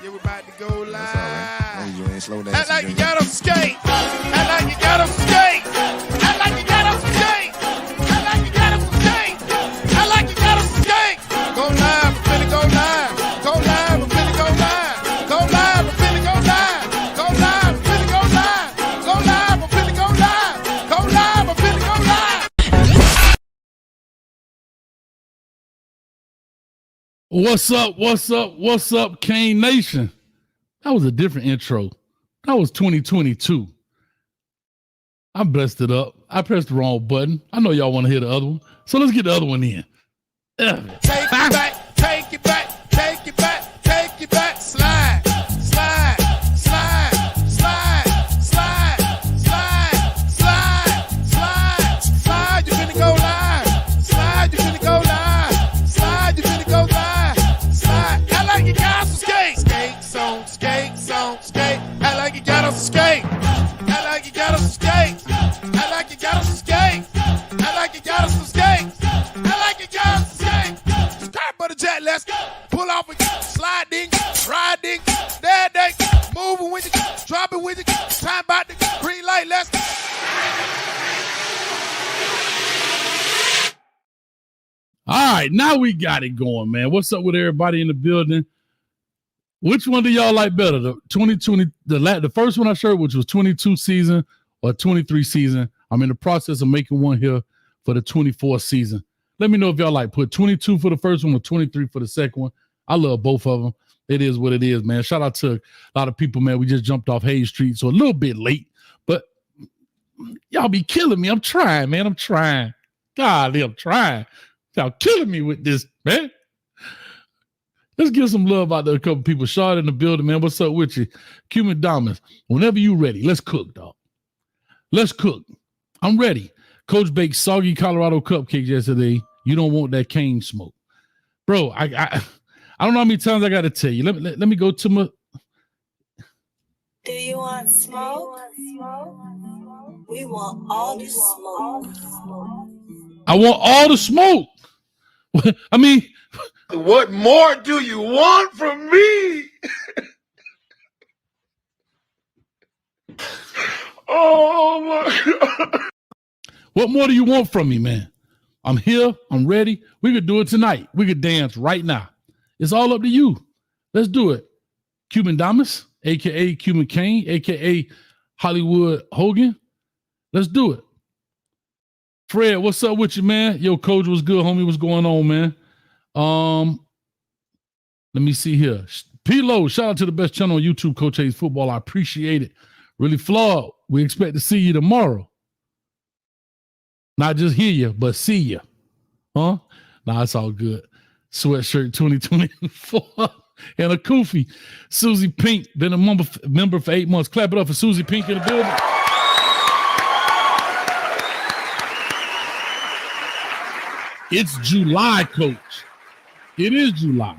Yeah, we're about to go live. That's all right. Long as you ain't slow down. Act like you got on skate. Act like you got on skate. Act like you got on skate. Act like you got on skate. Act like you got on skate. Go live, I'm finna go live. Go live, I'm finna go live. Go live, I'm finna go live. Go live, I'm finna go live. Go live, I'm finna go live. Go live, I'm finna go live. What's up? What's up? What's up, Kane Nation? That was a different intro. That was 2022. I blessed it up. I pressed the wrong button. I know y'all want to hear the other one. So let's get the other one in. Take it back, take it back, take it back, take it back. Slide, slide, slide, slide, slide, slide, slide, slide, slide. You finna go live. Slide, you finna go live. Slide, you finna go live. Slide. I like you got some skate. Skates on, skates on, skate. I like you got on some skate. I like you got on some skate. I like you got on some skate. I like you got on some skate. I like you got on some skate. Start butter jet, let's go. Pull off with you. Slide ding, ride ding, dad ding, moving with you, drop it with you. Time about the green light, let's go. All right, now we got it going, man. What's up with everybody in the building? Which one do y'all like better? The 2020, the first one I shared, which was 22 season or 23 season. I'm in the process of making one here for the 24 season. Let me know if y'all like put 22 for the first one or 23 for the second one. I love both of them. It is what it is, man. Shout out to a lot of people, man. We just jumped off Hayes Street, so a little bit late, but y'all be killing me. I'm trying, man. I'm trying. Golly, I'm trying. Y'all killing me with this, man. Let's give some love out there. A couple people. Shot in the building, man. What's up with you? Cuban Dominus. Whenever you ready, let's cook, dog. Let's cook. I'm ready. Coach baked soggy Colorado cupcakes yesterday. You don't want that cane smoke. Bro, I don't know how many times I got to tell you. Let me go to my... Do you want smoke? We want all the smoke. I want all the smoke. I mean... What more do you want from me? Oh my God. What more do you want from me, man? I'm here. I'm ready. We could do it tonight. We could dance right now. It's all up to you. Let's do it. Cuban Damas, a.k.a. Cuban Kane, a.k.a. Hollywood Hogan. Let's do it. Fred, what's up with you, man? Yo, Coach, what's good, homie? What's going on, man? Let me see here. P-Lo, shout out to the best channel on YouTube, Coach Hayes Football. I appreciate it. Really flawed. We expect to see you tomorrow. Not just hear you, but see you. Huh? Nah, it's all good. Sweatshirt 2024 and a kufi. Susie Pink, been a member for 8 months. Clap it up for Susie Pink in the building. It's July, Coach. It is July.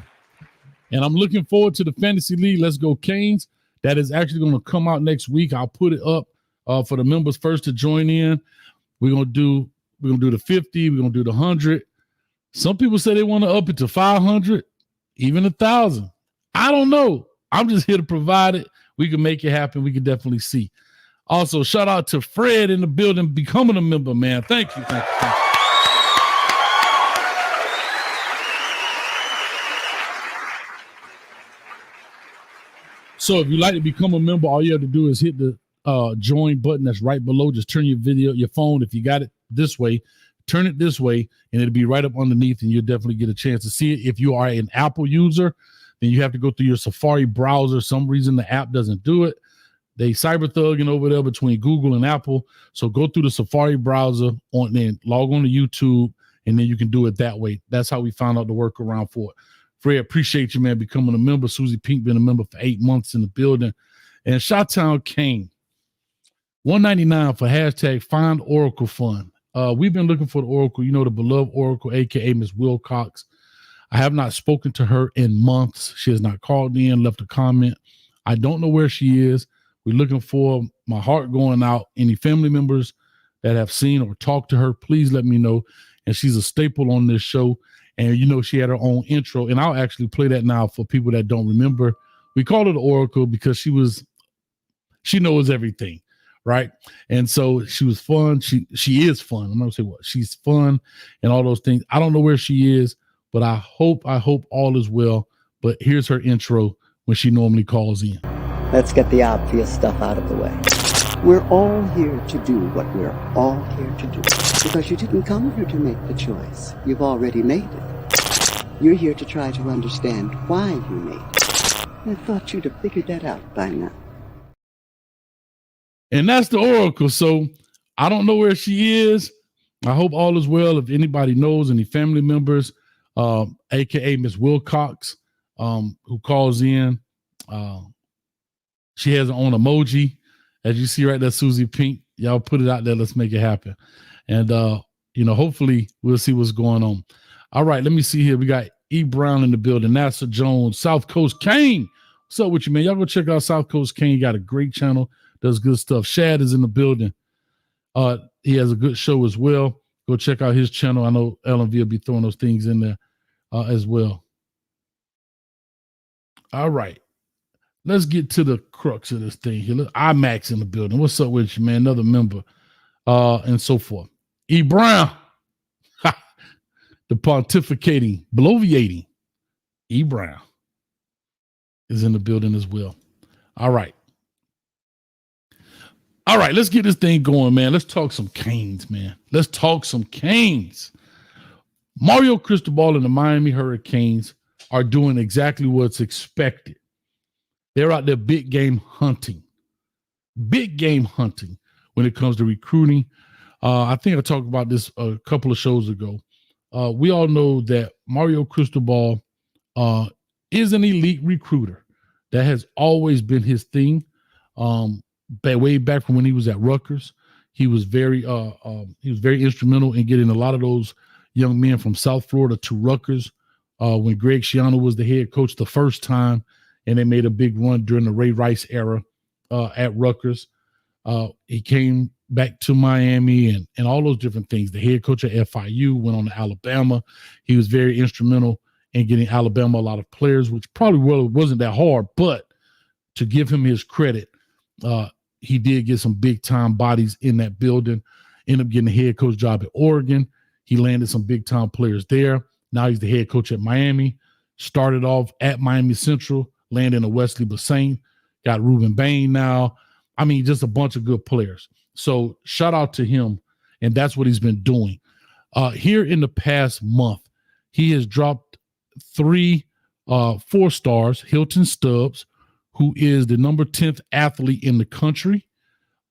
And I'm looking forward to the Fantasy League. Let's Go Canes. That is actually going to come out next week. I'll put it up for the members first to join in. We're gonna do the 50. We're gonna do the 100. Some people say they want to up it to 500, even 1,000. I don't know. I'm just here to provide it. We can make it happen. We can definitely see. Also, shout out to Fred in the building becoming a member, man. Thank you. Thank you. Thank you. So if you'd like to become a member, all you have to do is hit the join button that's right below. Just turn your phone, if you got it this way, turn it this way, and it'll be right up underneath, and you'll definitely get a chance to see it. If you are an Apple user, then you have to go through your Safari browser. Some reason the app doesn't do it. They cyber thugging over there between Google and Apple. So go through the Safari browser, then log on to YouTube, and then you can do it that way. That's how we found out the workaround for it. Fred, appreciate you, man, becoming a member. Susie Pink been a member for 8 months in the building. And Shottown King, $1.99 for hashtag Find Oracle Fund. We've been looking for the Oracle, the beloved Oracle, a.k.a. Ms. Wilcox. I have not spoken to her in months. She has not called in, left a comment. I don't know where she is. We're looking for my heart going out. Any family members that have seen or talked to her, please let me know. And she's a staple on this show. And, she had her own intro. And I'll actually play that now for people that don't remember we called her the Oracle because she knows everything, right? And so she was fun. She is fun. I'm not gonna say what. She's fun and all those things. I don't know where she is, but I hope all is well. But here's her intro when she normally calls in. Let's get the obvious stuff out of the way. We're all here to do what we're all here to do. Because you didn't come here to make the choice. You've already made it. You're here to try to understand why you made it. I thought you'd have figured that out by now. And that's the Oracle. So I don't know where she is. I hope all is well. If anybody knows any family members, aka Miss Wilcox, who calls in, she has her own emoji, as you see right there, Susie Pink. Y'all put it out there. Let's make it happen. And hopefully we'll see what's going on. All right, let me see here. We got E. Brown in the building. NASA Jones, South Coast Kane. What's up with you, man? Y'all go check out South Coast Kane. He got a great channel. Does good stuff. Shad is in the building. He has a good show as well. Go check out his channel. I know LMV will be throwing those things in there as well. All right. Let's get to the crux of this thing here. Look, IMAX in the building. What's up with you, man? Another member and so forth. E. Brown. The pontificating, bloviating E. Brown is in the building as well. All right. All right, let's get this thing going, man. Let's talk some Canes, man. Let's talk some Canes. Mario Cristobal and the Miami Hurricanes are doing exactly what's expected. They're out there big game hunting when it comes to recruiting. I think I talked about this a couple of shows ago. We all know that Mario Cristobal is an elite recruiter. That has always been his thing. Way back from when he was at Rutgers, he was very instrumental in getting a lot of those young men from South Florida to Rutgers when Greg Schiano was the head coach the first time, and they made a big run during the Ray Rice era at Rutgers. He came back to Miami and all those different things. The head coach at FIU went on to Alabama. He was very instrumental in getting Alabama a lot of players, which probably wasn't that hard, but to give him his credit, he did get some big time bodies in that building, ended up getting a head coach job at Oregon. He landed some big time players there. Now he's the head coach at Miami. Started off at Miami Central, landing a Wesley Bassane, got Ruben Bain now. I mean, just a bunch of good players. So shout out to him. And that's what he's been doing. Here in the past month, he has dropped 3 4-stars, Hilton Stubbs, who is the number 10th athlete in the country.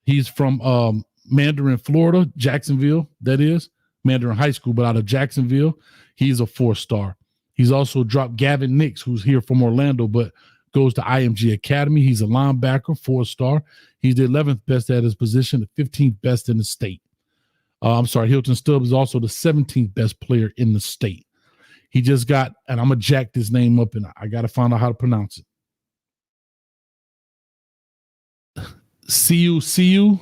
He's from Mandarin, Florida, Jacksonville, that is, Mandarin High School, but out of Jacksonville. He's a 4-star. He's also dropped Gavin Nix, who's here from Orlando, but goes to IMG Academy. He's a linebacker, 4-star. He's the 11th best at his position, the 15th best in the state. Hilton Stubbs is also the 17th best player in the state. He just got, and I'm going to jack this name up, and I got to find out how to pronounce it. Siu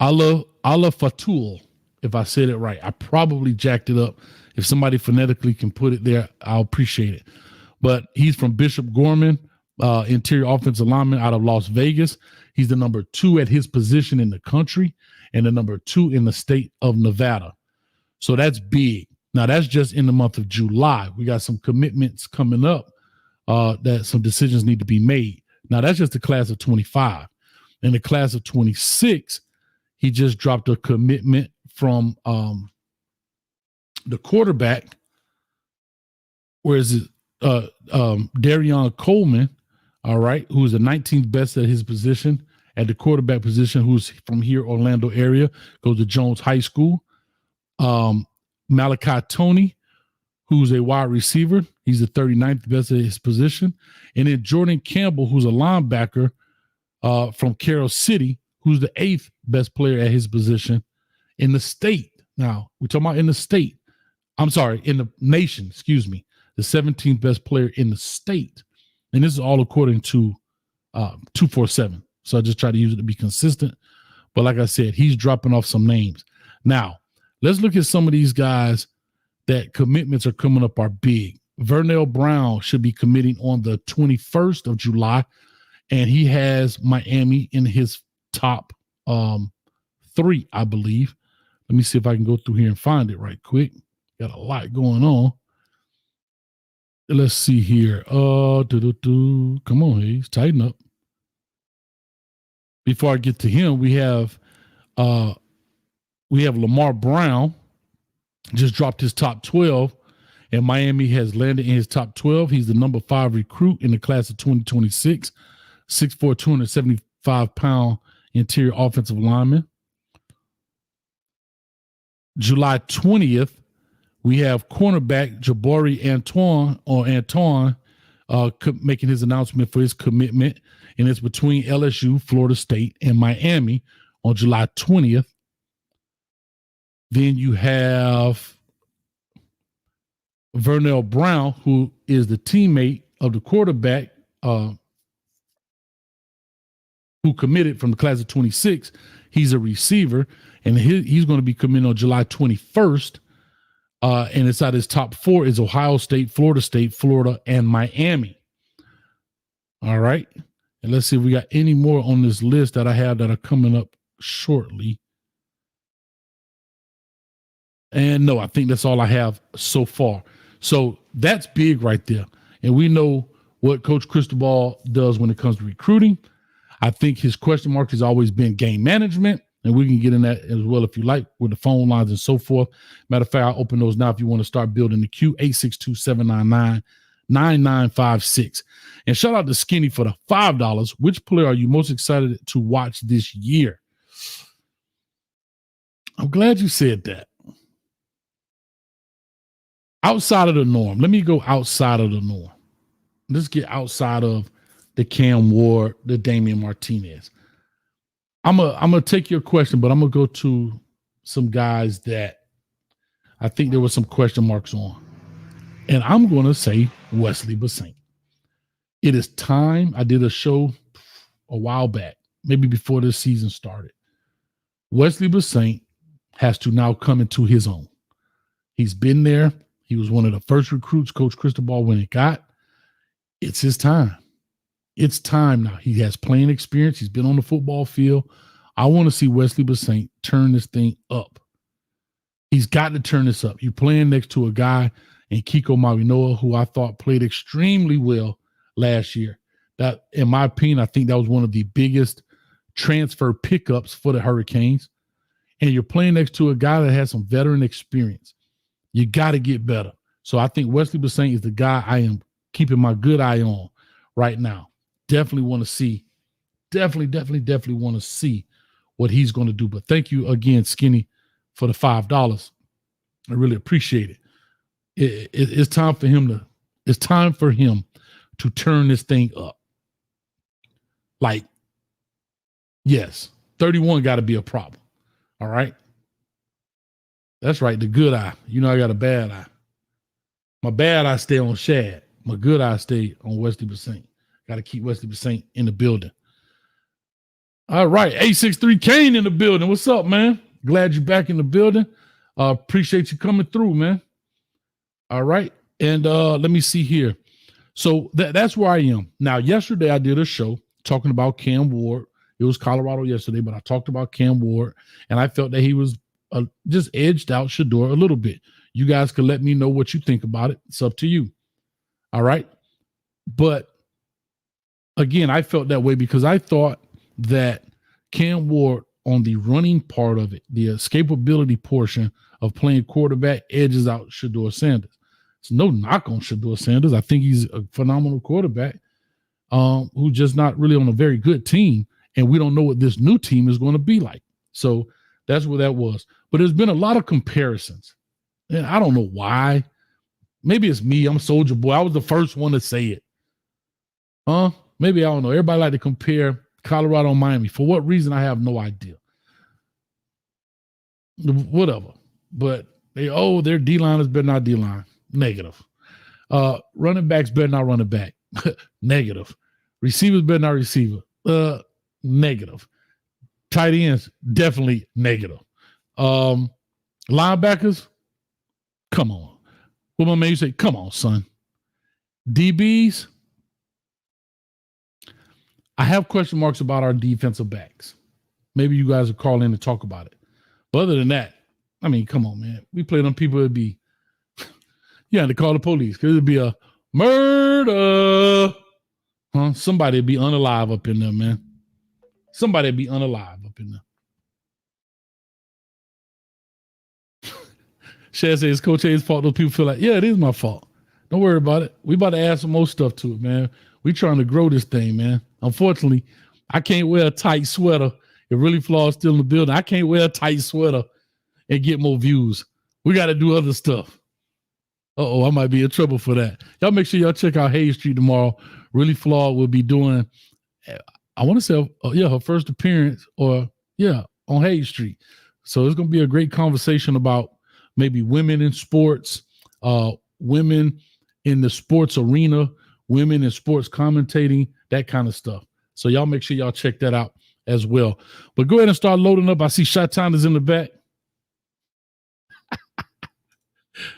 Allah Fatul, if I said it right. I probably jacked it up. If somebody phonetically can put it there, I'll appreciate it. But he's from Bishop Gorman, interior offensive lineman out of Las Vegas. He's the number 2 at his position in the country and the number 2 in the state of Nevada. So that's big. Now, that's just in the month of July. We got some commitments coming up that some decisions need to be made. Now, that's just the class of 25. In the class of 26, he just dropped a commitment from the quarterback. Where is it? Darion Coleman, all right, who's the 19th best at his position, at the quarterback position, who's from here, Orlando area, goes to Jones High School. Malachi Tony, who's a wide receiver. He's the 39th best at his position. And then Jordan Campbell, who's a linebacker from Carroll City, who's the 8th best player at his position in the state. Now, we're talking about in the state. I'm sorry, in the nation, excuse me. The 17th best player in the state. And this is all according to 247. So I just try to use it to be consistent. But like I said, he's dropping off some names. Now, let's look at some of these guys that commitments are coming up are big. Vernell Brown should be committing on the 21st of July, and he has Miami in his top 3, I believe. Let me see if I can go through here and find it right quick. Got a lot going on. Let's see here. Come on, Hayes, tighten up. Before I get to him, we have Lamar Brown just dropped his top 12, and Miami has landed in his top 12. He's the number 5 recruit in the class of 2026, 6'4", 275-pound interior offensive lineman. July 20th, we have cornerback Jabari Antoine making his announcement for his commitment, and it's between LSU, Florida State, and Miami on July 20th. Then you have Vernell Brown, who is the teammate of the quarterback who committed from the class of 26. He's a receiver, and he's going to be coming on July 21st. And inside his top 4 is Ohio State, Florida, and Miami. All right. And let's see if we got any more on this list that I have that are coming up shortly. And no, I think that's all I have so far. So that's big right there. And we know what Coach Cristobal does when it comes to recruiting. I think his question mark has always been game management. And we can get in that as well if you like with the phone lines and so forth. Matter of fact, I'll open those now if you want to start building the queue, 862-799-9956. And shout out to Skinny for the $5. Which player are you most excited to watch this year? I'm glad you said that. Outside of the norm. Let me go outside of the norm. Let's get outside of the Cam Ward, the Damian Martinez. I'm gonna take your question, but I'm gonna go to some guys that I think there were some question marks on. And I'm gonna say Wesley Bassint. It is time. I did a show a while back, maybe before this season started. Wesley Bassint has to now come into his own. He's been there. He was one of the first recruits Coach Cristobal when it got. It's his time. It's time now. He has playing experience. He's been on the football field. I want to see Wesley Bassint turn this thing up. He's got to turn this up. You're playing next to a guy in Kiko Marinoa, who I thought played extremely well last year. That, in my opinion, I think that was one of the biggest transfer pickups for the Hurricanes. And you're playing next to a guy that has some veteran experience. You got to get better. So I think Wesley Bassint is the guy I am keeping my good eye on right now. Definitely want to see. Definitely want to see what he's going to do. But thank you again, Skinny, for the $5. I really appreciate it. It's time for him to turn this thing up. Like, yes, 31 got to be a problem. All right. That's right. The good eye. You know, I got a bad eye. My bad eye stay on Shad. My good eye stay on Wesley Bassint. Got to keep Wesley Bassint in the building. All right. 863 Kane in the building. What's up, man? Glad you're back in the building. Appreciate you coming through, man. All right. And let me see here. So that's where I am. Now, yesterday I did a show talking about Cam Ward. It was Colorado yesterday, but I talked about Cam Ward, and I felt that he was just edged out Shedeur a little bit. You guys can let me know what you think about it. It's up to you. All right. But again, I felt that way because I thought that Cam Ward on the running part of it, the escapability portion of playing quarterback, edges out Shedeur Sanders. It's no knock on Shedeur Sanders. I think he's a phenomenal quarterback who's just not really on a very good team, and we don't know what this new team is going to be like. So that's what that was. But there's been a lot of comparisons, and I don't know why. Maybe it's me. I'm a Soldier Boy. I was the first one to say it. Maybe, I don't know. Everybody like to compare Colorado and Miami. For what reason, I have no idea. Whatever. But their D-line is better not D-line. Negative. Running backs better not running back. Negative. Receivers better not receiver. Negative. Tight ends, definitely negative. Linebackers, come on. What my man say? Come on, son. DBs, I have question marks about our defensive backs. Maybe you guys will call in and talk about it. But other than that, I mean, come on, man. We play them people, it'd be, you had to call the police because it'd be a murder. Huh? Somebody'd be unalive up in there, man. Somebody'd be unalive up in there. Shad says, Coach A's fault. Those people feel like, yeah, it is my fault. Don't worry about it. We about to add some more stuff to it, man. We trying to grow this thing, man. Unfortunately, I can't wear a tight sweater. It really flaws still in the building. I can't wear a tight sweater and get more views. We got to do other stuff. Uh-oh, I might be in trouble for that. Y'all make sure y'all check out Hayes Street tomorrow. Really Flawed will be doing, I want to say, her first appearance on Hayes Street. So it's going to be a great conversation about maybe women in sports, women in the sports arena, women in sports commentating, that kind of stuff. So y'all make sure y'all check that out as well. But go ahead and start loading up. I see Shot-Town is in the back.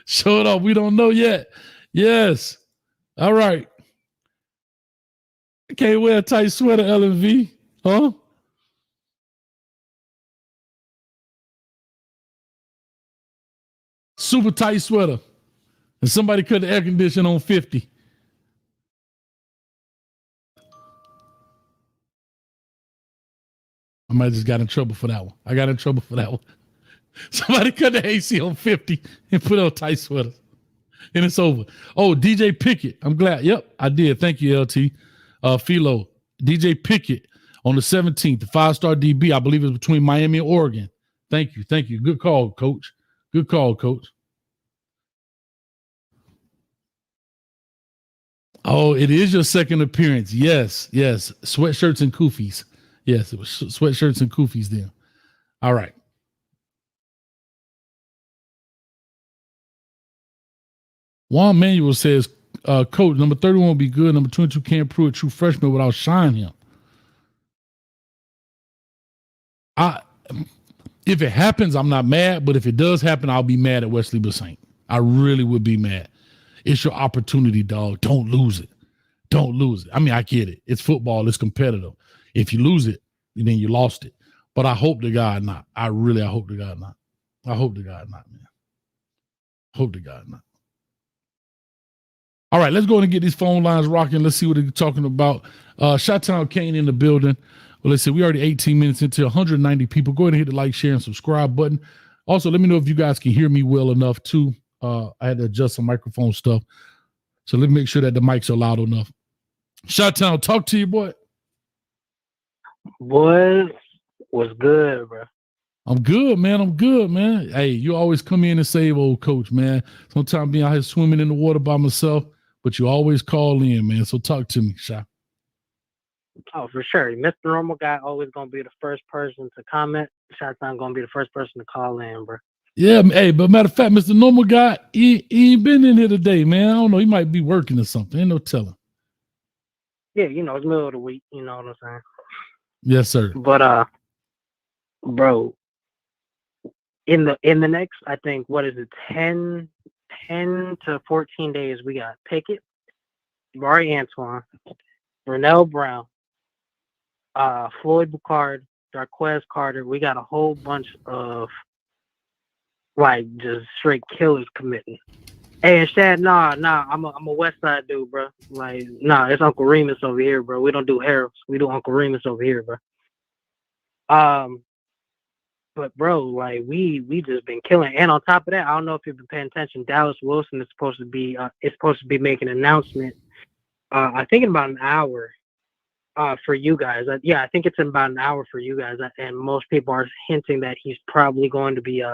Show it off. We don't know yet. Yes. All right. I can't wear a tight sweater, LMV. Huh? Super tight sweater. And somebody cut the air conditioner on 50. I might have just got in trouble for that one. I got in trouble for that one. Somebody cut the AC on 50 and put on tight sweaters. And it's over. Oh, DJ Pickett. I'm glad. Yep, I did. Thank you, LT. Philo. DJ Pickett on the 17th, the 5-star DB. I believe it's between Miami and Oregon. Thank you. Thank you. Good call, Coach. Good call, Coach. Oh, it is your second appearance. Yes, yes. Sweatshirts and koofies. Yes, it was sweatshirts and koofies then. All right. Juan Manuel says, Coach, number 31 will be good. Number 22 can't prove a true freshman without shining him. If it happens, I'm not mad. But if it does happen, I'll be mad at Wesley Basaint. I really would be mad. It's your opportunity, dog. Don't lose it. Don't lose it. I mean, I get it. It's football. It's competitive. If you lose it, then you lost it. But I hope to God not. I hope to God not. I hope to God not, man. Hope to God not. All right, let's go ahead and get these phone lines rocking. Let's see what they're talking about. Shot-Town Kane in the building. Well, let's see. We already 18 minutes into 190 people. Go ahead and hit the like, share, and subscribe button. Also, let me know if you guys can hear me well enough, too. I had to adjust some microphone stuff. So let me make sure that the mics are loud enough. Shot-Town, talk to you, boy. Boy, what's good, bro? I'm good, man. I'm good, man. Hey, you always come in and save old Coach, man. Sometimes being out here swimming in the water by myself, but you always call in, man. So talk to me, Sha. Oh, for sure. Mr. Normal Guy always going to be the first person to comment. Shot-Town going to be the first person to call in, bro. Yeah, hey, but matter of fact, Mr. Normal Guy, he ain't been in here today, man. I don't know. He might be working or something. Ain't no telling. Yeah, you know, it's middle of the week. You know what I'm saying? Yes, sir. But, bro, in the next, I think, what is it, 10 to 14 days, we got Pickett, Barry Antoine, Vernell Brown, Floyd Boucard, Darquez Carter. We got a whole bunch of, like, just straight killers committing. Hey, and Shad, nah, I'm a West Side dude, bro. Like, nah, it's Uncle Remus over here, bro. We don't do Harris. We do Uncle Remus over here, bro. But bro, like we just been killing. And on top of that, I don't know if you've been paying attention. Dallas Wilson is supposed to be making an announcement. I think in about an hour. For you guys, I think it's in about an hour for you guys. And most people are hinting that he's probably going to be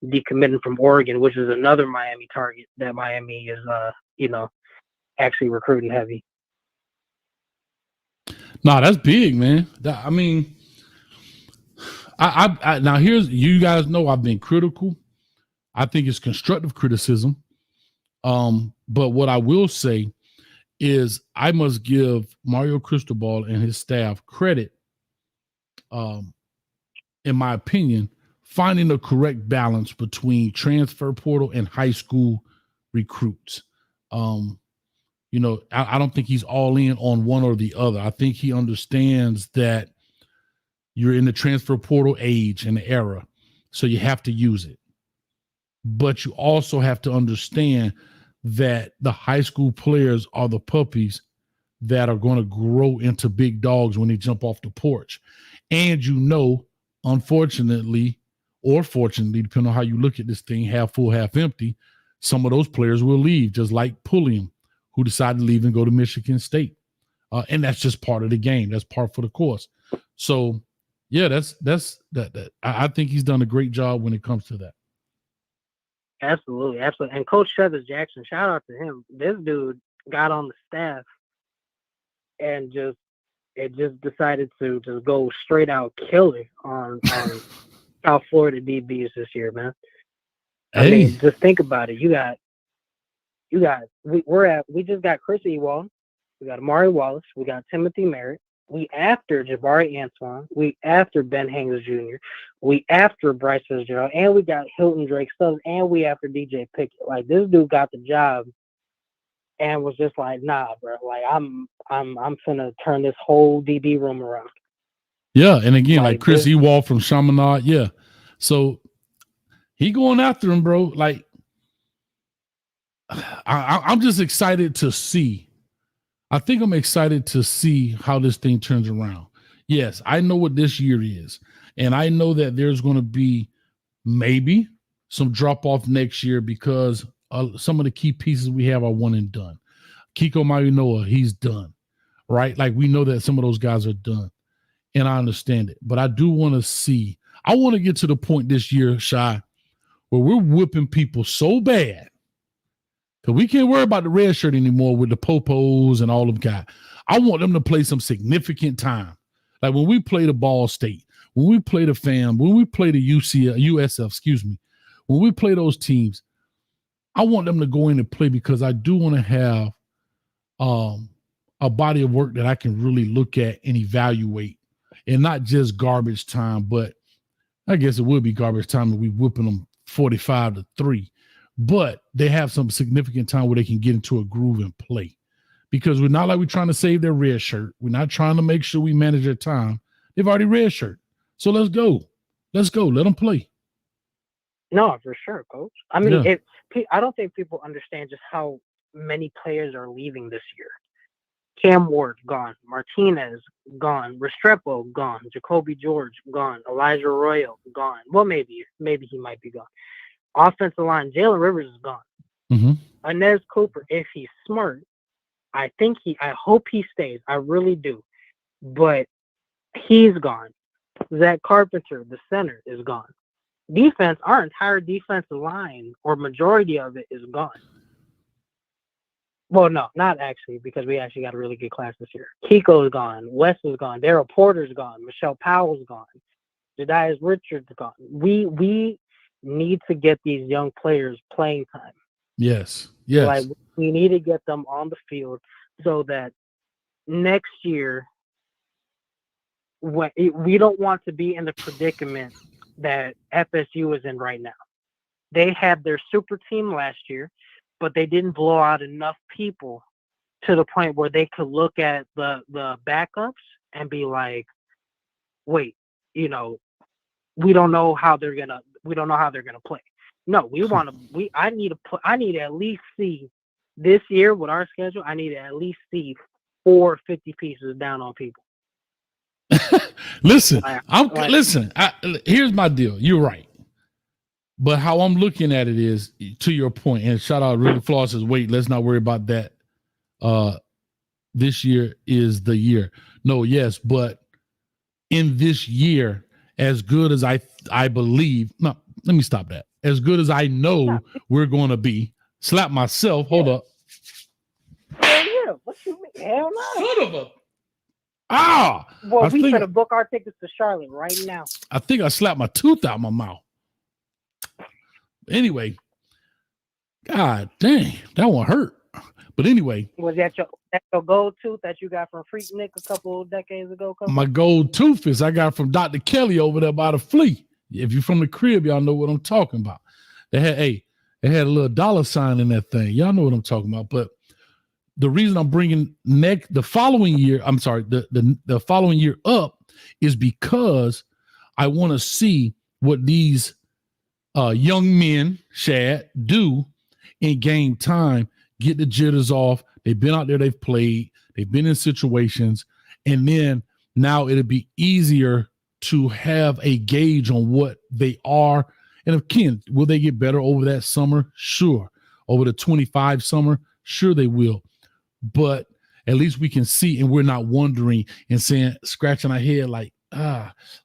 decommitting from Oregon, which is another Miami target that Miami is, actually recruiting heavy. Nah, that's big, man. I mean, I now here's, you guys know I've been critical. I think it's constructive criticism. But what I will say is I must give Mario Cristobal and his staff credit, in my opinion, finding the correct balance between transfer portal and high school recruits. You know, I don't think he's all in on one or the other. I think he understands that you're in the transfer portal age and era, so you have to use it. But you also have to understand that the high school players are the puppies that are going to grow into big dogs when they jump off the porch. And you know, unfortunately, or fortunately, depending on how you look at this thing, half full, half empty, some of those players will leave, just like Pulliam, who decided to leave and go to Michigan State. And that's just part of the game. That's part for the course. So, yeah, that's that. I think he's done a great job when it comes to that. Absolutely. And Coach Feathers Jackson, shout out to him. This dude got on the staff and just decided to just go straight out killer on South Florida DBs this year, man. I mean, just think about it. We just got Chris Ewald, we got Amari Wallace, we got Timothy Merritt, we after Jabari Antoine, we after Ben Haynes Jr., we after Bryce Fitzgerald, and we got Hilton Drake Stubbs, and we after DJ Pickett. Like, this dude got the job and was just like, nah, bro. Like, I'm finna turn this whole DB room around. Yeah, and again, like Chris Ewald from Chaminade, yeah. So he going after him, bro. Like, I'm just excited to see. I think I'm excited to see how this thing turns around. Yes, I know what this year is, and I know that there's going to be maybe some drop off next year because some of the key pieces we have are one and done. Kiko Mayunoa, he's done, right? Like, we know that some of those guys are done, and I understand it. But I do want to see. I want to get to the point this year, Shy, where we're whipping people so bad because we can't worry about the red shirt anymore with the Popos and all of guys. I want them to play some significant time. Like when we play the Ball State, when we play the FAM, when we play the USF, when we play those teams, I want them to go in and play because I do want to have a body of work that I can really look at and evaluate, and not just garbage time, but I guess it would be garbage time if we whipping them 45-3. But they have some significant time where they can get into a groove and play. Because we're not like we're trying to save their red shirt. We're not trying to make sure we manage their time. They've already red shirt. So let's go. Let's go. Let them play. No, for sure, Coach. I mean, I don't think people understand just how many players are leaving this year. Cam Ward, gone. Martinez, gone. Restrepo, gone. Jacoby George, gone. Elijah Arroyo, gone. Well, maybe he might be gone. Offensive line, Jalen Rivers is gone. Mm-hmm. Inez Cooper, if he's smart, I hope he stays. I really do. But he's gone. Zach Carpenter, the center, is gone. Defense, our entire defensive line, or majority of it, is gone. Well, no, not actually, because we actually got a really good class this year. Kiko's gone. Wes is gone. Daryl Porter's gone. Michelle Powell's gone. Jedias Richards is gone. We need to get these young players playing time. Yes. Like, we need to get them on the field so that next year, we don't want to be in the predicament that FSU is in right now. They had their super team last year, but they didn't blow out enough people to the point where they could look at the backups and be like, wait, we don't know how they're gonna play. No, I need to at least see this year with our schedule. I need to at least see 4 50 pieces down on people. Listen, here's my deal. You're right. But how I'm looking at it is, to your point, and shout out Really Flaw says, wait, let's not worry about that. This year is the year. No, yes, but in this year, as good as I believe, no, let me stop that. As good as I know we're going to be, slap myself. Hold up. Yeah, what you mean? Hell no. Son of a. Well, we could have booked our tickets to Charlotte right now. I think I slapped my tooth out my mouth. Anyway, God dang, that one hurt. But anyway. Was that your gold tooth that you got from Freaknik a couple of decades ago? My gold tooth is I got from Dr. Kelly over there by the flea. If you're from the crib, y'all know what I'm talking about. They had a little dollar sign in that thing. Y'all know what I'm talking about. But the reason I'm bringing the following year, I'm sorry, the following year up is because I want to see what these young men, Shad, do in game time, get the jitters off. They've been out there, they've played, they've been in situations, and then now it'll be easier to have a gauge on what they are. And again, will they get better over that summer? Sure. Over the 25 summer? Sure they will. But at least we can see, and we're not wondering and saying, scratching our head like,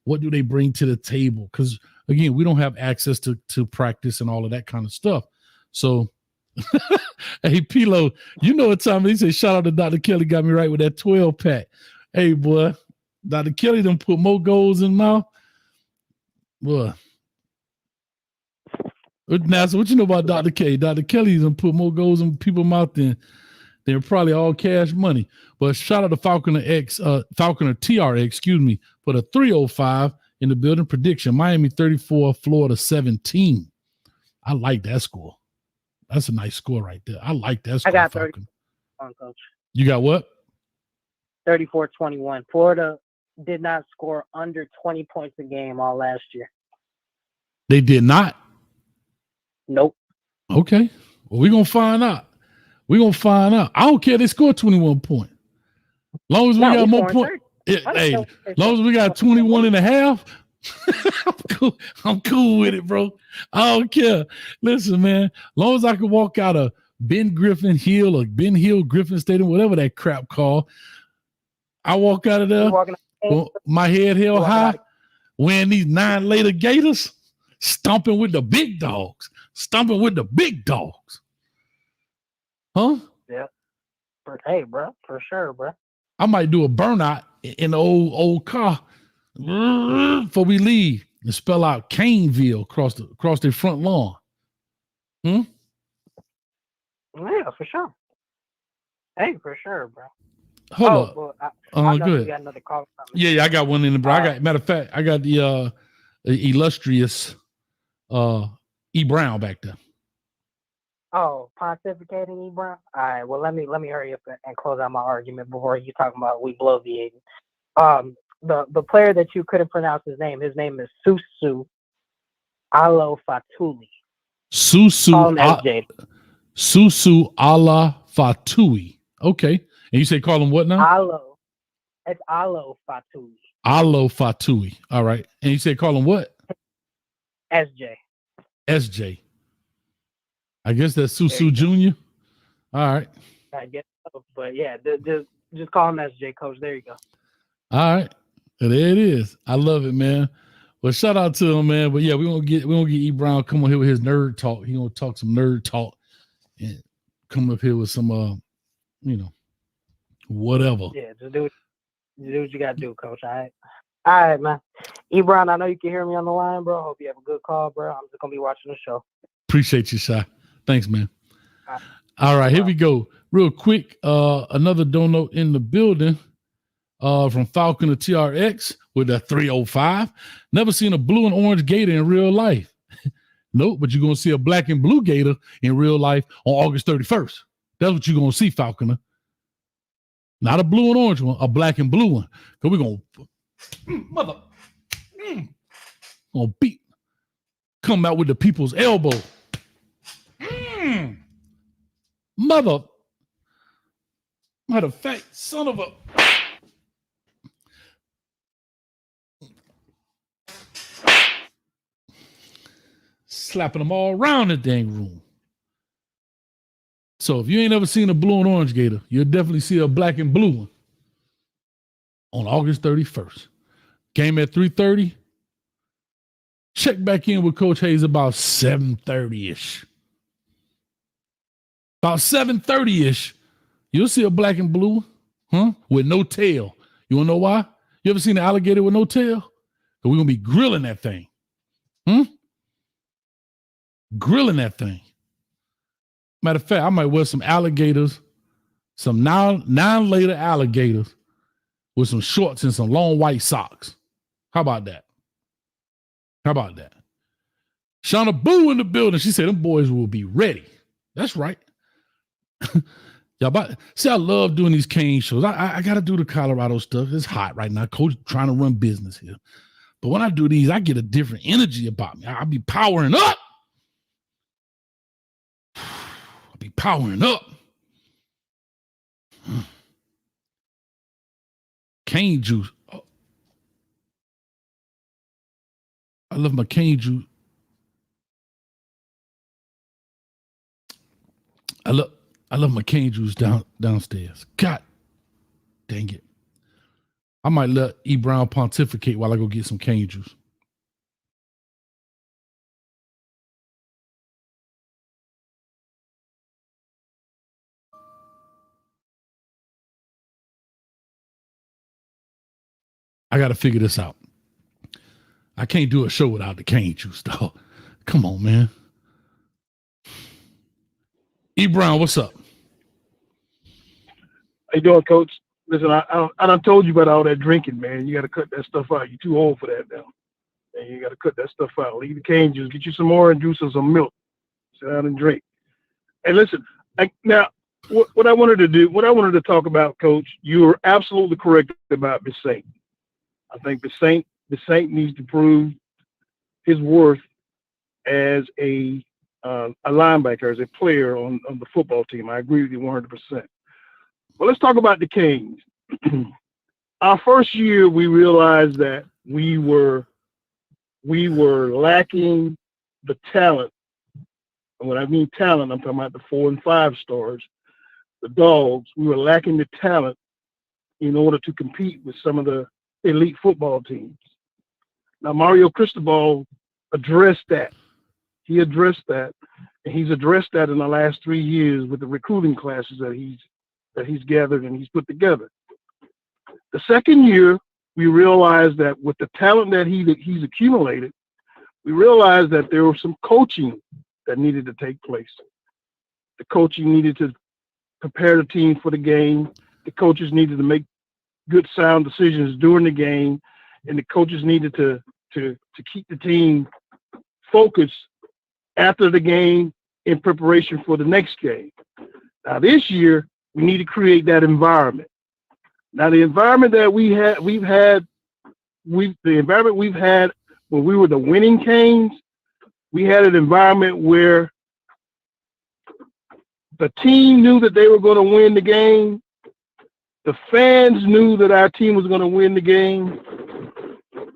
what do they bring to the table? Because again, we don't have access to practice and all of that kind of stuff. So, hey, Pilo, you know what time he said, shout out to Dr. Kelly, got me right with that 12 pack. Hey, boy, Dr. Kelly done put more goals in mouth. Boy. Now, so what you know about Dr. K? Dr. Kelly done put more goals in people's mouth than probably all cash money. But shout out to Falconer TRX, excuse me, for the 305 in the building. Prediction, Miami 34, Florida 17. I like that score. That's a nice score right there. I like that score. I got 30. Coach. You got what? 34-21. Florida did not score under 20 points a game all last year. They did not? Nope. Okay. Well, we're going to find out. We're going to find out. I don't care if they score 21 points. Long as we got more points. Hey, long as we got 21 and a half, I'm cool with it, bro. I don't care. Listen, man, long as I can walk out of Ben Griffin Hill or Ben Hill Griffin Stadium, whatever that crap called, I walk out of there, my head held high, wearing these 9 later Gators, stomping with the big dogs. Huh? Yeah. Hey, bro, for sure, bro. I might do a burnout in the old car before we leave and spell out Caneville across the front lawn. Yeah, for sure. Hey, for sure, bro. Hold up. Well, I know good. You got another call. Yeah, I got one in the bro. Matter of fact, I got the illustrious E. Brown back there. Oh, pontificating E. Brown. All right. Well, let me hurry up and close out my argument before you talking about we bloviating. The player that you couldn't pronounce his name is Susu Alo-Fatuli. Susu Ala-Fatui. Okay. And you say call him what now? It's Alo-Fatui. Alo-Fatui. All right. And you say call him what? SJ. I guess that's Susu Jr. All right. I guess so. But yeah, just call him SJ, Coach. There you go. All right. There it is. I love it, man. Well, shout out to him, man. But yeah, we gonna get E. Brown come on here with his nerd talk. He gonna talk some nerd talk and come up here with some whatever. Yeah, just do what you gotta do, Coach. All right, man. E. Brown, I know you can hear me on the line, bro. Hope you have a good call, bro. I'm just gonna be watching the show. Appreciate you, Shy. Thanks, man. All right, here we go. Real quick, another donut in the building from Falcon to TRX with a 305. Never seen a blue and orange gator in real life. Nope, but you're going to see a black and blue gator in real life on August 31st. That's what you're going to see, Falconer. Not a blue and orange one, a black and blue one. Because we're going to beat. Come out with the people's elbow. Matter of fact, son of a. Slapping them all around the dang room. So if you ain't ever seen a blue and orange gator, you'll definitely see a black and blue one on August 31st. Game at 3:30. Check back in with Coach Hayes about 7:30-ish. About 7:30-ish, you'll see a black and blue, with no tail. You want to know why? You ever seen an alligator with no tail? Because we're going to be grilling that thing. Grilling that thing. Matter of fact, I might wear some alligators, some nine-later alligators with some shorts and some long white socks. How about that? Shauna Boo in the building. She said them boys will be ready. That's right. Yeah, but see, I love doing these cane shows. I got to do the Colorado stuff. It's hot right now. Coach trying to run business here. But when I do these, I get a different energy about me. I'll be powering up. I'll be powering up. Cane juice. Oh. I love my cane juice. I love my cane juice downstairs. God dang it. I might let E. Brown pontificate while I go get some cane juice. I got to figure this out. I can't do a show without the cane juice, though. Come on, man. E. Brown, what's up? How you doing, Coach? Listen, I done told you about all that drinking, man. You got to cut that stuff out. You're too old for that now. And you got to cut that stuff out. Leave the cane juice. Get you some orange juice or some milk. Sit down and drink. And listen, what I wanted to talk about, Coach, you were absolutely correct about Bissaint. I think Bissaint needs to prove his worth as a linebacker, as a player on the football team. I agree with you 100%. Well, let's talk about the Canes. Our first year, we realized that we were lacking the talent. And when I mean talent, I'm talking about the 4 and 5 stars, the dogs. We were lacking the talent in order to compete with some of the elite football teams. Now, Mario Cristobal addressed that. He addressed that, and he's addressed that in the last 3 years with the recruiting classes that he's gathered and he's put together. The second year, we realized that with the talent that he's accumulated, we realized that there was some coaching that needed to take place. The coaching needed to prepare the team for the game. The coaches needed to make good, sound decisions during the game, and the coaches needed to keep the team focused after the game in preparation for the next game. Now, this year, we need to create that environment. Now, the environment that we've had when we were the winning Canes, we had an environment where the team knew that they were going to win the game. The fans knew that our team was going to win the game.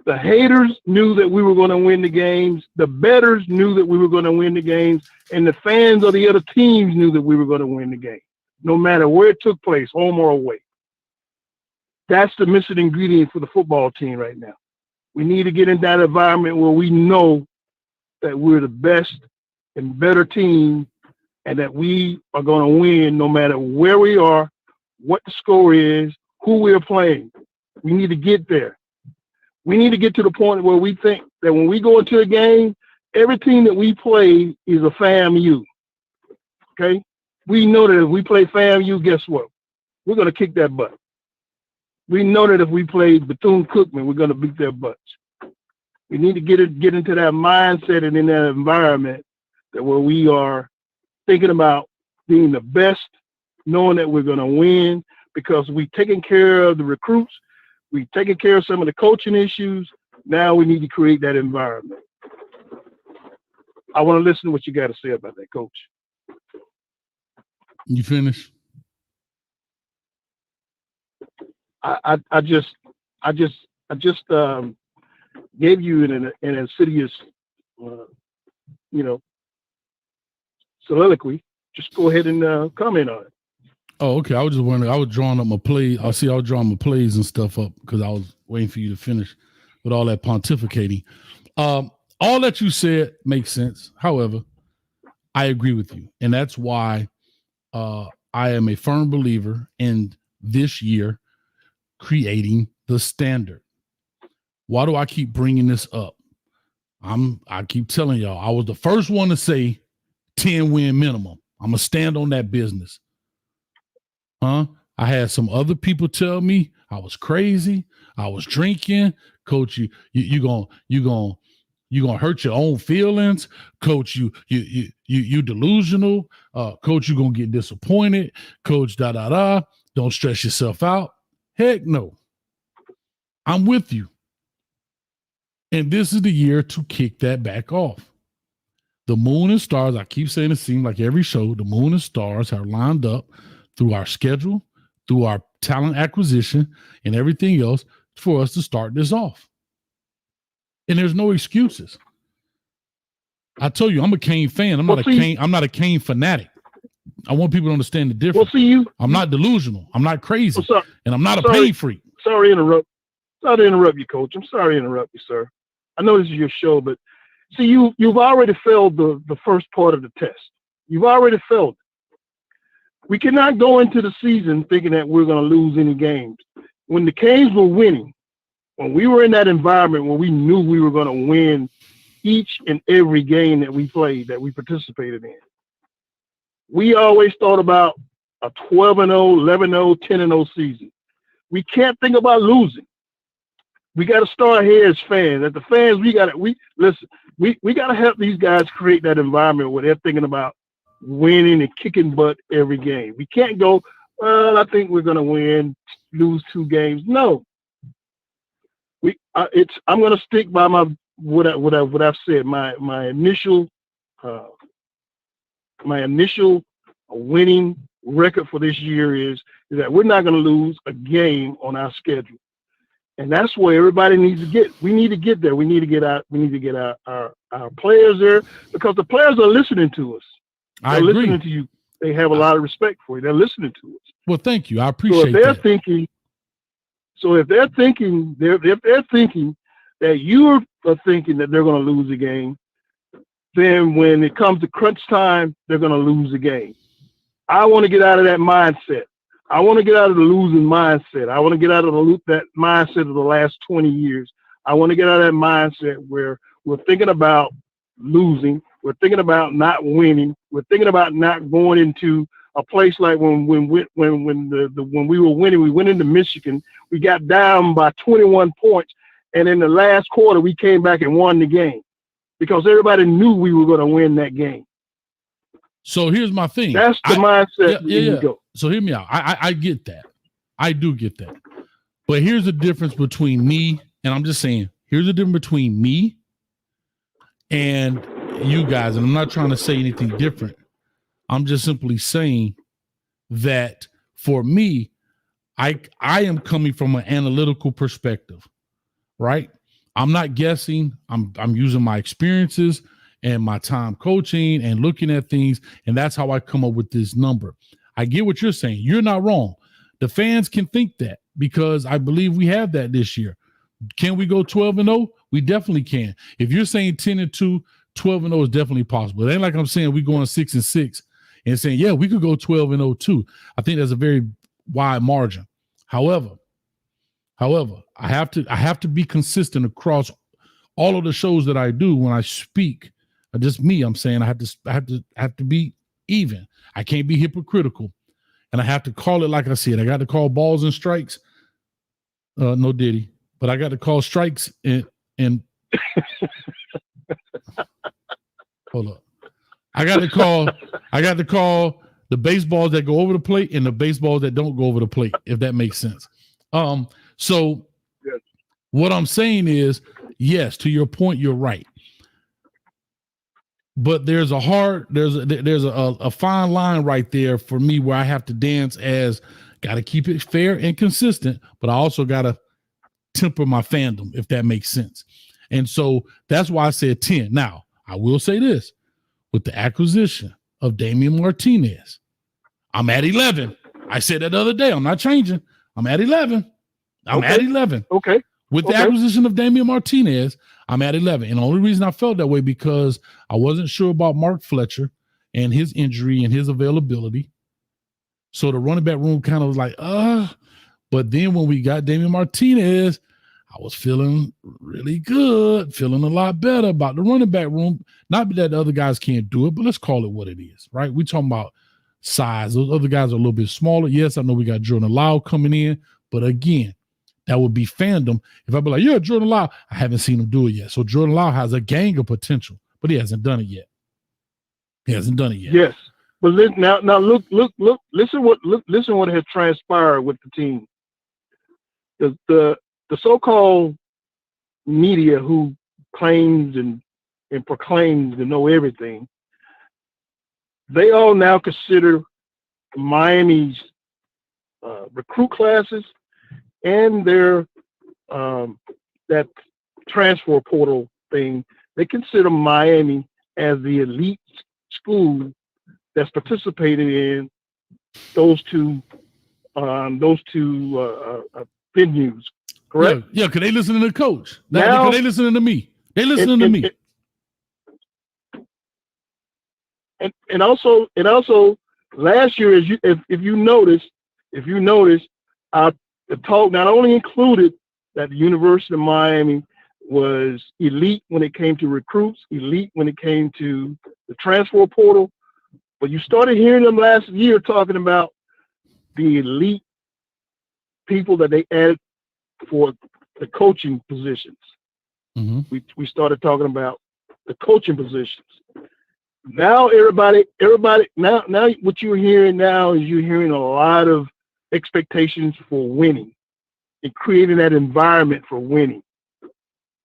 The haters knew that we were going to win the games. The bettors knew that we were going to win the games. And the fans of the other teams knew that we were going to win the game, no matter where it took place, home or away. That's the missing ingredient for the football team right now. We need to get in that environment where we know that we're the best and better team and that we are going to win no matter where we are, what the score is, who we're playing. We need to get there. We need to get to the point where we think that when we go into a game, every team that we play is a FAMU. Okay? We know that if we play FAMU, guess what? We're going to kick that butt. We know that if we play Bethune-Cookman, we're going to beat their butts. We need to get into that mindset and in that environment that where we are thinking about being the best, knowing that we're going to win because we've taken care of the recruits. We've taken care of some of the coaching issues. Now we need to create that environment. I want to listen to what you got to say about that, Coach. You finished? I just gave you an insidious, soliloquy. Just go ahead and comment on it. Oh, okay. I was just wondering. I was drawing up my plays. I was drawing my plays and stuff up because I was waiting for you to finish with all that pontificating. All that you said makes sense. However, I agree with you, and that's why I am a firm believer in this year creating the standard. Why do I keep bringing this up? I keep telling y'all, I was the first one to say 10 win minimum. I'm going to stand on that business. I had some other people tell me I was crazy. I was drinking. Coach, you You're gonna hurt your own feelings, coach. You delusional, coach. You're gonna get disappointed, coach. Don't stress yourself out. Heck no. I'm with you. And this is the year to kick that back off. The moon and stars, I keep saying it seems like every show, the moon and stars are lined up through our schedule, through our talent acquisition, and everything else for us to start this off. And there's no excuses. I told you, I'm a Kane fan. I'm not a Kane fanatic. I want people to understand the difference. I'm not delusional. I'm not crazy. And I'm not a pain freak. Sorry to interrupt you, coach. I'm sorry to interrupt you, sir. I know this is your show, but see, you've already failed the first part of the test. You've already failed it. We cannot go into the season thinking that we're going to lose any games. When the Canes were winning, when we were in that environment where we knew we were going to win each and every game that we played, that we participated in, we always thought about a 12-0, 11-0, 10-0 season. We can't think about losing. We got to start here as fans. As the fans, we got to help these guys create that environment where they're thinking about winning and kicking butt every game. We can't go, well, I think we're going to win, lose 2 games. No. I'm going to stick by what I've said. My initial winning record for this year is that we're not going to lose a game on our schedule. And that's where everybody needs to get. We need to get there. We need to get our players there, because the players are listening to us. They're listening to you. They have a lot of respect for you. They're listening to us. Well, thank you. I appreciate that. If they're thinking that you are thinking that they're going to lose a game, then when it comes to crunch time, they're going to lose the game. I want to get out of that mindset. I want to get out of the losing mindset. I want to get out of that mindset of the last 20 years. I want to get out of that mindset where we're thinking about losing. We're thinking about not winning. We're thinking about not going into a place like when we were winning. We went into Michigan. We got down by 21 points, and in the last quarter, we came back and won the game because everybody knew we were going to win that game. So here's my thing. That's the mindset. Yeah. So hear me out. I get that. I do get that. But here's the difference between me, and I'm just saying, here's the difference between me and you guys. And I'm not trying to say anything different. I'm just simply saying that for me, I am coming from an analytical perspective, right? I'm not guessing. I'm using my experiences and my time coaching and looking at things, and that's how I come up with this number. I get what you're saying. You're not wrong. The fans can think that because I believe we have that this year. Can we go 12-0? We definitely can. If you're saying 10-2, 12-0 is definitely possible. It ain't like I'm saying we're going 6-6 and saying, yeah, we could go 12-0 too. I think that's a very wide margin. However, I have to be consistent across all of the shows that I do when I speak. Just me, I'm saying I have to be even. I can't be hypocritical, and I have to call it like I said. I got to call balls and strikes. No Diddy, but I got to call strikes and hold up. I got to call the baseballs that go over the plate and the baseballs that don't go over the plate, if that makes sense. So what I'm saying is, yes, to your point, you're right. But there's a fine line right there for me where I have to dance as got to keep it fair and consistent, but I also got to temper my fandom, if that makes sense. And so that's why I said 10. Now, I will say this. With the acquisition of Damian Martinez, I'm at 11. I said that the other day. I'm not changing. I'm at 11. I'm at 11. Okay. With the acquisition of Damian Martinez, I'm at 11. And the only reason I felt that way because I wasn't sure about Mark Fletcher and his injury and his availability. So the running back room kind of was like, But then when we got Damian Martinez, I was feeling really good, feeling a lot better about the running back room. Not that the other guys can't do it, but let's call it what it is, right? We're talking about size. Those other guys are a little bit smaller. Yes, I know we got Jordan Lau coming in, but again, That would be fandom. If I be like, yeah, Jordan Love, I haven't seen him do it yet. So Jordan Love has a gang of potential, but he hasn't done it yet. Yes, but listen, now look. Listen what has transpired with the team. The so-called media who claims and proclaims to know everything, they all now consider Miami's recruit classes and their that transfer portal thing. They consider Miami as the elite school that's participated in those two venues. Correct? Yeah, because they listening to the coach. Now they listening to me. They listening to me. And also last year, if you notice, the talk not only included that the University of Miami was elite when it came to recruits, elite when it came to the transfer portal, but you started hearing them last year talking about the elite people that they added for the coaching positions. Mm-hmm. We started talking about the coaching positions. Now everybody now what you're hearing now is you're hearing a lot of expectations for winning and creating that environment for winning.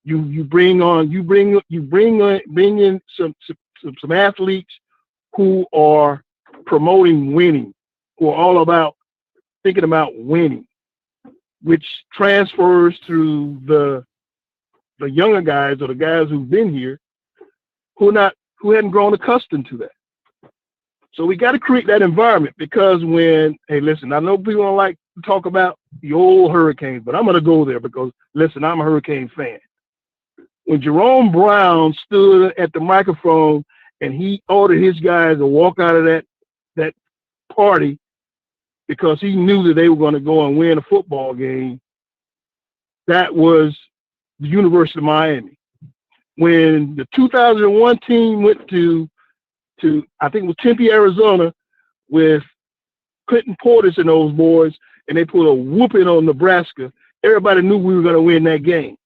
You bring in some athletes who are promoting winning, who are all about thinking about winning, which transfers to the younger guys or the guys who've been here who hadn't grown accustomed to that. So we got to create that environment because hey, listen, I know people don't like to talk about the old Hurricanes, but I'm going to go there because, listen, I'm a Hurricane fan. When Jerome Brown stood at the microphone and he ordered his guys to walk out of that party because he knew that they were going to go and win a football game, that was the University of Miami. When the 2001 team went to I think it was Tempe, Arizona, with Clinton Portis and those boys, and they put a whooping on Nebraska, everybody knew we were going to win that game.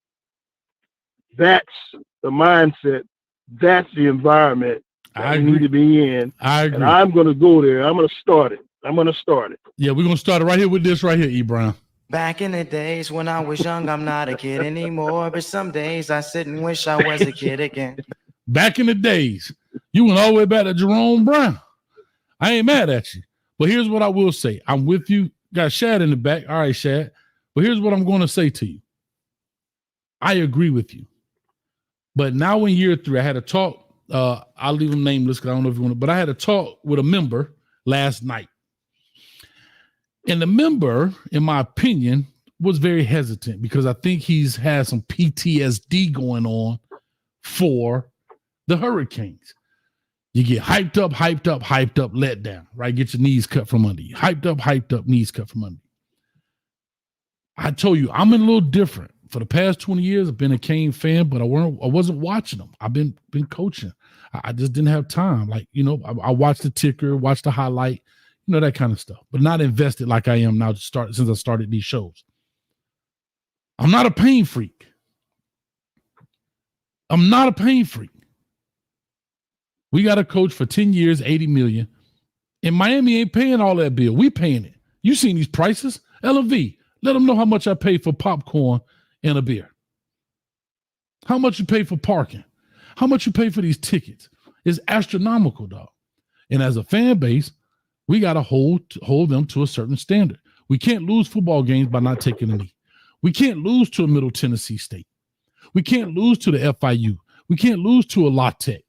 That's the mindset. That's the environment that we need to be in. I agree. And I'm going to go there. I'm going to start it. Yeah, we're going to start it right here with this right here, E. Brown. Back in the days when I was young, I'm not a kid anymore. But some days I sit and wish I was a kid again. Back in the days, you went all the way back to Jerome Brown. I ain't mad at you. But here's what I will say. I'm with you. Got Shad in the back. All right, Shad. But here's what I'm going to say to you. I agree with you. But now in year 3, I had a talk. I'll leave him nameless because I don't know if you want to, but I had a talk with a member last night. And the member, in my opinion, was very hesitant because I think he's had some PTSD going on for the Hurricanes. You get hyped up, let down, right? Get your knees cut from under you. Hyped up, knees cut from under you. I told you, I'm in a little different. For the past 20 years, I've been a Cane fan, but I wasn't watching them. I've been coaching. I just didn't have time. Like, I watched the ticker, watched the highlight, that kind of stuff, but not invested like I am now since I started these shows. I'm not a pain freak. We got a coach for 10 years, 80 million, and Miami ain't paying all that bill. We paying it. You seen these prices? LV, let them know how much I pay for popcorn and a beer. How much you pay for parking? How much you pay for these tickets? It's astronomical, dog. And as a fan base, we got to hold them to a certain standard. We can't lose football games by not taking a knee. We can't lose to a Middle Tennessee State. We can't lose to the FIU. We can't lose to a La Tech.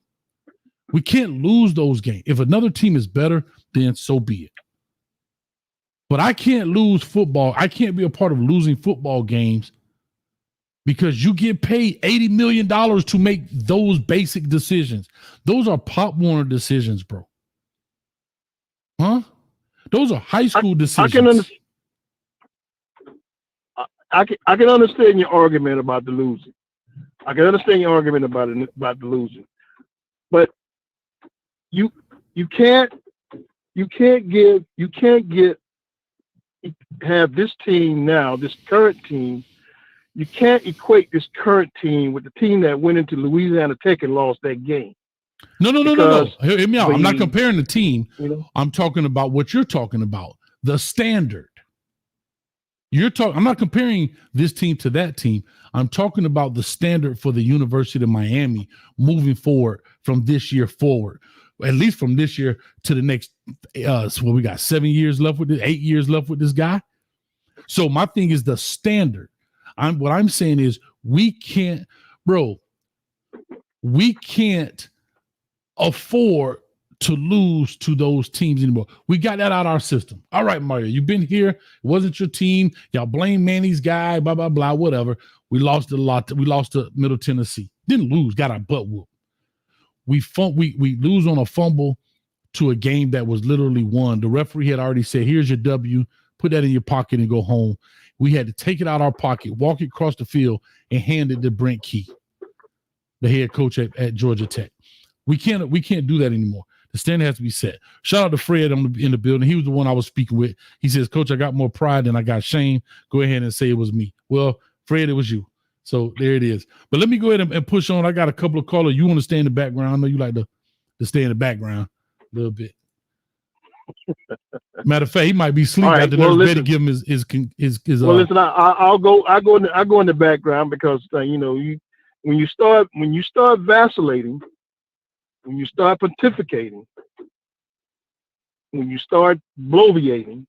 We can't lose those games. If another team is better, then so be it. But I can't lose football. I can't be a part of losing football games because you get paid $80 million to make those basic decisions. Those are Pop Warner decisions, bro. Huh? Those are high school decisions. I can understand your argument about the losing. I can understand your argument about the losing. But you can't get have this team now, this current team. You can't equate this current team with the team that went into Louisiana Tech and lost that game. No. Hear me out. I'm not comparing the team. I'm talking about what you're talking about. The standard. I'm not comparing this team to that team. I'm talking about the standard for the University of Miami moving forward from this year forward, at least from this year to the next. So we got 7 years left with this, 8 years left with this guy. So my thing is the standard. What I'm saying is we can't afford to lose to those teams anymore. We got that out of our system. All right, Mario, you've been here. It wasn't your team. Y'all blame Manny's guy, blah, blah, blah, whatever. We lost a lot. We lost to Middle Tennessee. Didn't lose, got our butt whooped. We lose on a fumble to a game that was literally won. The referee had already said, here's your W, put that in your pocket and go home. We had to take it out of our pocket, walk it across the field, and hand it to Brent Key, the head coach at Georgia Tech. We can't do that anymore. The standard has to be set. Shout out to Fred in the building. He was the one I was speaking with. He says, Coach, I got more pride than I got shame. Go ahead and say it was me. Well, Fred, it was you. So there it is. But let me go ahead and push on. I got a couple of callers. You want to stay in the background? I know you like to stay in the background a little bit. Matter of fact, he might be sleeping. Right, well, listen, give him his well, listen, I'll go in the background because when you start vacillating, when you start pontificating, when you start bloviating,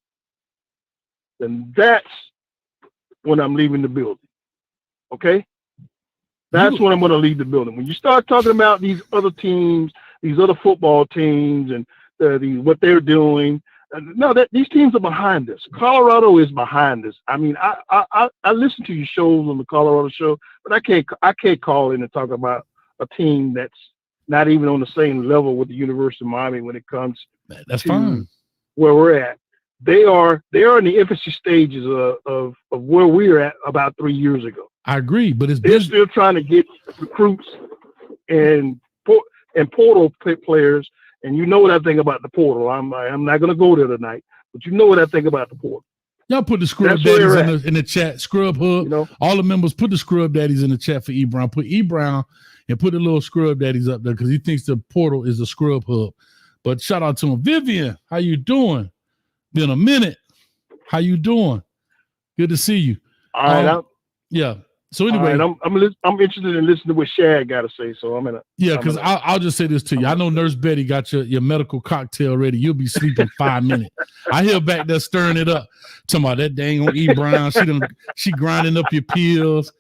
then that's when I'm leaving the building. Okay? That's when I'm going to leave the building. When you start talking about these other teams, these other football teams, and what they're doing, no, these teams are behind us. Colorado is behind us. I mean, I listen to your shows on the Colorado show, but I can't call in and talk about a team that's not even on the same level with the University of Miami when it comes to fine. Where we're at. They are in the infancy stages of where we were at about 3 years ago. I agree, but they're still trying to get recruits and portal players. And you know what I think about the portal. I'm not going to go there tonight, but you know what I think about the portal. Y'all put the scrub daddies in the chat. Scrub Hub. All the members put the scrub daddies in the chat for E Brown. Put E Brown and put the little scrub daddies up there because he thinks the portal is a scrub hub. But shout out to him. Vivian, how you doing? Been a minute. How you doing? Good to see you. All right. Yeah. So anyway, right, I'm interested in listening to what Shad got to say. So I'm gonna. Yeah, because I'll just say this to you. I know Nurse Betty got your medical cocktail ready. You'll be sleeping 5 minutes. I hear back there stirring it up, talking about that dang on E Brown. She grinding up your pills.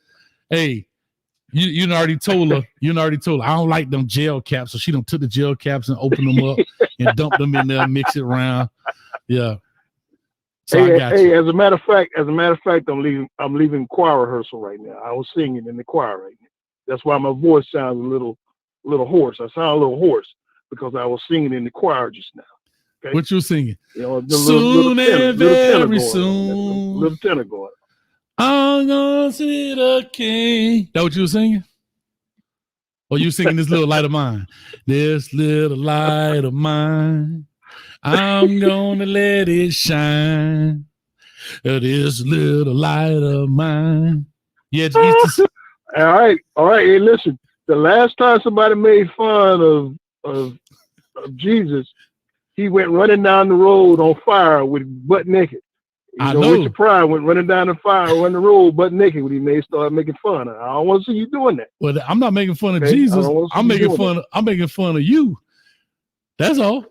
Hey, you already told her. I don't like them gel caps, so she done took the gel caps and opened them up and dumped them in there, mix it around. Yeah. So hey, as a matter of fact, I'm leaving choir rehearsal right now. I was singing in the choir right now. That's why my voice sounds a little hoarse. I sound a little hoarse because I was singing in the choir just now. Okay? What you singing? Soon and very soon. Little tenor going. I'm gonna see the king. That what you were singing? Or you singing this little light of mine? This little light of mine. I'm gonna let it shine. This little light of mine. Yeah, all right. Hey, listen. The last time somebody made fun of Jesus, he went running down the road on fire with butt naked. I know. Richard Pryor went running down the fire on the road butt naked when he started making fun. I don't want to see you doing that. Well, I'm not making fun of Jesus. I'm making fun of you. That's all.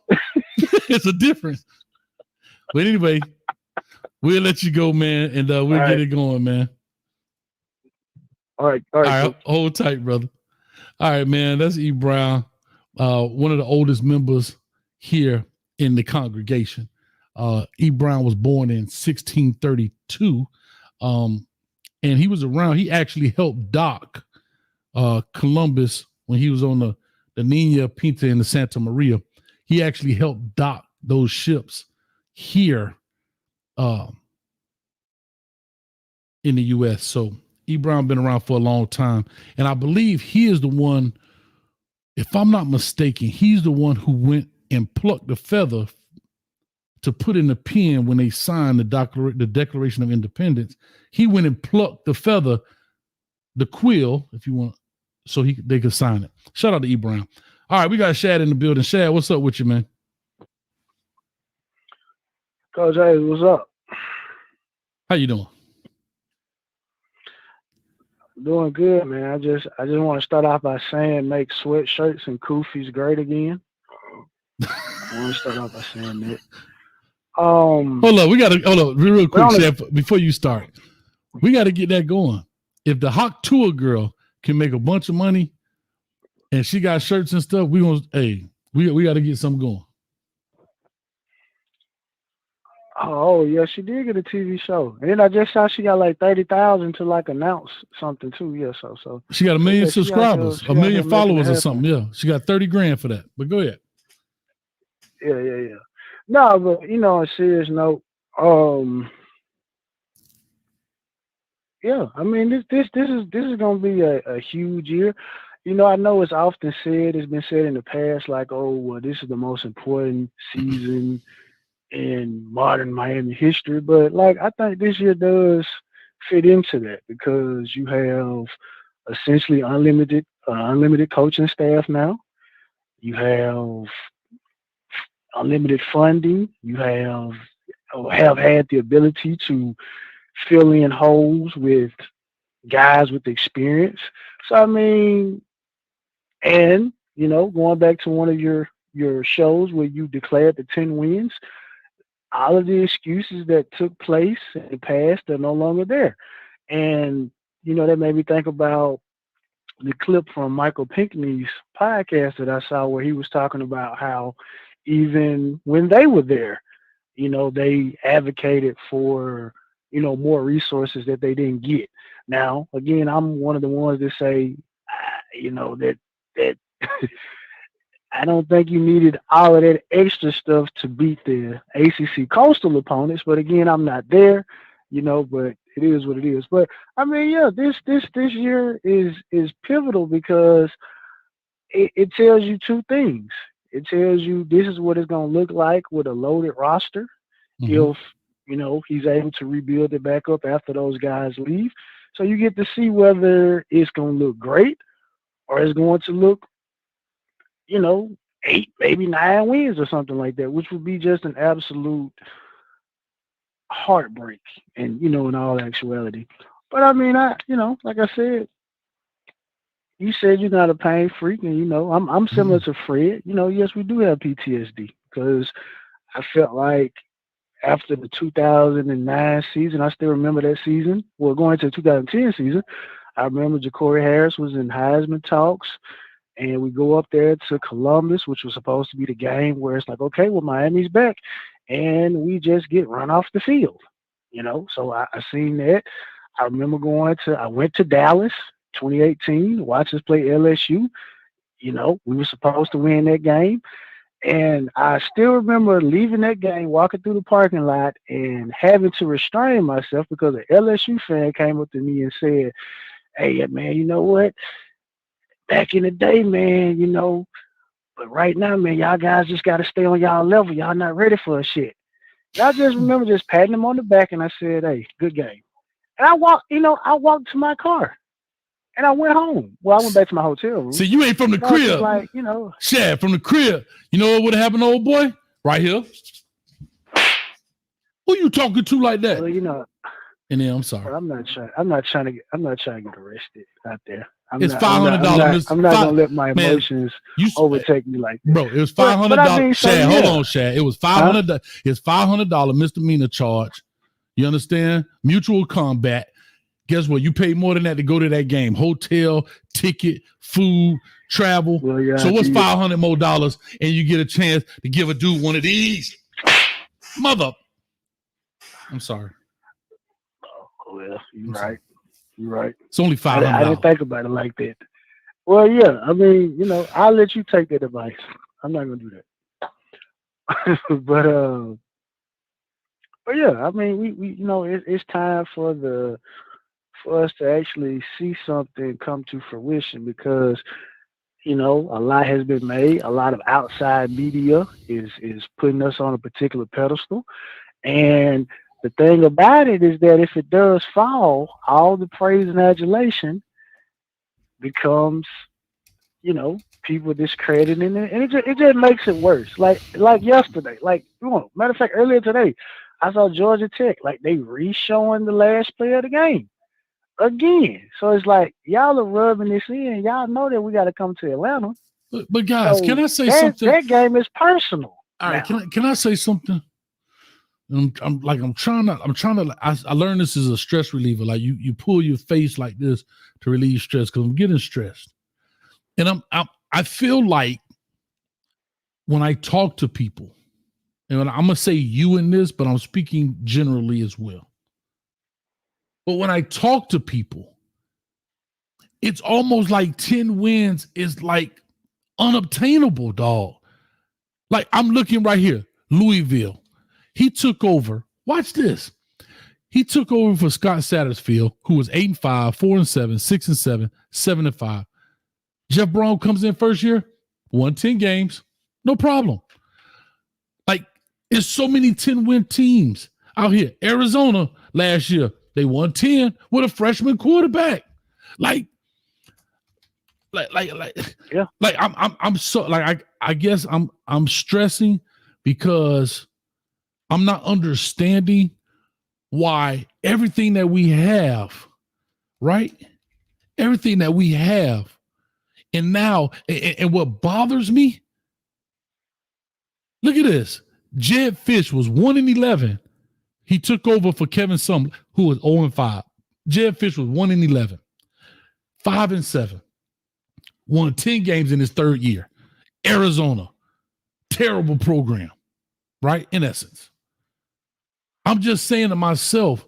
It's a difference. But anyway, we'll let you go, man, and we'll get it going, man. All right. Hold tight, brother. All right, man. That's E. Brown, one of the oldest members here in the congregation. E. Brown was born in 1632, and he was around. He actually helped dock Columbus when he was on the Nina Pinta and the Santa Maria. He actually helped dock those ships here in the U.S. So E. Brown been around for a long time. And I believe he is the one, if I'm not mistaken, he's the one who went and plucked the feather to put in the pen when they signed the Declaration of Independence. He went and plucked the feather, the quill, if you want, so they could sign it. Shout out to E. Brown. All right, we got Shad in the building. Shad, what's up with you, man? Coach A, what's up? How you doing? Doing good, man. I just want to start off by saying make sweatshirts and koofies great again. I want to start off by saying that. Hold on, real quick, Shad, before you start. We got to get that going. If the Hawk Tour girl can make a bunch of money and she got shirts and stuff, we got to get something going. Oh yeah, she did get a TV show, and then I just saw she got like 30,000 to like announce something too. Yeah, so she got 1 million subscribers, 1 million followers or something. Yeah, she got 30 grand for that. But go ahead. Yeah. No, but on a serious note, yeah, I mean this is gonna be a huge year. I know it's often said, it's been said in the past, like, oh, well, this is the most important season in modern Miami history, but like I think this year does fit into that because you have essentially unlimited coaching staff now. You have unlimited funding. You have had the ability to fill in holes with guys with experience. So I mean, and going back to one of your shows where you declared the 10 wins. All of the excuses that took place in the past are no longer there. And, that made me think about the clip from Michael Pinckney's podcast that I saw where he was talking about how even when they were there, they advocated for, more resources that they didn't get. Now, again, I'm one of the ones that say, that I don't think you needed all of that extra stuff to beat the ACC Coastal opponents. But again, I'm not there, but it is what it is. But I mean, yeah, this year is pivotal because it tells you two things. It tells you this is what it's going to look like with a loaded roster. If, he's able to rebuild it back up after those guys leave. So you get to see whether it's going to look great or it's going to look 8, maybe 9 wins or something like that, which would be just an absolute heartbreak and, in all actuality. But I mean, like I said, you said you're not a pain freak and, I'm similar to Fred. Yes, we do have PTSD because I felt like after the 2009 season, I still remember that season. Well, going to the 2010 season, I remember Ja'Cory Harris was in Heisman talks. And we go up there to Columbus, which was supposed to be the game where it's like, okay, well, Miami's back. And we just get run off the field, So I seen that. I remember I went to Dallas 2018, watched us play LSU. We were supposed to win that game. And I still remember leaving that game, walking through the parking lot and having to restrain myself because an LSU fan came up to me and said, hey, man, you know what? Back in the day, man, but right now, man, y'all guys just got to stay on y'all level. Y'all not ready for a shit. And I just remember just patting him on the back and I said, hey, good game. And I walked to my car and I went home. Well, I went back to my hotel room. See, you ain't from the crib. Like, Shad, from the crib. You know what would have happened, old boy? Right here. Who you talking to like that? Well, And then I'm sorry. I'm not trying to get arrested out there. It's $500. I'm not gonna let my emotions overtake me like that. Bro, it was $500. Shad, hold on, Shad. It was $500. It's $500 misdemeanor charge. You understand? Mutual combat. Guess what? You pay more than that to go to that game. Hotel, ticket, food, travel. Well, yeah, so what's $500 more dollars? And you get a chance to give a dude one of these. Mother. I'm sorry. Oh, well, you're right. You're right. It's only $500. I didn't think about it like that. Well, yeah. I mean, I'll let you take that advice. I'm not gonna do that. but yeah. I mean, we it's time for us to actually see something come to fruition because a lot has been made. A lot of outside media is putting us on a particular pedestal. And the thing about it is that if it does fall, all the praise and adulation becomes, people discrediting it, and it just makes it worse. Like yesterday, matter of fact, earlier today, I saw Georgia Tech, like they re-showing the last play of the game again. So it's like y'all are rubbing this in. Y'all know that we got to come to Atlanta. But guys, So can I say something? That game is personal. All right, can I say something? I learned this is a stress reliever. Like you pull your face like this to relieve stress because I'm getting stressed. And I feel like when I talk to people, and I'm gonna say you in this, but I'm speaking generally as well. But when I talk to people, it's almost like 10 wins is like unobtainable, dog. Like I'm looking right here, Louisville. He took over. Watch this. He took over for Scott Satterfield, who was 8-5, 4-7, 6-7, 7-5. Jeff Brown comes in first year, won 10 games, no problem. Like, there's so many 10-win teams out here. Arizona last year, they won 10 with a freshman quarterback. I guess I'm stressing because I'm not understanding why everything that we have, right? Everything that we have. And now, and what bothers me, look at this. Jed Fish was 1-11. He took over for Kevin Sumlin, who was 0-5. Jed Fish was 1-11, 5-7. Won 10 games in his third year. Arizona, terrible program, right? In essence. I'm just saying to myself,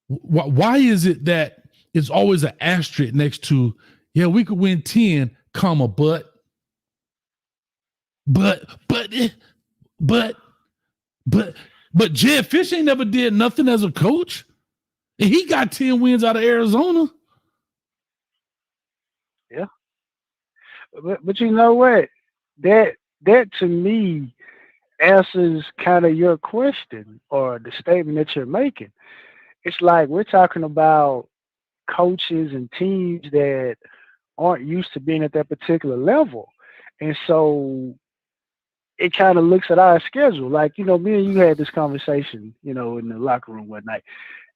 why is it that it's always an asterisk next to, yeah, we could win 10, comma, but Jed Fish ain't never did nothing as a coach. And he got 10 wins out of Arizona. Yeah. But you know what? That to me answers kind of your question or the statement that you're making. It's like we're talking about coaches and teams that aren't used to being at that particular level. And so it kind of looks at our schedule. Like, me and you had this conversation, in the locker room one night.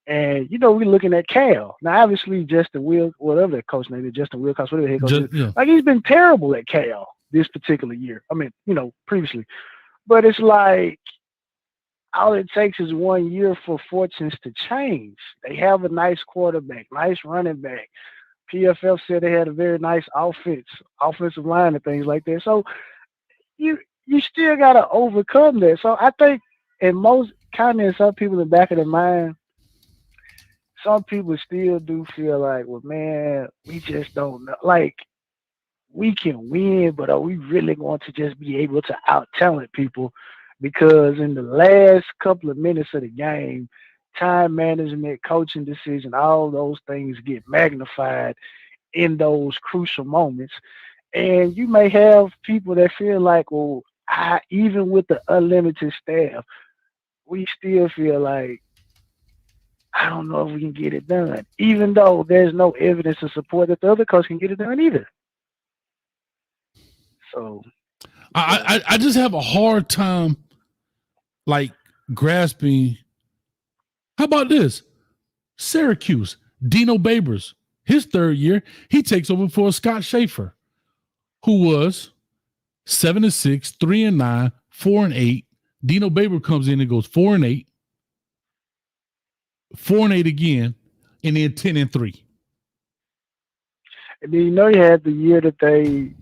And, we're looking at Cal. Now, obviously, Justin Will, whatever that coach name is, Justin Wilcox, whatever the heck coach is. Yeah. Like, he's been terrible at Cal this particular year. I mean, previously. But it's like all it takes is 1 year for fortunes to change. They have a nice quarterback, nice running back. PFF said they had a very nice offensive line and things like that. So you still got to overcome that. So I think in most kind of some people in the back of their mind, some people still do feel like, well, man, we just don't know. Like, we can win, but are we really going to just be able to out-talent people? Because in the last couple of minutes of the game, time management, coaching decision, all those things get magnified in those crucial moments. And you may have people that feel like, well, even with the unlimited staff, we still feel like, I don't know if we can get it done, even though there's no evidence to support that the other coach can get it done either. So I just have a hard time grasping. How about this? Syracuse, Dino Babers, his third year, he takes over for Scott Schaefer, who was 7-6, 3-9, 4-8. Dino Baber comes in and goes 4-8, 4-8 again, and then 10-3. And then you had the year that they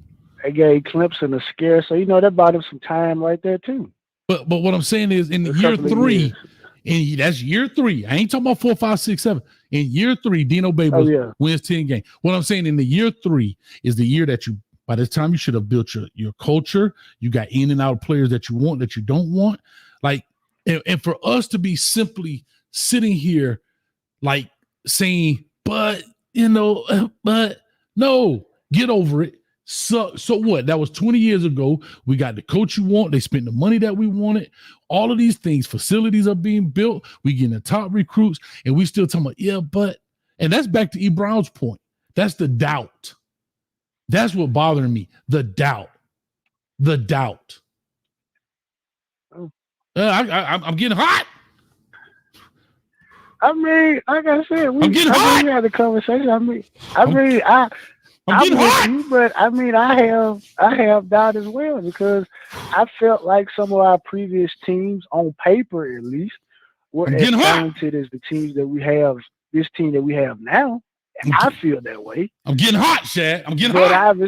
gave Clemson a scare, so that bought him some time right there too. But what I'm saying is in the year 3, and that's year 3. I ain't talking about 4, 5, 6, 7. In year 3, Dino Babers wins 10 games. What I'm saying in the year 3 is the year that you, by this time, you should have built your culture. You got in and out players that you want, that you don't want. And for us to be simply sitting here saying, but no, Get over it. So what? That was 20 years ago. We got the coach you want. They spent the money that we wanted. All of these things, facilities are being built. We getting the top recruits, and we still talking about, yeah, but, and that's back to E. Brown's point. That's the doubt. That's what bothering me. The doubt. The doubt. I'm getting hot. I mean, like I said, we had the conversation. I'm getting with hot. you, but I mean, I have doubt as well because I felt like some of our previous teams, on paper at least, were as talented as the teams that we have. This team that we have now, and I feel that way. I'm getting hot, Shad. I'm getting hot.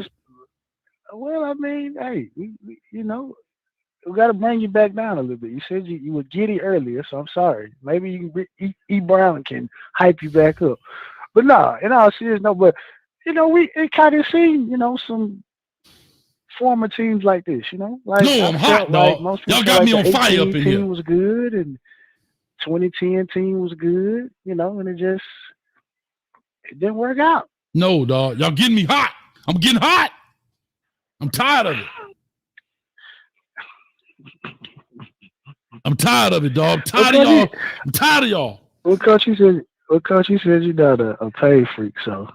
Well, I mean, hey, we got to bring you back down a little bit. You said you were giddy earlier, so I'm sorry. Maybe E. Brown can hype you back up. But no, in all seriousness, no. But we kind of seen some former teams like this. Like I'm hot, dog. Most y'all got me on fire up in here. Team was good, and 2010 team was good. And it didn't work out. No, dog. Y'all getting me hot. I'm getting hot. I'm tired of it. I'm tired of it, dog. I'm tired of y'all. Well, Coach, you said you're not a pay freak, so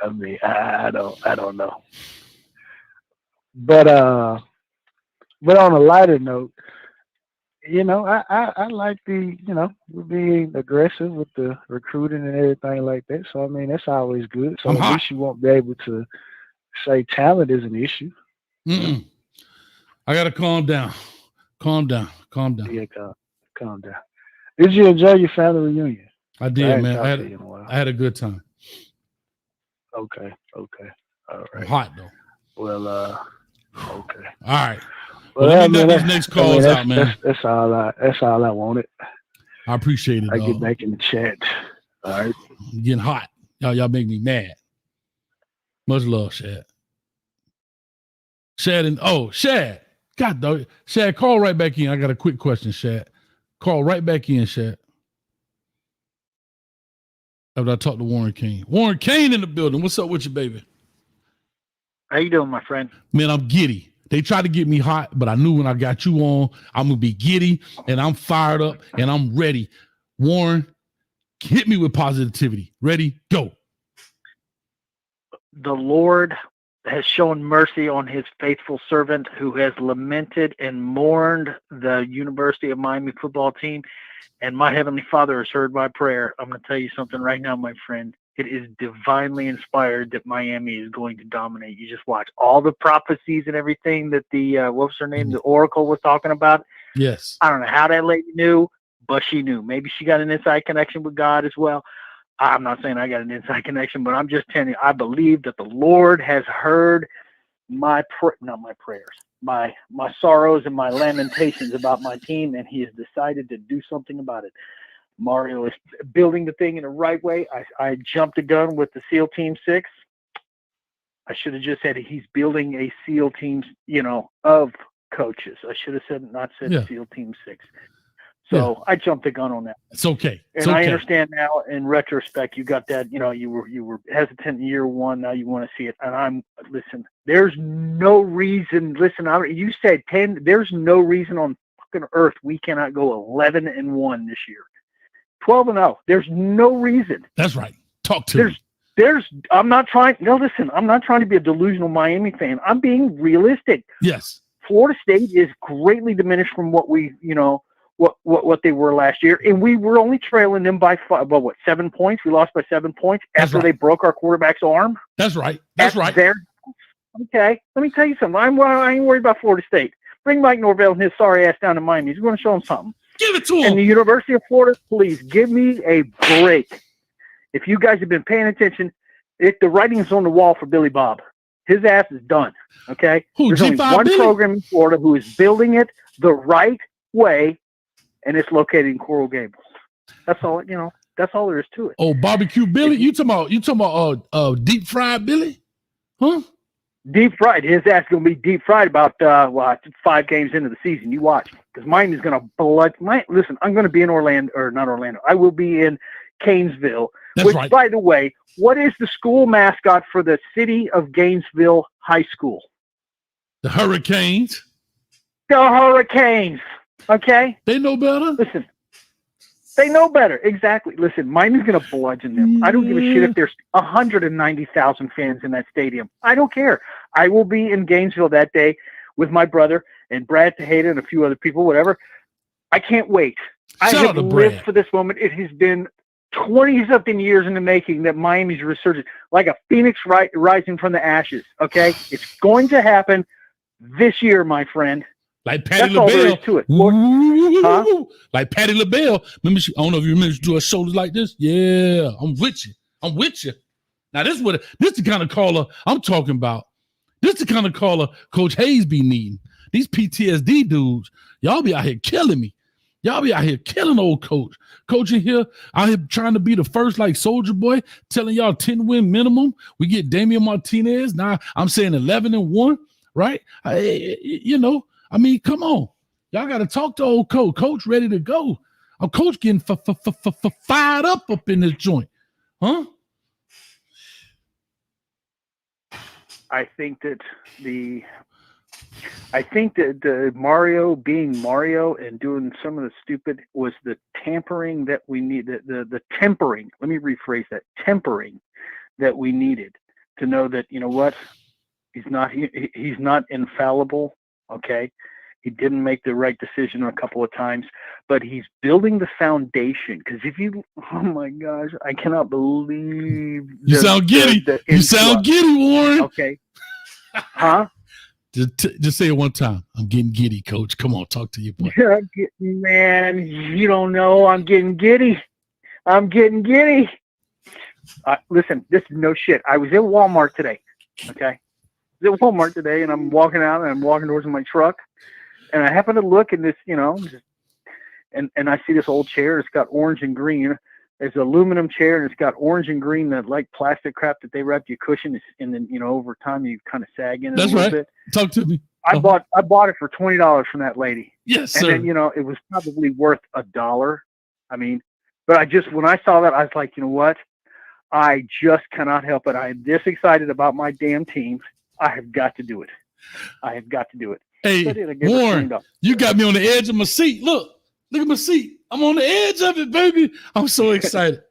I mean, I don't know. But on a lighter note, I like we're being aggressive with the recruiting and everything like that. So I mean, that's always good. So at least you won't be able to say talent is an issue. Mm-mm. I gotta calm down. Calm down. Yeah, calm down. Did you enjoy your family reunion? I did, man. I had a good time. Okay. All right. I'm hot though. Well, okay. All right. Well, let me knock these next calls out, man. That's all I wanted. I appreciate it. I get back in the chat. All right. I'm getting hot. Y'all make me mad. Much love, Shad. Shad. God, dog. Shad, call right back in. I got a quick question, Shad. Call right back in, Shad. After I talk to Warren Kane. Warren Kane in the building. What's up with you, baby? How you doing, my friend? Man, I'm giddy. They tried to get me hot, but I knew when I got you on, I'm going to be giddy, and I'm fired up, and I'm ready. Warren, hit me with positivity. Ready? Go. The Lord has shown mercy on his faithful servant who has lamented and mourned the University of Miami football team, and my Heavenly Father has heard my prayer. I'm going to tell you something right now, my friend. It is divinely inspired that Miami is going to dominate. You just watch all the prophecies and everything that what's her name? The Oracle was talking about. Yes. I don't know how that lady knew, but she knew. Maybe she got an inside connection with God as well. I'm not saying I got an inside connection, but I'm just telling you, I believe that the Lord has heard my sorrows and my lamentations about my team, and he has decided to do something about it. Mario is building the thing in the right way. I jumped the gun with the SEAL Team 6. I should have just said he's building a SEAL team, of coaches. I should have not said SEAL Team 6. So I jumped the gun on that. It's okay. I understand now in retrospect, you got that, you were hesitant in year one. Now you want to see it. And there's no reason. You said 10, there's no reason on fucking earth we cannot go 11-1 this year. 12-0. There's no reason. That's right. Talk to me. I'm not trying to be a delusional Miami fan. I'm being realistic. Yes. Florida State is greatly diminished from what we, what they were last year. And we were only trailing them by 7 points? We lost by 7 points after they broke our quarterback's arm. That's right. Okay. Let me tell you something. I ain't worried about Florida State. Bring Mike Norvell and his sorry ass down to Miami. He's going to show him something. Give it to him. And the University of Florida, please give me a break. If you guys have been paying attention, the writing's on the wall for Billy Bob. His ass is done. Okay? There's only one program in Florida who is building it the right way, and it's located in Coral Gables. That's all. That's all there is to it. Oh, barbecue Billy? You talking about deep fried Billy? Huh? Deep fried. His ass is gonna be deep fried about 5 games into the season. You watch, because mine is gonna blood. Listen, I'm gonna be in Orlando, or not Orlando. I will be in Canesville That's Which, right. by the way, what is the school mascot for the city of Gainesville High School? The Hurricanes. The Hurricanes. Okay? They know better. Listen, they know better. Exactly. Listen, Miami's going to bludgeon them. I don't give a shit if there's 190,000 fans in that stadium. I don't care. I will be in Gainesville that day with my brother and Brad Tejada and a few other people, whatever. I can't wait. I Shout out have to lived Brad. for this moment. It has been 20-something years in the making that Miami's resurgent, like a phoenix rising from the ashes, okay? It's going to happen this year, my friend. Like Patti That's all there LaBelle. is to it. Huh? Like Patti LaBelle. Remember I don't know if you remember she do her shoulders like this. Yeah, I'm with you. I'm with you. Now this the kind of caller I'm talking about. This the kind of caller Coach Hayes be needing. These PTSD dudes, y'all be out here killing me. Y'all be out here killing old coach. Coach in here out here trying to be the first like Soldier Boy, telling y'all 10-win minimum. We get Damian Martinez. Now I'm saying 11-1, right? I mean, come on. Y'all got to talk to old coach. Coach ready to go. Our coach getting fired up in this joint. Huh? I think that the Mario being Mario and doing some of the stupid was the tampering that we need, the tempering. Let me rephrase that. Tempering that we needed to know that, you know what? He's not infallible. Okay. He didn't make the right decision a couple of times, but he's building the foundation. Because oh my gosh, I cannot believe you sound giddy. You sound giddy, Warren. Okay. Huh? Just say it one time. I'm getting giddy, Coach. Come on, talk to your boy. Man, you don't know. I'm getting giddy. Listen, this is no shit. I was in Walmart today. Okay. I was at Walmart today, and I'm walking out, and I'm walking towards my truck, and I happen to look in this, and I see this old chair. It's got orange and green. It's an aluminum chair, and it's got orange and green, that like plastic crap that they wrap your cushion, and then over time you kind of sag in it a little bit. Talk to me. I bought it for $20 from that lady. Yes, and sir. then it was probably worth $1. I mean, but when I saw that, I was like, you know what? I just cannot help it. I am this excited about my damn team. I have got to do it. Hey, Warren, you got me on the edge of my seat. Look at my seat. I'm on the edge of it, baby. I'm so excited.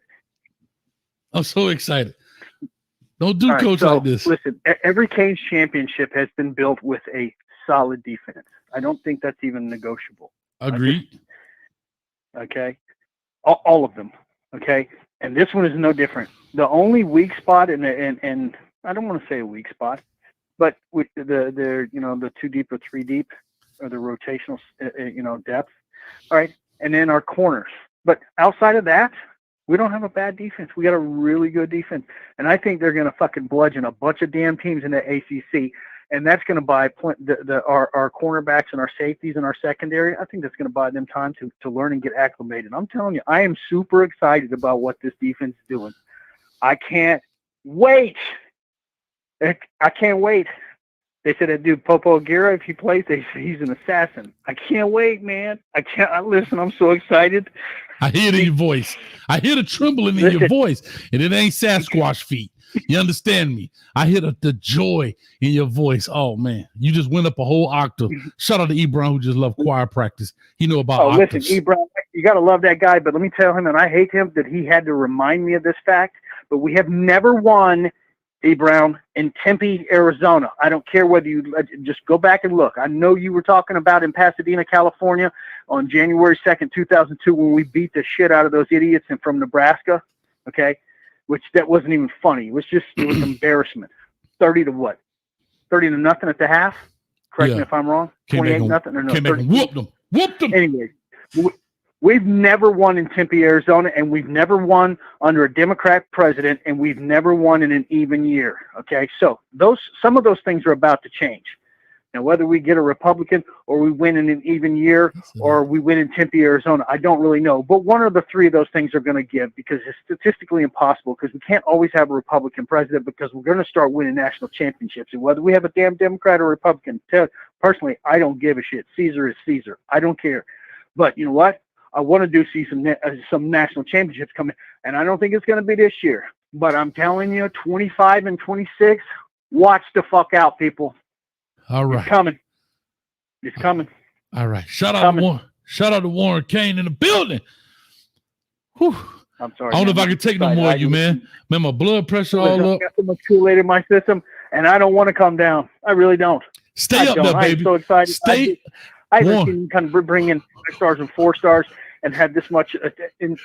Don't do Coach like this. Listen, every Canes championship has been built with a solid defense. I don't think that's even negotiable. Agreed. Okay. All of them. Okay. And this one is no different. The only weak spot, and I don't want to say a weak spot, but with the 2 deep or 3 deep, or the rotational, depth. All right. And then our corners. But outside of that, we don't have a bad defense. We got a really good defense. And I think they're going to fucking bludgeon a bunch of damn teams in the ACC. And that's going to buy our cornerbacks and our safeties and our secondary. I think that's going to buy them time to learn and get acclimated. I'm telling you, I am super excited about what this defense is doing. I can't wait. I can't wait. They said that dude Popo Aguirre, if he plays, they say he's an assassin. I can't wait, man. Listen, I'm so excited. I hear it in your voice. I hear the trembling in your voice, and it ain't Sasquatch feet. You understand me? I hear the joy in your voice. Oh, man. You just went up a whole octave. Shout out to E. Brown, who just loved choir practice. He knew about octaves. Listen, E. Brown, you got to love that guy, but let me tell him, and I hate him, that he had to remind me of this fact, but we have never won, E. Brown, in Tempe, Arizona. I don't care whether you just go back and look. I know you were talking about in Pasadena, California on January 2nd, 2002, when we beat the shit out of those idiots from Nebraska, okay? Which that wasn't even funny. It was embarrassment. 30 to what? 30 to nothing at the half? Correct me if I'm wrong. 28-0 or no? Came back and whooped them. Anyway, we've never won in Tempe, Arizona, and we've never won under a Democrat president, and we've never won in an even year. Okay, so some of those things are about to change. Now, whether we get a Republican or we win in an even year or we win in Tempe, Arizona, I don't really know. But one of the three of those things are going to give, because it's statistically impossible, because we can't always have a Republican president, because we're going to start winning national championships. And whether we have a damn Democrat or Republican, personally, I don't give a shit. Caesar is Caesar. I don't care. But you know what? I want to see some national championships coming, and I don't think it's going to be this year. But I'm telling you, 25 and 26, watch the fuck out, people. All right. It's coming. It's coming. All right. Shout out to Warren Kane in the building. Whew. I'm sorry. I don't know if I can take no more of you, man. Man, my blood pressure all up. I got so much Kool-Aid in my system, and I don't want to come down. I really don't. Stay up there, baby. I'm so excited. Stay. I haven't kind of bring in 5 stars and 4 stars and had this much in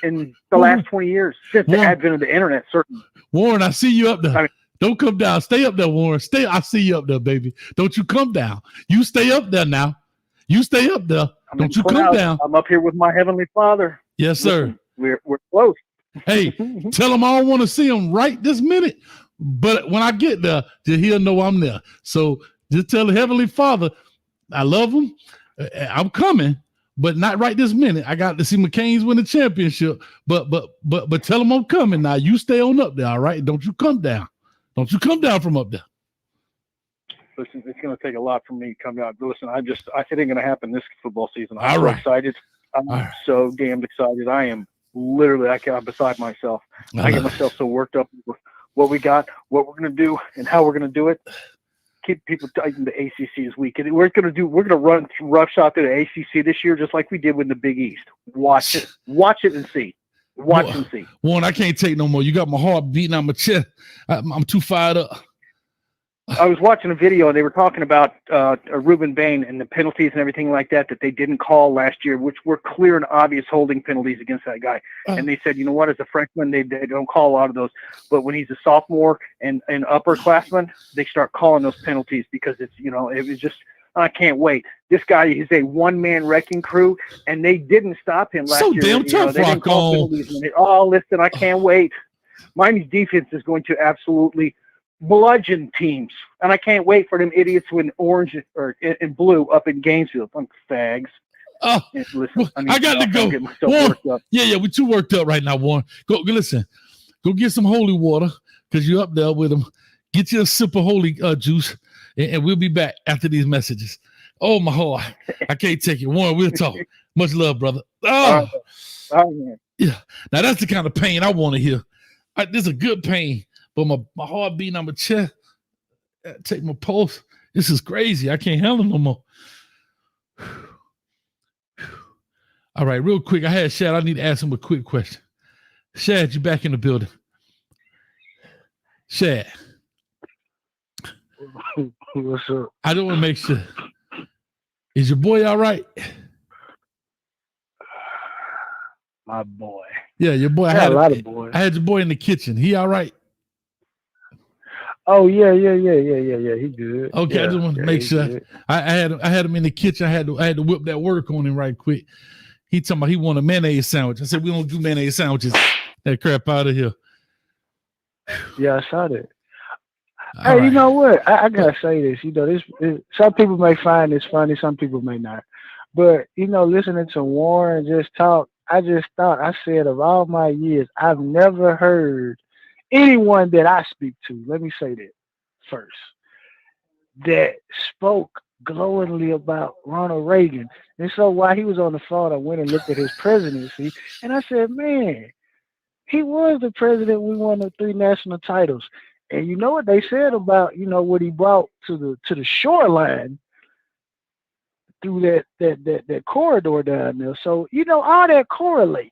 the last 20 years since the advent of the internet. Certainly. Warren, I see you up there. Don't come down. Stay up there, Warren. Stay. I see you up there, baby. Don't you come down. You stay up there now. You stay up there. Don't you come down. I'm up here with my Heavenly Father. Yes, sir. Listen, we're close. Hey, tell him I don't want to see him right this minute. But when I get there, he'll know I'm there. So just tell the Heavenly Father, I love him. I'm coming, but not right this minute. I got to see McCain's win the championship. But tell him I'm coming now. You stay on up there, all right? Don't you come down. Don't you come down from up there. Listen, it's going to take a lot for me to come down. Listen, it ain't going to happen this football season. I'm so excited. I'm so damn excited. I am literally, I'm beside myself. I get myself so worked up with what we got, what we're going to do, and how we're going to do it. Keep people tight in the ACC this week. And we're going to run roughshod to the ACC this year, just like we did with the Big East. Watch it and see. Watch and see. Warren, I can't take no more. You got my heart beating on my chest. I'm too fired up. I was watching a video and they were talking about Reuben Bain and the penalties and everything like that they didn't call last year, which were clear and obvious holding penalties against that guy. And they said, you know what, as a freshman, they don't call a lot of those. But when he's a sophomore and upperclassman, they start calling those penalties because it was just, I can't wait. This guy is a one-man wrecking crew, and they didn't stop him last year. So damn tough, they didn't call penalties. Listen, I can't wait. Miami's defense is going to absolutely bludgeon teams, and I can't wait for them idiots in orange or in blue up in Gainesville. I'm fags. Oh, listen, I got to go. Warren, yeah, we're too worked up right now, Warren. Go listen. Go get some holy water because you're up there with them. Get you a sip of holy juice, and we'll be back after these messages. Oh, my heart. I can't take it. Warren, we'll talk. Much love, brother. Oh, yeah. Now, that's the kind of pain I want to hear. This is a good pain. But my heart beating on my chest, take my pulse. This is crazy. I can't handle no more. All right, real quick. I had Shad. I need to ask him a quick question. Shad, you back in the building. Shad. What's up? I don't want to make sure. Is your boy all right? My boy. Yeah, your boy. I had a lot of boys. I had your boy in the kitchen. He all right? Oh yeah. He good. Okay, I just want to make sure. I had him in the kitchen. I had to whip that work on him right quick. He talking about he want a mayonnaise sandwich. I said we don't do mayonnaise sandwiches. That crap out of here. Yeah, I saw that. Hey, right. You know what? I gotta say this. Some people may find this funny, some people may not. But listening to Warren just talk, I said of all my years, I've never heard anyone that I speak to, let me say that first, that spoke glowingly about Ronald Reagan. And so while he was on the phone, I went and looked at his presidency, and I said, man, he was the president. We won the 3 national titles. And you know what they said about, what he brought to the shoreline through that corridor down there. So, all that correlates.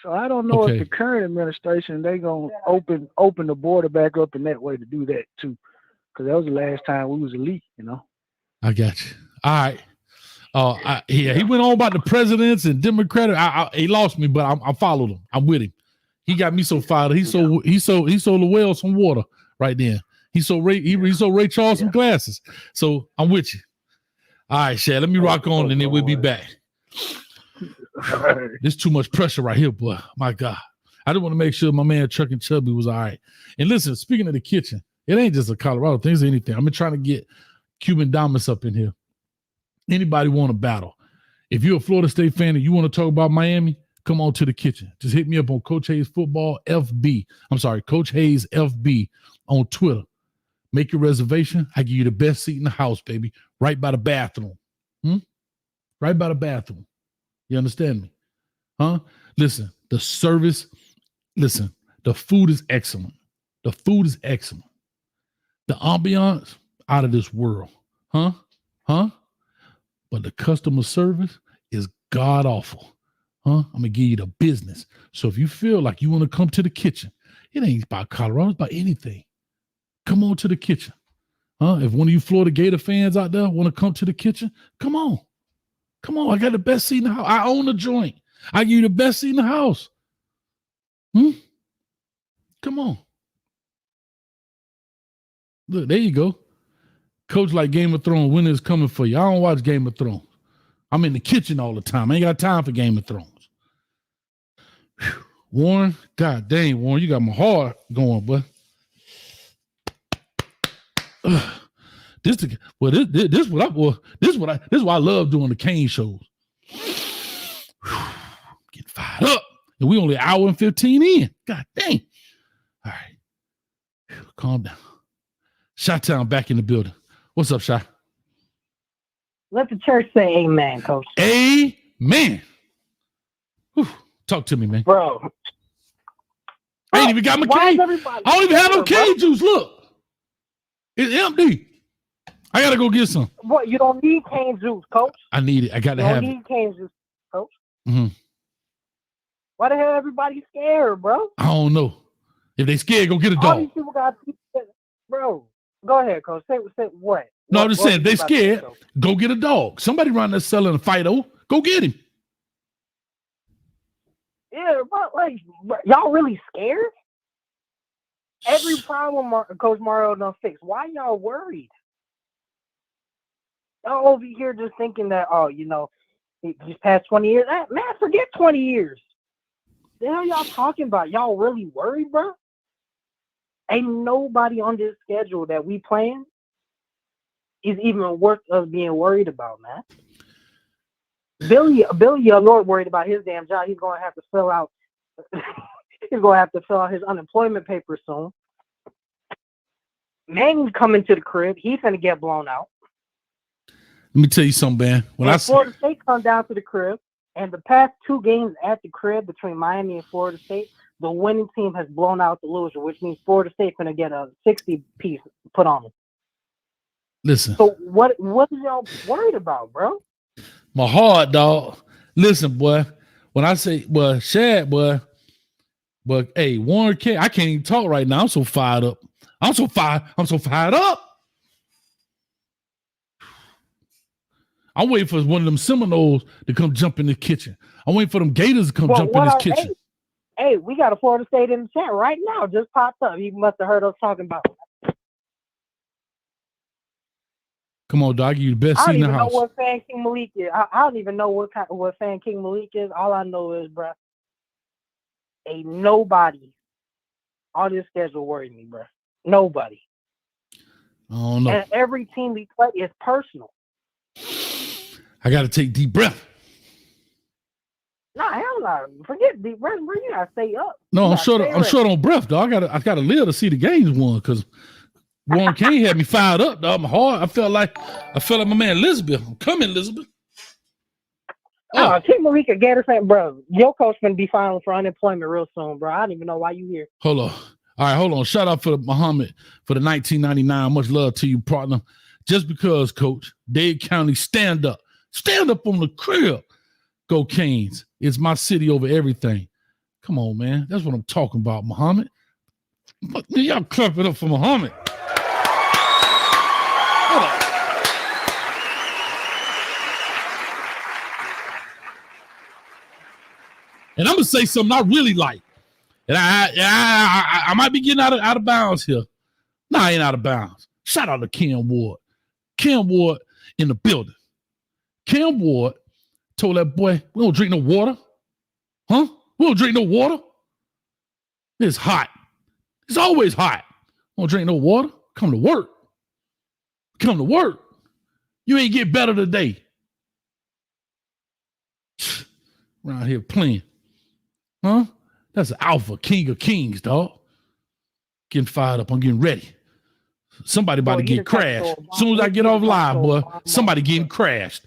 So I don't know if the current administration, they going to open the border back up in that way to do that too. Because that was the last time we was elite, I got you. All right. He went on about the presidents and Democratic. He lost me, but I followed him. I'm with him. He got me so fired. He sold the whale some water right then. He sold Ray Charles some glasses. So I'm with you. All right, Shad, let me rock on and then we'll be back. There's too much pressure right here, boy. My God. I just want to make sure my man Chuck and Chubby was all right. And listen, speaking of the kitchen, it ain't just a Colorado thing, it's anything. I've been trying to get Cuban Damas up in here. Anybody want to battle? If you're a Florida State fan and you want to talk about Miami, come on to the kitchen. Just hit me up on Coach Hayes Football FB. I'm sorry, Coach Hayes FB on Twitter. Make your reservation. I give you the best seat in the house, baby. Right by the bathroom. Right by the bathroom. You understand me? Huh? Listen, the service, listen, the food is excellent. The food is excellent. The ambiance, out of this world. Huh? But the customer service is god awful. Huh? I'm going to give you the business. So if you feel like you want to come to the kitchen, it ain't about Colorado, it's about anything. Come on to the kitchen. Huh? If one of you Florida Gator fans out there want to come to the kitchen, come on. Come on. I got the best seat in the house. I own the joint. I give you the best seat in the house. Come on. Look, there you go. Coach like Game of Thrones, winter is coming for you. I don't watch Game of Thrones. I'm in the kitchen all the time. I ain't got time for Game of Thrones. Whew. Warren, God dang, Warren, you got my heart going, boy. This is what I love doing the Kane shows. Getting fired up. And we only an hour and 15 in. God dang. All right. Calm down. Chi-Town back in the building. What's up, Chi? Let the church say amen, Coach. Amen. Whew. Talk to me, man. Bro. I ain't even got my cane. I don't even have no cane juice. Look. It's empty. I got to go get some. What? You don't need cane juice, Coach. I need it. I got to have it. You don't need cane juice, Coach. Mm-hmm. Why the hell everybody scared, bro? I don't know. If they scared, go get a All dog. these people got, bro. Go ahead, Coach. Say what? No, I'm just saying, if they scared, go get a dog. Somebody around there selling a Fido. Go get him. Yeah, but like, y'all really scared? Every problem Coach Mario done fixed. Why y'all worried? Y'all over here just thinking that, these past 20 years. Man, forget 20 years. The hell y'all talking about? Y'all really worried, bro? Ain't nobody on this schedule that we playing is even worth us being worried about, man. Billy Lord worried about his damn job. He's gonna have to fill out his unemployment papers soon. Manny's coming to the crib. He's gonna get blown out. Let me tell you something, man. Florida State come down to the crib, and the past two games at the crib between Miami and Florida State, the winning team has blown out the loser, which means Florida State's gonna get a 60-piece put on them. Listen. So what is y'all worried about, bro? My heart, dog. Listen, boy. When I say, Shad, boy. But hey, Warren K, I can't even talk right now. I'm so fired up. I'm so fired up. I'm waiting for one of them Seminoles to come jump in the kitchen. I'm waiting for them Gators to come jump in this kitchen. Hey, we got a Florida State in the chat right now. Just popped up. You must have heard us talking about it. Come on, dog. You the best seat in the house. I don't even know what fan King Malik is. I don't even know what fan King Malik is. All I know is, bro, ain't nobody on this schedule worried me, bro. Nobody. I don't know. And every team we play is personal. I got to take deep breath. Nah, hell no. Forget deep breath, bro. You gotta stay up. No, I'm short on breath, dog. I gotta live to see the games won because Warren Kane had me fired up, dog. My heart. I felt like my man Elizabeth. I'm coming, Elizabeth. King Malik a Gator fan, bro. Your coach gonna be filing for unemployment real soon, bro. I don't even know why you here. Hold on. All right, hold on. Shout out for Muhammad for the 1999. Much love to you, partner. Just because, Coach, Dade County, stand up. Stand up on the crib. Go Canes. It's my city over everything. Come on, man. That's what I'm talking about, Muhammad. Y'all clap it up for Muhammad. Hold on. And I'm going to say something I really like. And I might be getting out of bounds here. No, I ain't out of bounds. Shout out to Ken Ward. Ken Ward in the building. Ken Ward told that boy, we don't drink no water. Huh? We don't drink no water. It's hot. It's always hot. We don't drink no water. Come to work. Come to work. You ain't get better today. Around here playing. Huh? That's an alpha, king of kings, dog. Getting fired up. I'm getting ready. Somebody about to get crashed. As soon as I get off live, boy, somebody getting crashed.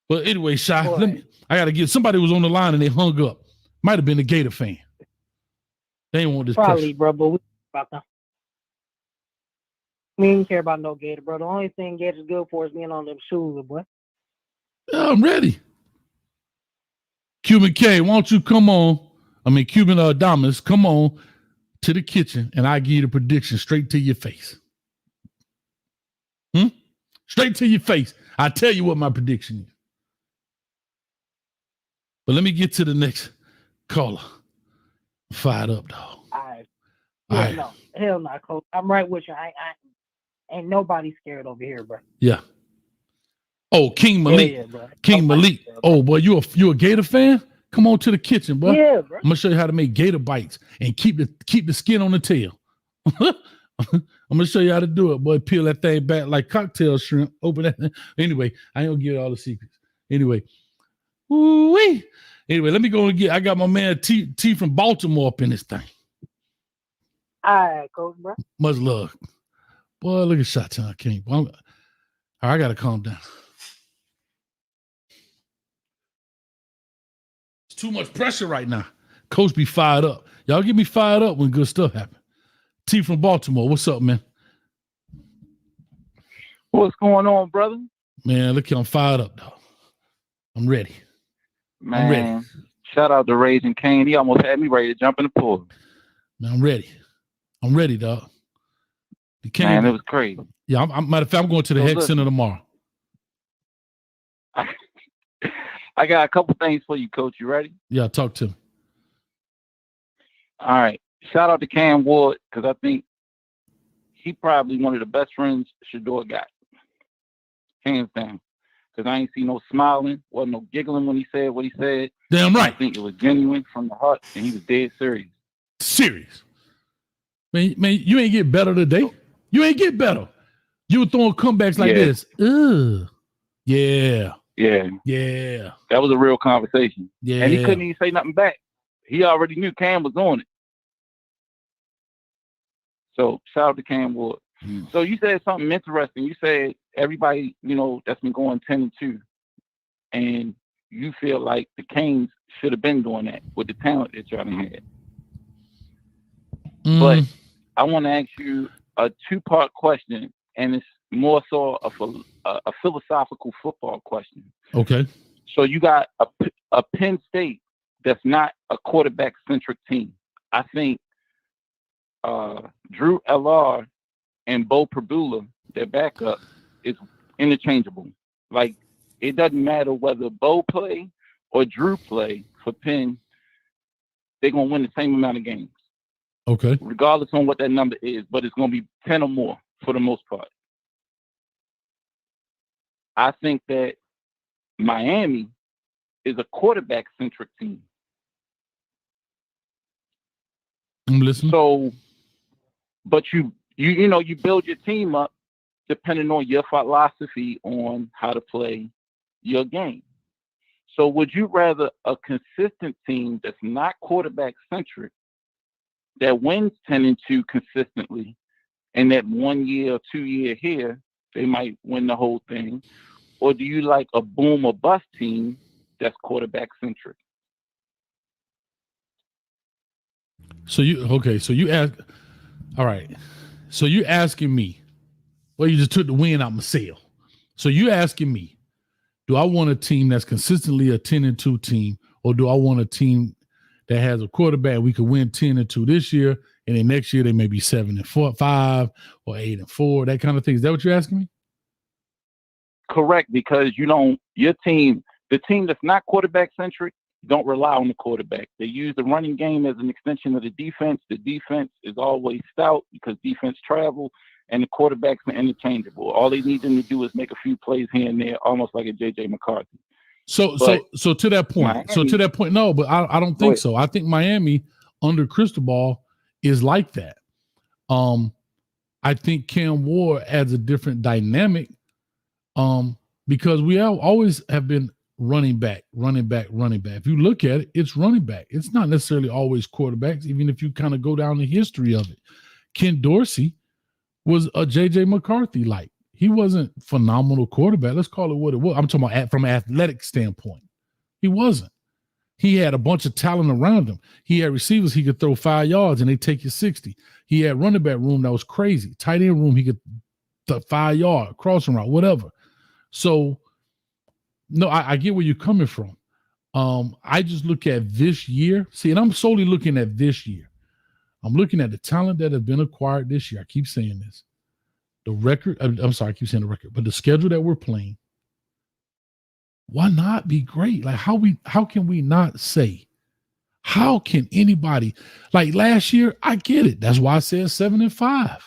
Well, anyway, Shy, I got to get somebody was on the line and they hung up. Might have been a Gator fan. They ain't want this Probably, pressure. bro, but we didn't care about no Gator, bro. The only thing Gator's good for is being on them shoes, boy. Yeah, I'm ready. Cuban K, why don't you come on? I mean, Cuban Adamas, come on to the kitchen and I give you the prediction straight to your face. Straight to your face. I tell you what my prediction is. But let me get to the next caller. Fired up, dog. All right. No, hell no, Coach. I'm right with you. I ain't nobody scared over here, bro. Yeah. Oh, King Malik. Yeah, bro. King Malik. Oh, boy, you a Gator fan? Come on to the kitchen, bro. Yeah, bro. I'm gonna show you how to make Gator bites and keep the skin on the tail. I'm gonna show you how to do it, boy. Peel that thing back like cocktail shrimp. Open that. Anyway, I ain't gonna give you all the secrets. Anyway, woo-wee. Anyway, let me go and get. I got my man T from Baltimore up in this thing. All right, Coach, bro. Much love, boy. Look at Shot Town King. All right, I gotta calm down. It's too much pressure right now. Coach be fired up. Y'all get me fired up when good stuff happens. T from Baltimore, what's up, man? What's going on, brother? Man, look, I'm fired up, dog. I'm ready. Man, I'm ready. Shout out to Raising Kane. He almost had me ready to jump in the pool. Man, I'm ready. I'm ready, dog. Man, it was crazy. Yeah, matter of fact, I'm going to the Heck Center tomorrow. I got a couple things for you, Coach. You ready? Yeah, talk to me. All right. Shout out to Cam Ward, because I think he probably one of the best friends Shador got. Hands down. Because I ain't see no smiling, wasn't no giggling when he said what he said. Damn right. I think it was genuine from the heart, and he was dead serious. Serious. Man, you ain't get better today. You ain't get better. You were throwing comebacks like this. Ugh. Yeah. Yeah. Yeah. That was a real conversation. Yeah. And he couldn't even say nothing back. He already knew Cam was on it. So shout out to Cam Ward. So you said something interesting. You said everybody, that's been going 10-2. And you feel like the Canes should have been doing that with the talent that y'all had. But I want to ask you a two-part question, and it's more so a philosophical football question. Okay. So you got a Penn State that's not a quarterback-centric team. I think Drew L.R. and Bo Prabula, their backup, is interchangeable. Like, it doesn't matter whether Bo play or Drew play for Penn, they're going to win the same amount of games. Okay. Regardless on what that number is, but it's going to be 10 or more for the most part. I think that Miami is a quarterback-centric team. I'm listening. So, but you build your team up depending on your philosophy on how to play your game. So would you rather a consistent team that's not quarterback-centric that wins 10-2 consistently, and that 1 year or 2 year here, they might win the whole thing? Or do you like a boom or bust team that's quarterback-centric? So you ask, all right. So you asking me, well, you just took the wind out my sail. So you asking me, do I want a team that's consistently a 10-2 team, or do I want a team that has a quarterback we could win 10-2 this year, and then next year they may be 7-5 or 8-4, that kind of thing? Is that what you're asking me? Correct, because the team that's not quarterback centric don't rely on the quarterback. They use the running game as an extension of the defense. The defense is always stout because defense travel, and the quarterbacks are interchangeable. All they need them to do is make a few plays here and there, almost like a J.J. McCarthy. So to that point, no, but I don't think so. I think Miami under Cristobal is like that. I think Cam Ward adds a different dynamic because we always have been running back. If you look at it, it's running back. It's not necessarily always quarterbacks, even if you kind of go down the history of it. Ken Dorsey was a J.J. McCarthy like. he wasn't phenomenal quarterback. Let's call it what it was. I'm talking about from an athletic standpoint. He wasn't. He had a bunch of talent around him. He had receivers he could throw 5 yards and they take you 60. He had running back room that was crazy. Tight end room, he could 5 yard, crossing route, whatever. So, no, I get where you're coming from. I just look at this year. See, and I'm solely looking at this year. I'm looking at the talent that has been acquired this year. I keep saying this. The record, I'm sorry, I keep saying the record, but the schedule that we're playing, why not be great? Like how can we not say, how can anybody, like last year, I get it. That's why I said 7-5.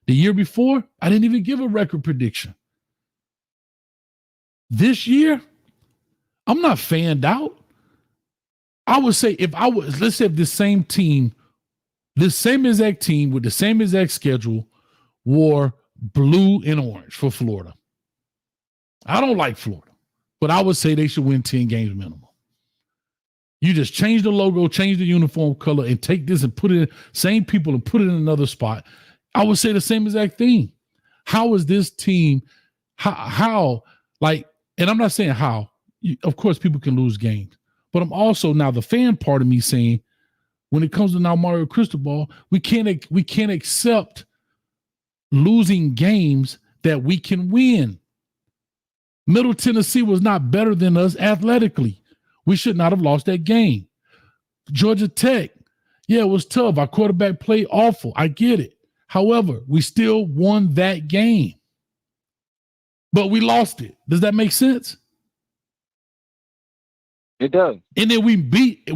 The year before, I didn't even give a record prediction. This year, I'm not fanned out. I would say let's say if this same exact team with the same exact schedule wore blue and orange for Florida. I don't like Florida. But I would say they should win 10 games minimum. You just change the logo, change the uniform color, and take this and put it in, same people and put it in another spot. I would say the same exact thing. How is this team, how like, and I'm not saying how, of course people can lose games, but I'm also now the fan part of me saying, when it comes to now Mario Cristobal, we can't accept losing games that we can win. Middle Tennessee was not better than us athletically. We should not have lost that game. Georgia Tech, yeah, it was tough. Our quarterback played awful. I get it. However, we still won that game. But we lost it. Does that make sense? It does. And then we beat a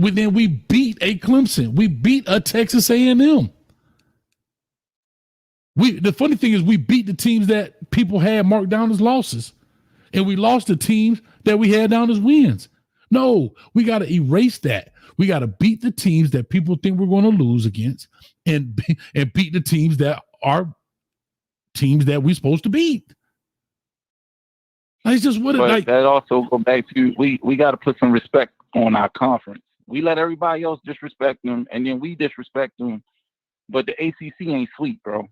Clemson. We beat a Texas A&M. The funny thing is we beat the teams that people had marked down as losses. And we lost the teams that we had down as wins. No, we got to erase that. We got to beat the teams that people think we're going to lose against and beat the teams that are teams that we're supposed to beat. It's just what it like. That also go back to we got to put some respect on our conference. We let everybody else disrespect them, and then we disrespect them. But the ACC ain't sweet, bro.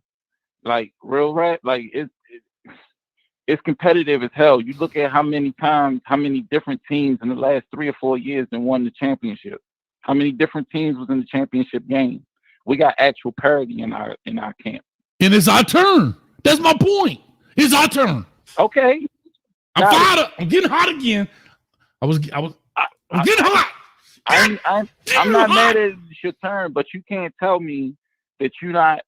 Like real rap, like it's competitive as hell. You look at how many different teams in the last 3 or 4 years and won the championship. How many different teams was in the championship game? We got actual parity in our camp. And it's our turn. That's my point. It's our turn. Okay. I'm fired up. I'm getting hot again. I'm getting hot. I'm not mad at it's your turn, but you can't tell me that you're not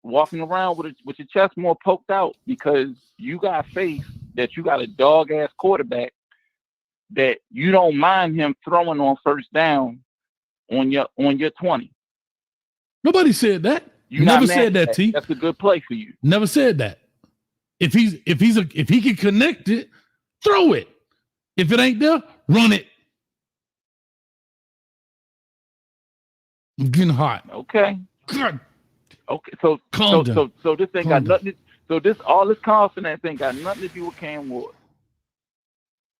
walking around with your chest more poked out because you got faith that you got a dog ass quarterback that you don't mind him throwing on first down on your 20. Nobody said that. You never said that, T. That's a good play for you. Never said that. If he can connect it, throw it. If it ain't there, run it. I'm getting hot. Okay. God. Okay, so this ain't got nothing. So all this confidence ain't got nothing to do with Cam Ward.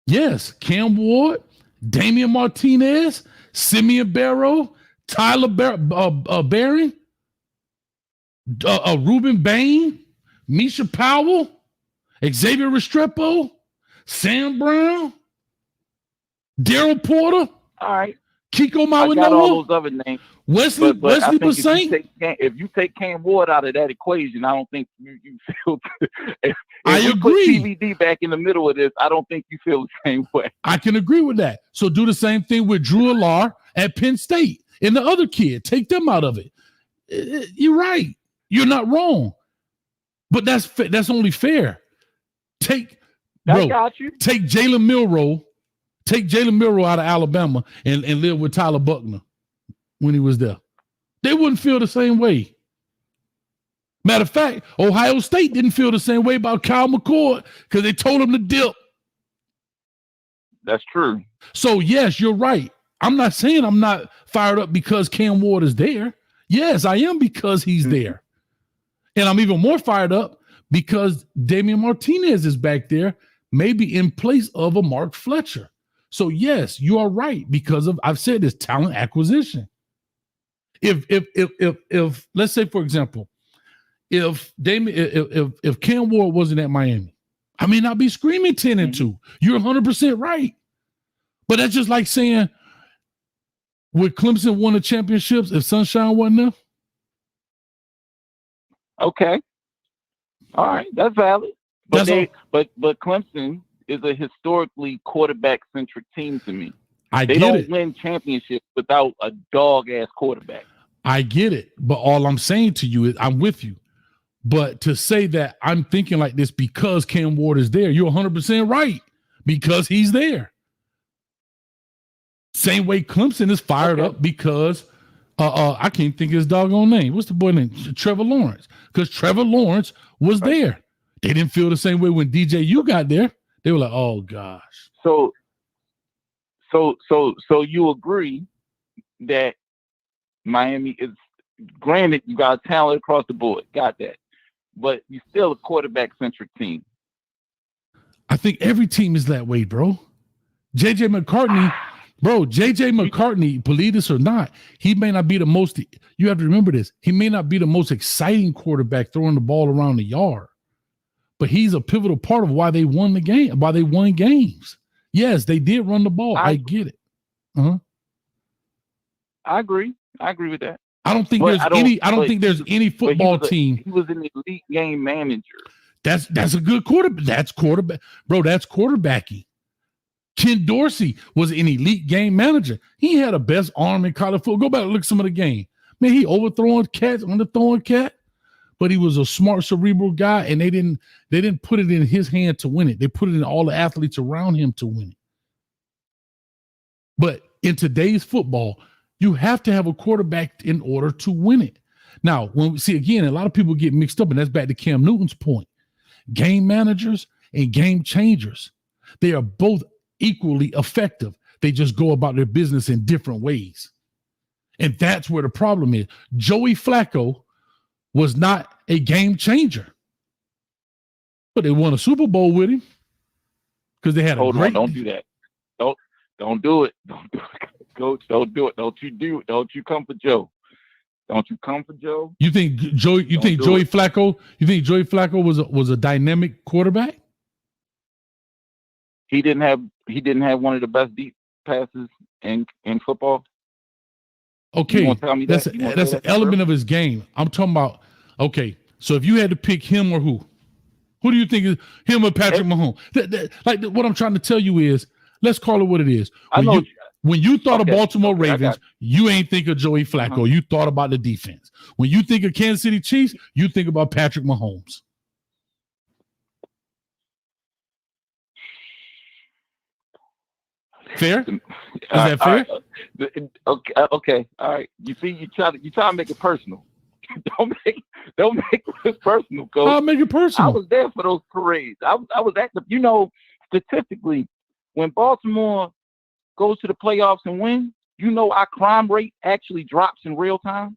Yes, Cam Ward, Damian Martinez, Simeon Barrow, Tyler Barry, Ruben Bain, Misha Powell, Xavier Restrepo, Sam Brown, Daryl Porter. All right. Kiko Mawanoa. I got all those other names. Wesley Bassane. If you take Cam Ward out of that equation, I don't think you feel. If I we agree. Put TVD back in the middle of this, I don't think you feel the same way. I can agree with that. So do the same thing with Drew Allar at Penn State and the other kid. Take them out of it. You're right. You're not wrong. But that's only fair. Take Jalen Milroe. Take Jalen Milroe out of Alabama and live with Tyler Buckner when he was there. They wouldn't feel the same way. Matter of fact, Ohio State didn't feel the same way about Kyle McCord because they told him to dip. That's true. So, yes, you're right. I'm not saying I'm not fired up because Cam Ward is there. Yes, I am because he's there. And I'm even more fired up because Damian Martinez is back there, maybe in place of a Mark Fletcher. So yes, you are right because of I've said this talent acquisition. If let's say, for example, if Cam Ward wasn't at Miami, I may not be screaming 10-2. You're 100% right. But that's just like saying, would Clemson won the championships if Sunshine wasn't there? Okay. All right, that's valid. But but Clemson is a historically quarterback-centric team to me. They don't win championships without a dog-ass quarterback. I get it. But all I'm saying to you is I'm with you. But to say that I'm thinking like this because Cam Ward is there, you're 100% right. Because he's there. Same way Clemson is fired up because I can't think of his doggone name. What's the boy name? Trevor Lawrence. Because Trevor Lawrence was there. They didn't feel the same way when DJU got there. They were like, oh gosh. So you agree that Miami is, granted, you got talent across the board, got that, but you're still a quarterback-centric team. I think every team is that way, bro. JJ McCartney, believe this or not, he may not be the most, you have to remember this, he may not be the most exciting quarterback throwing the ball around the yard, but he's a pivotal part of why they won the game, why they won games. Yes, they did run the ball. I get it. I agree with that. I don't think there's any football team. He was an elite game manager. That's a good quarterback. That's quarterback, bro. That's quarterbacking. Ken Dorsey was an elite game manager. He had the best arm in college football. Go back and look at some of the game. Man, he overthrowing cats, underthrowing cat, but he was a smart, cerebral guy, and they didn't put it in his hand to win it. They put it in all the athletes around him to win it. But in today's football, you have to have a quarterback in order to win it. Now, when we see again, a lot of people get mixed up, and that's back to Cam Newton's point. Game managers and game changers, they are both equally effective. They just go about their business in different ways. And that's where the problem is. Joey Flacco was not a game changer, but they won a Super Bowl with him because they had Hold on, don't do that. Don't do it. Don't do it. Coach, don't do it. Don't you do it. Don't you come for Joe. Don't you come for Joe. You think Joey Flacco was a dynamic quarterback? He didn't have one of the best deep passes in football. Okay, that's an element of his game. I'm talking about. Okay, so if you had to pick him or who do you think is him or Patrick Mahomes? Like what I'm trying to tell you is, let's call it what it is. When you thought of Baltimore Ravens, you ain't think of Joey Flacco. You thought about the defense. When you think of Kansas City Chiefs, you think about Patrick Mahomes. Fair? Is that fair? Okay. All right. You see, you try to make it personal. Don't make it personal, Coach. I'll make it personal. I was there for those parades. I was at the. Statistically, when Baltimore goes to the playoffs and win, our crime rate actually drops in real time.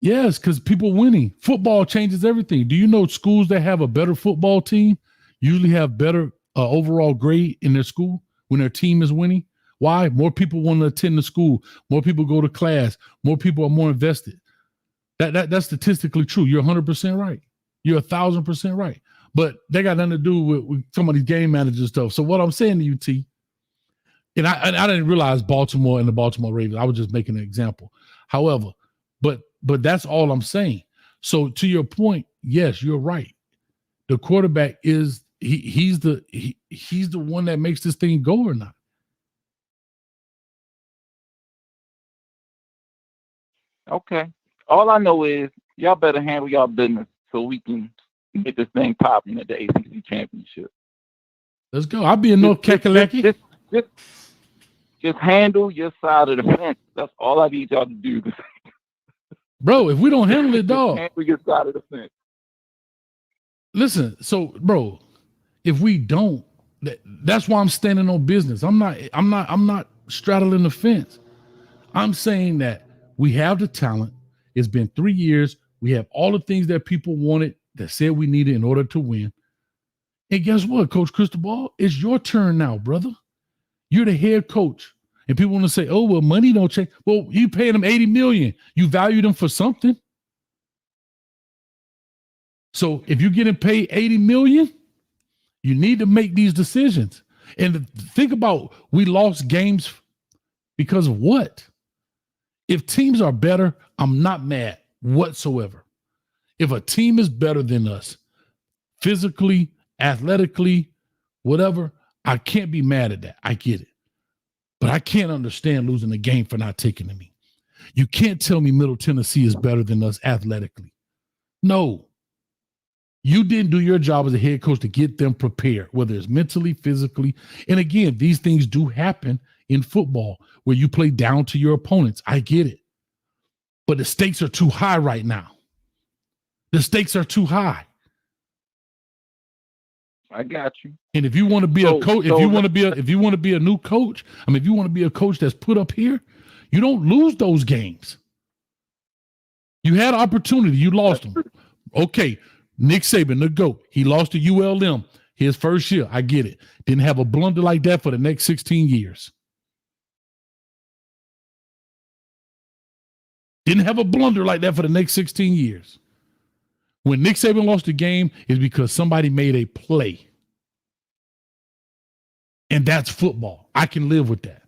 Yes, because people winning. Football changes everything. Do you know schools that have a better football team usually have better overall grade in their school when their team is winning? Why? More people want to attend the school. More people go to class. More people are more invested. That's statistically true. You're 100% right. You're 1,000% right. But they got nothing to do with some of these game manager stuff. So what I'm saying to you, T, and I didn't realize Baltimore and the Baltimore Ravens. I was just making an example. However, but that's all I'm saying. So to your point, yes, you're right. The quarterback is he's the one that makes this thing go or not. Okay. All I know is y'all better handle y'all business so we can get this thing popping at the ACC championship. Let's go. I'll be in North Kakalaki. Just handle your side of the fence. That's all I need y'all to do. Bro, if we don't handle it, dog. Handle your side of the fence. Listen, so bro, if we don't, that's why I'm standing on business. I'm not straddling the fence. I'm saying that we have the talent. It's been 3 years. We have all the things that people wanted, that said we needed in order to win. And guess what, Coach Cristobal? It's your turn now, brother. You're the head coach. And people want to say, oh, well, money don't change. Well, you paying them $80 million. You value them for something. So if you're getting paid $80 million, you need to make these decisions. And think about, we lost games because of what? If teams are better, I'm not mad whatsoever. If a team is better than us, physically, athletically, whatever, I can't be mad at that. I get it. But I can't understand losing a game for not taking to me. You can't tell me Middle Tennessee is better than us athletically. No. You didn't do your job as a head coach to get them prepared, whether it's mentally, physically. And again, these things do happen in football where you play down to your opponents. I get it. But the stakes are too high right now. The stakes are too high. I got you. And if you want to be a coach, if you want to be a new coach, I mean, if you want to be a coach that's put up here, you don't lose those games. You had opportunity, you lost them. Okay, Nick Saban, the GOAT, he lost to ULM his first year. I get it. Didn't have a blunder like that for the next 16 years. Didn't have a blunder like that for the next 16 years. When Nick Saban lost the game, is because somebody made a play. And that's football. I can live with that.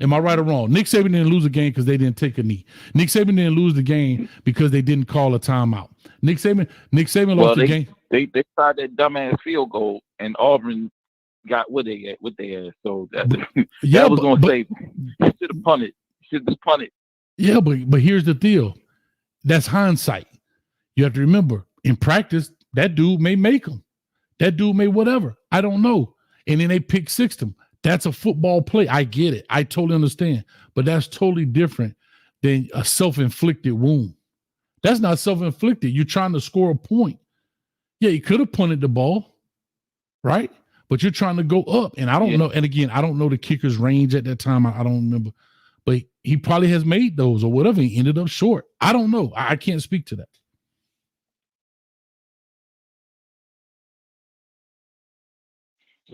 Am I right or wrong? Nick Saban didn't lose a game because they didn't take a knee. Nick Saban didn't lose the game because they didn't call a timeout. Nick Saban lost the game. They tried that dumbass field goal, and Auburn got what they had. So that was going to save them. Should have punted. Should have punted. Yeah, but here's the deal. That's hindsight. You have to remember, in practice, that dude may make them. That dude may whatever. I don't know. And then they pick six them. That's a football play. I get it. I totally understand. But that's totally different than a self-inflicted wound. That's not self-inflicted. You're trying to score a point. Yeah, you could have punted the ball, right? But you're trying to go up. And I don't know. And again, I don't know the kicker's range at that time. I don't remember. But he probably has made those or whatever. He ended up short. I don't know. I can't speak to that.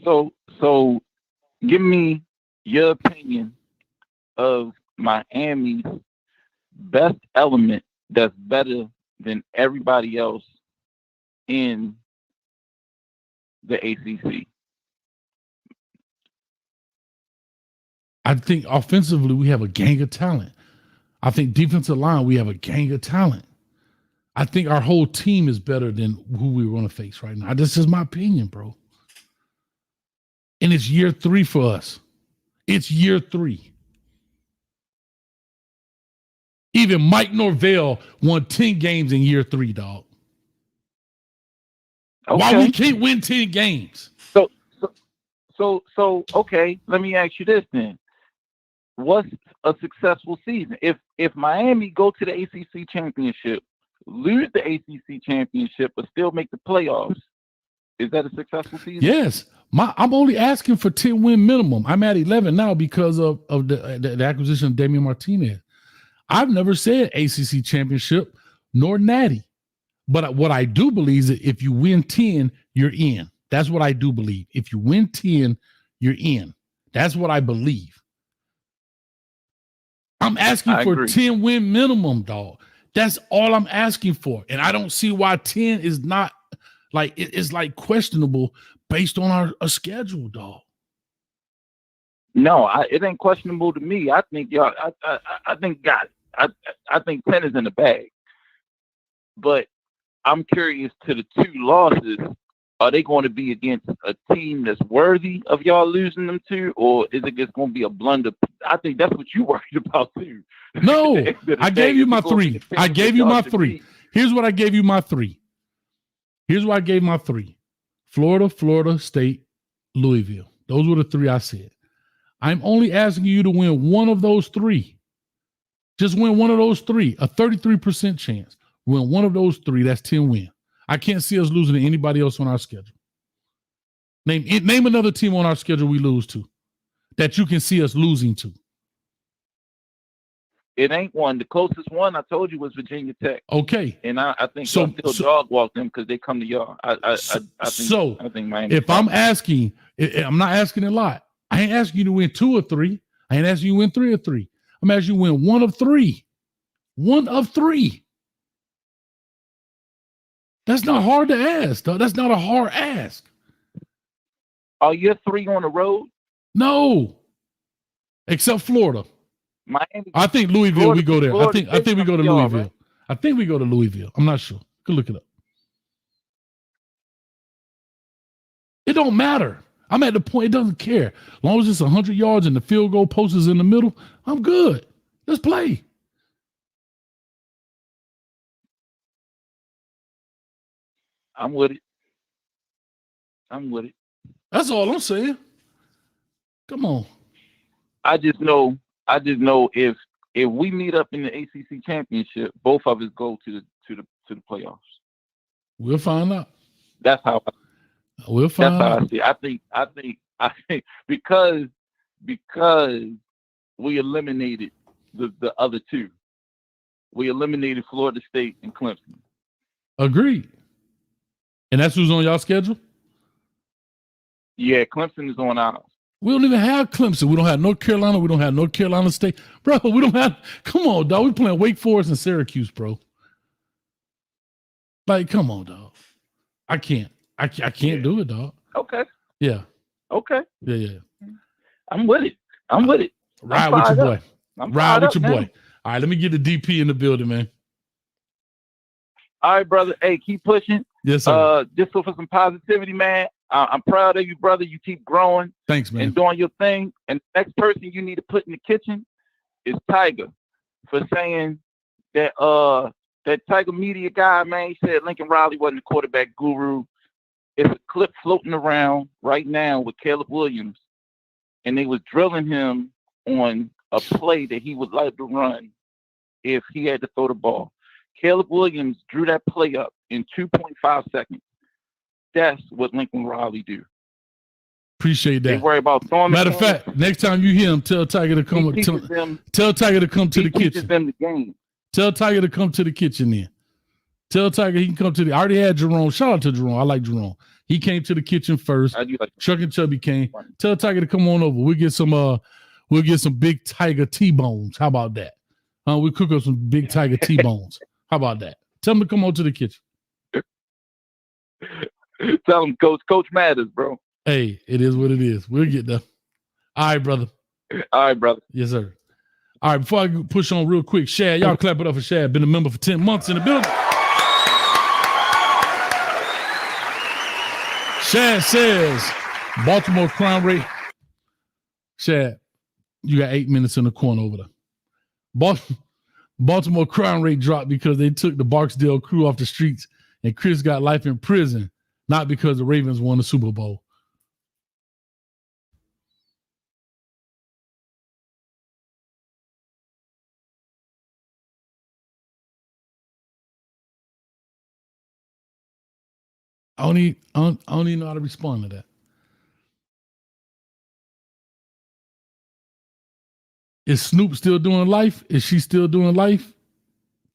So give me your opinion of Miami's best element that's better than everybody else in the ACC. I think offensively, we have a gang of talent. I think defensive line, we have a gang of talent. I think our whole team is better than who we're going to face right now. This is my opinion, bro. And it's year 3 for us. It's year 3. Even Mike Norvell won 10 games in year 3, dog. Okay. Why we can't win 10 games? So okay, let me ask you this then. What's a successful season? If Miami go to the ACC championship, lose the ACC championship, but still make the playoffs, is that a successful season? Yes. I'm only asking for 10-win minimum. I'm at 11 now because of the acquisition of Damian Martinez. I've never said ACC championship nor natty. But what I do believe is that if you win 10, you're in. That's what I do believe. If you win 10, you're in. That's what I believe. I'm asking for 10-win minimum, dog. That's all I'm asking for. And I don't see why 10 is not like it's like questionable based on our schedule, dog. No, it ain't questionable to me. I think y'all. I think 10 is in the bag. But I'm curious to the 2 losses. Are they going to be against a team that's worthy of y'all losing them to, or is it just going to be a blunder? I think that's what you worried about too. No, I gave you my 3. I gave you my 3. Here's what I gave you my 3. Here's what I gave my 3. Florida State, Louisville. Those were the 3 I said. I'm only asking you to win one of those 3. Just win one of those 3. A 33% chance. Win one of those 3. That's 10 win. I can't see us losing to anybody else on our schedule. Name another team on our schedule we lose to that you can see us losing to. It ain't one. The closest one I told you was Virginia Tech. Okay. And I think y'all still dog walk them because they come to y'all. I think Miami. If I'm asking, I'm not asking a lot. I ain't asking you to win 2 or 3. I ain't asking you to win 3 or 3. I'm asking you to win 1 of 3. 1 of 3. That's not hard to ask, though. That's not a hard ask. Are your 3 on the road? No, except Florida. Miami. I think Louisville. Florida, we go there. Florida I think we go to y'all, Louisville. right? I think we go to Louisville. I'm not sure. Could look it up. It don't matter. I'm at the point. It doesn't care. As long as it's 100 yards and the field goal post is in the middle, I'm good. Let's play. I'm with it. That's all I'm saying. Come on. I just know if we meet up in the ACC championship, both of us go to the playoffs. We'll find out. That's how we'll find out. I see. I think because we eliminated the other 2. We eliminated Florida State and Clemson. Agreed. And that's who's on y'all schedule? Yeah, Clemson is on ours. We don't even have Clemson. We don't have North Carolina. We don't have North Carolina State. Bro, we don't have, come on, dog. We playing Wake Forest and Syracuse, bro. Like, come on, dog. I can't do it, dog. Okay. Yeah. Okay. Yeah. I'm with it. Ride with your boy. Ride with your boy. Man. All right, let me get the DP in the building, man. All right, brother. Hey, keep pushing. Yes, sir. Just for some positivity, man. I'm proud of you, brother. You keep growing. Thanks, man. And doing your thing. And the next person you need to put in the kitchen is Tiger for saying that that Tiger Media guy, man, he said Lincoln Riley wasn't a quarterback guru. It's a clip floating around right now with Caleb Williams, and they was drilling him on a play that he would like to run if he had to throw the ball. Caleb Williams drew that play up in 2.5 seconds. That's what Lincoln Riley do. Appreciate that. They worry about throwing. Matter of fact, next time you hear him, tell Tiger to come. Tell Tiger to come to the kitchen. Them the game. Tell Tiger to come to the kitchen then. Tell Tiger he can come to the. I already had Jerome. Shout out to Jerome. I like Jerome. He came to the kitchen first. I do like Chuck and Chubby came. Tell Tiger to come on over. We'll get some big Tiger T-bones. How about that? We cook up some big Tiger T-bones. How about that? Tell him to come on to the kitchen. Tell him, Coach matters, bro. Hey, it is what it is. We'll get there. All right, brother. All right, brother. Yes, sir. All right, before I push on real quick, Shad, y'all clap it up for Shad. Been a member for 10 months in the building. Shad says, Baltimore crime rate. Shad, you got 8 minutes in the corner over there. Baltimore crime rate dropped because they took the Barksdale crew off the streets and Chris got life in prison, not because the Ravens won the Super Bowl. I don't even know how to respond to that. Is Snoop still doing life? Is she still doing life?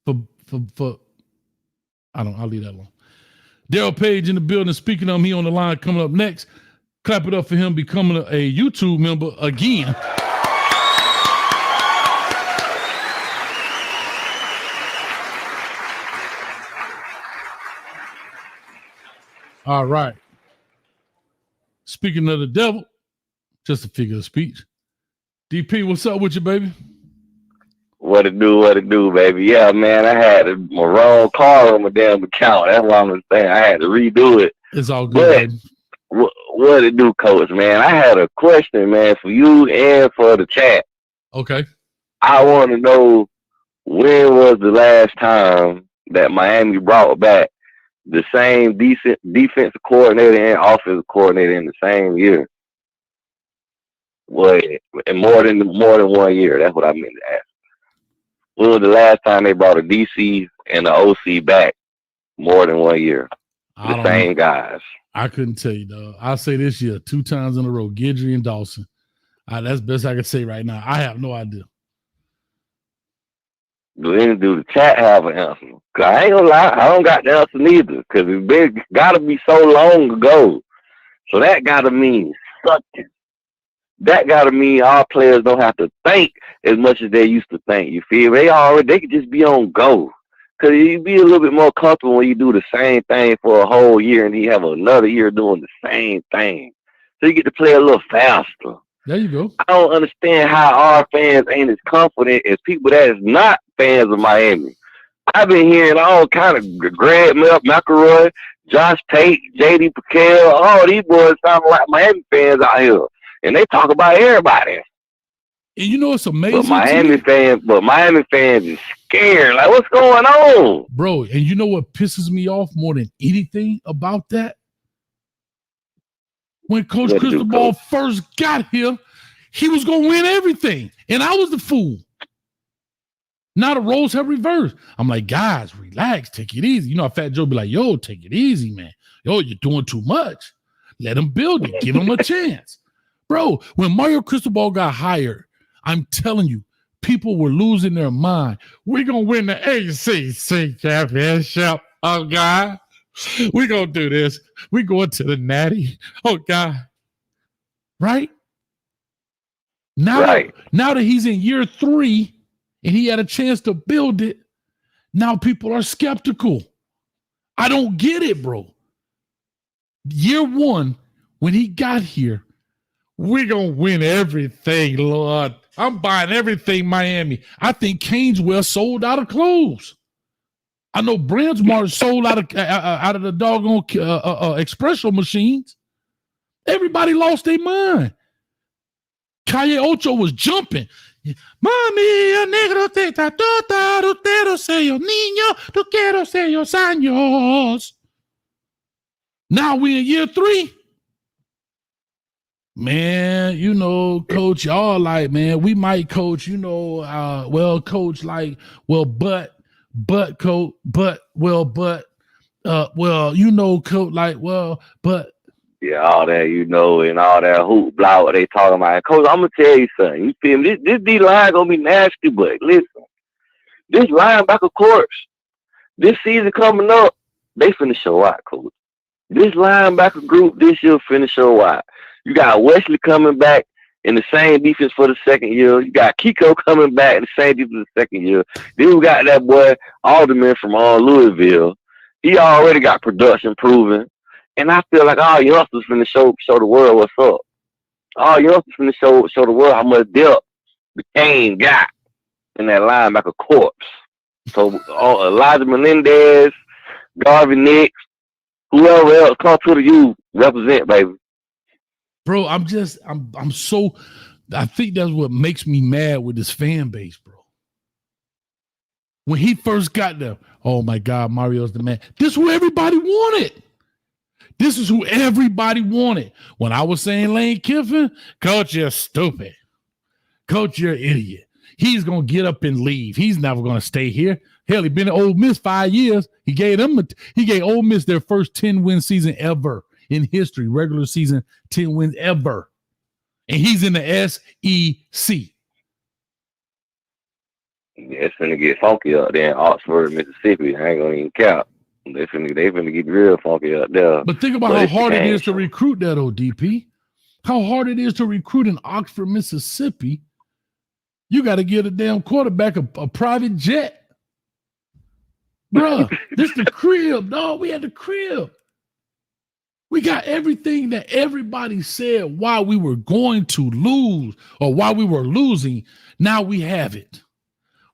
For I'll leave that alone. Daryl Page in the building. Speaking of him, he on the line coming up next. Clap it up for him becoming a YouTube member again. All right. Speaking of the devil, just a figure of speech. DP, what's up with you, baby? What it do, baby? Yeah, man, I had my wrong car on my damn account. That's why I'm saying I had to redo it. It's all good, but what it do, Coach, man? I had a question, man, for you and for the chat. Okay. I want to know, when was the last time that Miami brought back the same defensive coordinator and offensive coordinator in the same year? Well, in more than 1 year. That's what I meant to ask. When was the last time they brought a DC and an OC back more than 1 year? The same guys. I couldn't tell you, dog. I'll say this year, 2 times in a row, Guidry and Dawson. That's the best I can say right now. I have no idea. Do the chat have an answer? Cause I ain't gonna lie, I don't got the answer neither. Cause it's gotta be so long ago. So that gotta mean something. That gotta mean our players don't have to think as much as they used to think. You feel me? They could just be on go. Because you be a little bit more comfortable when you do the same thing for a whole year and you have another year doing the same thing. So you get to play a little faster. There you go. I don't understand how our fans ain't as confident as people that is not fans of Miami. I've been hearing all kind of Greg McElroy, Josh Tate, J.D. Piquel, all these boys sound like Miami fans out here. And they talk about everybody. And you know it's amazing. But Miami fans is scared. Like, what's going on? Bro, and you know what pisses me off more than anything about that? When Coach Cristobal first got here, he was going to win everything. And I was the fool. Now the roles have reversed. I'm like, guys, relax, take it easy. You know, Fat Joe be like, yo, take it easy, man. Yo, you're doing too much. Let him build it. Give him a chance. Bro, when Mario Cristobal got hired, I'm telling you, people were losing their mind. We're going to win the ACC championship. Oh, God. We're going to do this. We're going to the Natty. Oh, God. Right? Now that he's in year 3 and he had a chance to build it, now people are skeptical. I don't get it, bro. Year 1, when he got here, we're going to win everything, Lord. I'm buying everything Miami. I think Caneswell sold out of clothes. I know Brandsmart sold out of the doggone espresso machines. Everybody lost their mind. Calle Ocho was jumping. Mami, negro te tatuta, utero sello niño, tu quiero sellos años. Now we in year 3. Man, you know, coach, y'all like, man, we might coach, you know, coach, like, but, coach, you know, coach, like, but. Yeah, all that, you know, and all that hoop, blah, what they talking about. Coach, I'm going to tell you something. You feel me? This D-line going to be nasty, but listen, this linebacker corps, this season coming up, they finna show out, coach. This linebacker group this year finna show out. You got Wesley coming back in the same defense for the second year. You got Kiko coming back in the same defense for the second year. Then we got that boy Alderman from Louisville. He already got production proven. And I feel like all youngsters finna show the world what's up. All youngsters finna show the world how much depth the Kane got in that linebacker corps. So Elijah Melendez, Garvey Nix, whoever else come to the U, represent, baby. Bro, I think that's what makes me mad with this fan base, bro. When he first got there, oh my God, Mario's the man. This is who everybody wanted. This is who everybody wanted. When I was saying Lane Kiffin, coach, you're stupid. Coach, you're an idiot. He's going to get up and leave. He's never going to stay here. Hell, he's been at Ole Miss 5 years. He gave Ole Miss their first 10-win season ever in history, regular season 10 wins ever. And he's in the SEC. Yeah, it's finna get funky up there in Oxford, Mississippi. I ain't gonna even count. They finna get real funky up there. But think about how hard it is to recruit that ODP. How hard it is to recruit in Oxford, Mississippi. You got to give a damn quarterback a private jet. Bruh, this the crib, dog. We had the crib. We got everything that everybody said why we were going to lose or why we were losing. Now we have it.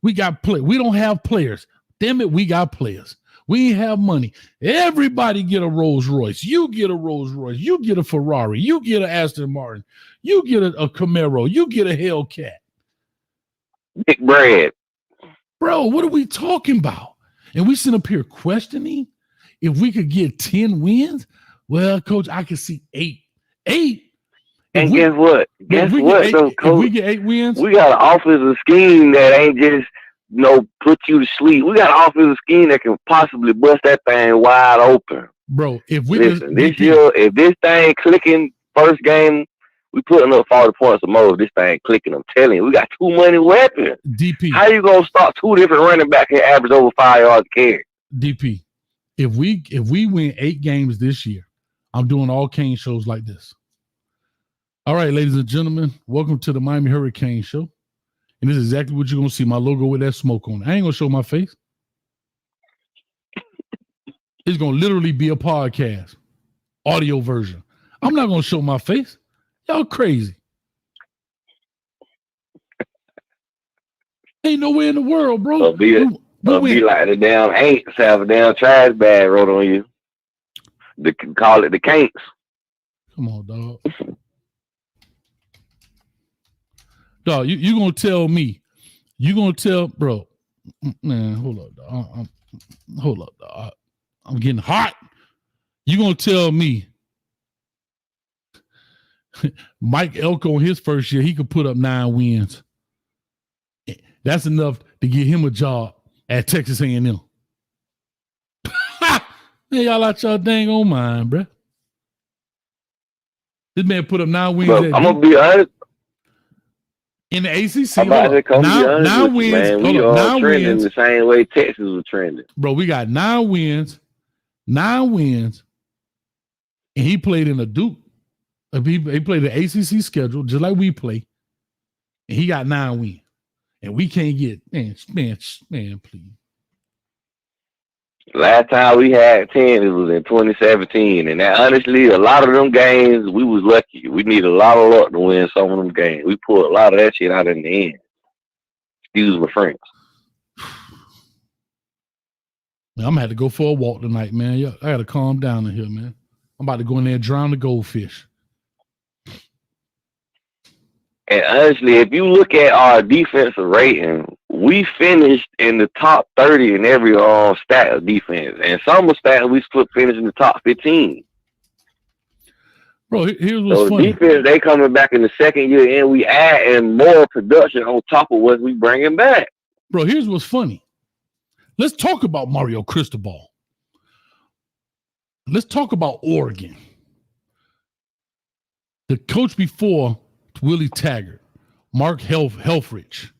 We got play. We don't have players. Damn it, we got players. We have money. Everybody get a Rolls Royce. You get a Rolls Royce. You get a Ferrari. You get an Aston Martin. You get a Camaro. You get a Hellcat. Big bread. Bro, what are we talking about? And we sit up here questioning if we could get 10 wins. Well, coach, I can see 8. 8. And guess what? Coach? If we get 8 wins, we got an offensive scheme that ain't just put you to sleep. We got an offensive scheme that can possibly bust that thing wide open. Bro, if we listen, this year, if this thing clicking first game, we putting up 40 points or more. If this thing clicking, I'm telling you, we got too many weapons. DP, how you gonna start 2 different running backs and average over 5 yards a carry? DP, if we win 8 games this year, I'm doing all Kane shows like this. All right, ladies and gentlemen, welcome to the Miami Hurricane Show. And this is exactly what you're going to see, my logo with that smoke on it. I ain't going to show my face. It's gonna literally be a podcast, audio version. I'm not gonna show my face. Y'all crazy. Ain't nowhere in the world, bro. It'll be like the damn ain'ts have a damn trash bag wrote on you. They call it the can'ts. Come on, dog. Dog, you gonna tell me? You gonna tell, bro? Man, hold up, dog. Hold up, dog. I'm getting hot. You gonna tell me Mike Elko in his first year, he could put up 9 wins. That's enough to get him a job at Texas A&M. Man, y'all out y'all dang on mind, bro. This man put up 9 wins. Bro, I'm gonna be honest. In the ACC, I'm about to come be honest 9 with you, wins. man. We are trending the same way Texas was trending. Bro, we got 9 wins, and he played in a Duke. He played the ACC schedule just like we play, and he got 9 wins. And we can't get man, please. Last time we had 10, it was in 2017, and that, honestly, a lot of them games we was lucky. We need a lot of luck to win some of them games. We pulled a lot of that shit out in the end. Excuse my friends. Man, I'm gonna have to go for a walk tonight, man. I gotta calm down in here, man. I'm about to go in there and drown the goldfish. And honestly, if you look at our defensive rating, we finished in the top 30 in every stat of defense. And some of the stats we finished in the top 15. Bro, here's what's funny. So defense, they coming back in the second year, and we adding more production on top of what we bringing back. Bro, here's what's funny. Let's talk about Mario Cristobal. Let's talk about Oregon. The coach before Willie Taggart, Mark Helfrich.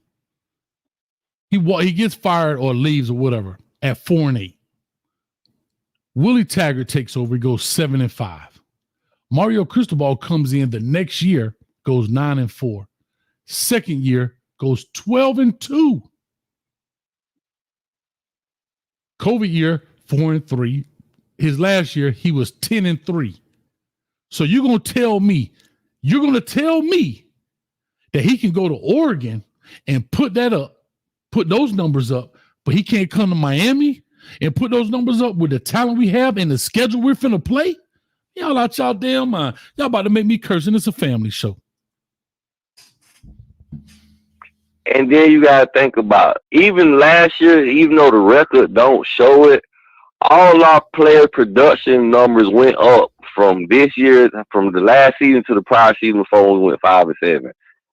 He gets fired or leaves or whatever at 4-8. Willie Taggart takes over. He goes 7-5. Mario Cristobal comes in the next year, goes 9-4. Second year goes 12-2. COVID year 4-3. His last year he was 10-3. So you're gonna tell me that he can go to Oregon and put those numbers up, but he can't come to Miami and put those numbers up with the talent we have and the schedule we're finna play? Y'all out y'all damn mind. Y'all about to make me curse, and it's a family show. And then you got to think about, even last year, even though the record don't show it, all our player production numbers went up from this year, from the last season to the prior season before we went 5-7.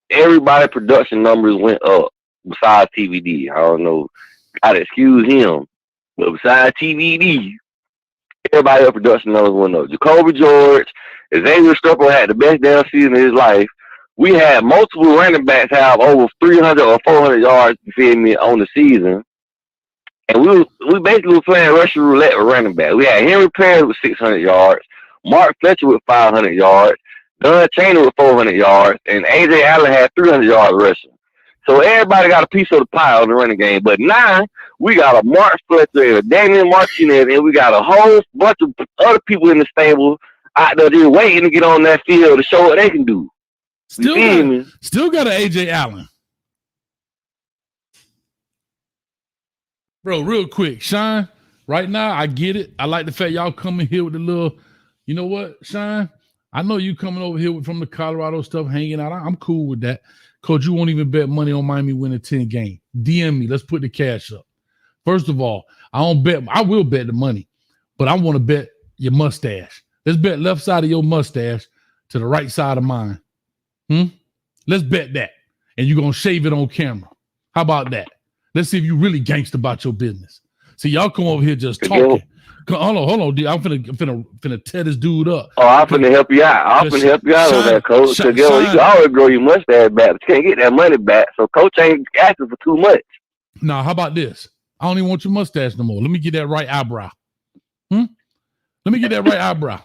Everybody production numbers went up besides TVD. I don't know. Gotta excuse him. But besides TVD, everybody else production numbers went up. Jacoby George, Xavier Strupper had the best damn season of his life. We had multiple running backs have over 300 or 400 yards, you feel me, on the season. And we basically were playing Russian roulette with running back. We had Henry Perry with 600 yards, Mark Fletcher with 500 yards, Don Chainer with 400 yards, and A.J. Allen had 300 yards rushing. So everybody got a piece of the pie on the running game. But now we got a Mark Fletcher and a Damian Martinez, and we got a whole bunch of other people in the stable out there just waiting to get on that field to show what they can do. Still got an A.J. Allen. Bro, real quick, Shine, right now, I get it. I like the fact y'all coming here with the little, you know what, Shine? I know you coming over here from the Colorado stuff, hanging out. I'm cool with that. Coach, you won't even bet money on Miami winning 10 games. DM me. Let's put the cash up. First of all, I will bet the money, but I want to bet your mustache. Let's bet left side of your mustache to the right side of mine. Let's bet that. And you're going to shave it on camera. How about that? Let's see if you really gangster about your business. See, y'all come over here just talking. Hold on, dude. I'm finna tear this dude up. Oh, I'm finna help you out. I'm finna help you out on that, Coach. Because you can always grow your mustache back, but you can't get that money back. So Coach ain't asking for too much. Now, how about this? I don't even want your mustache no more. Let me get that right eyebrow. Let me get that right eyebrow.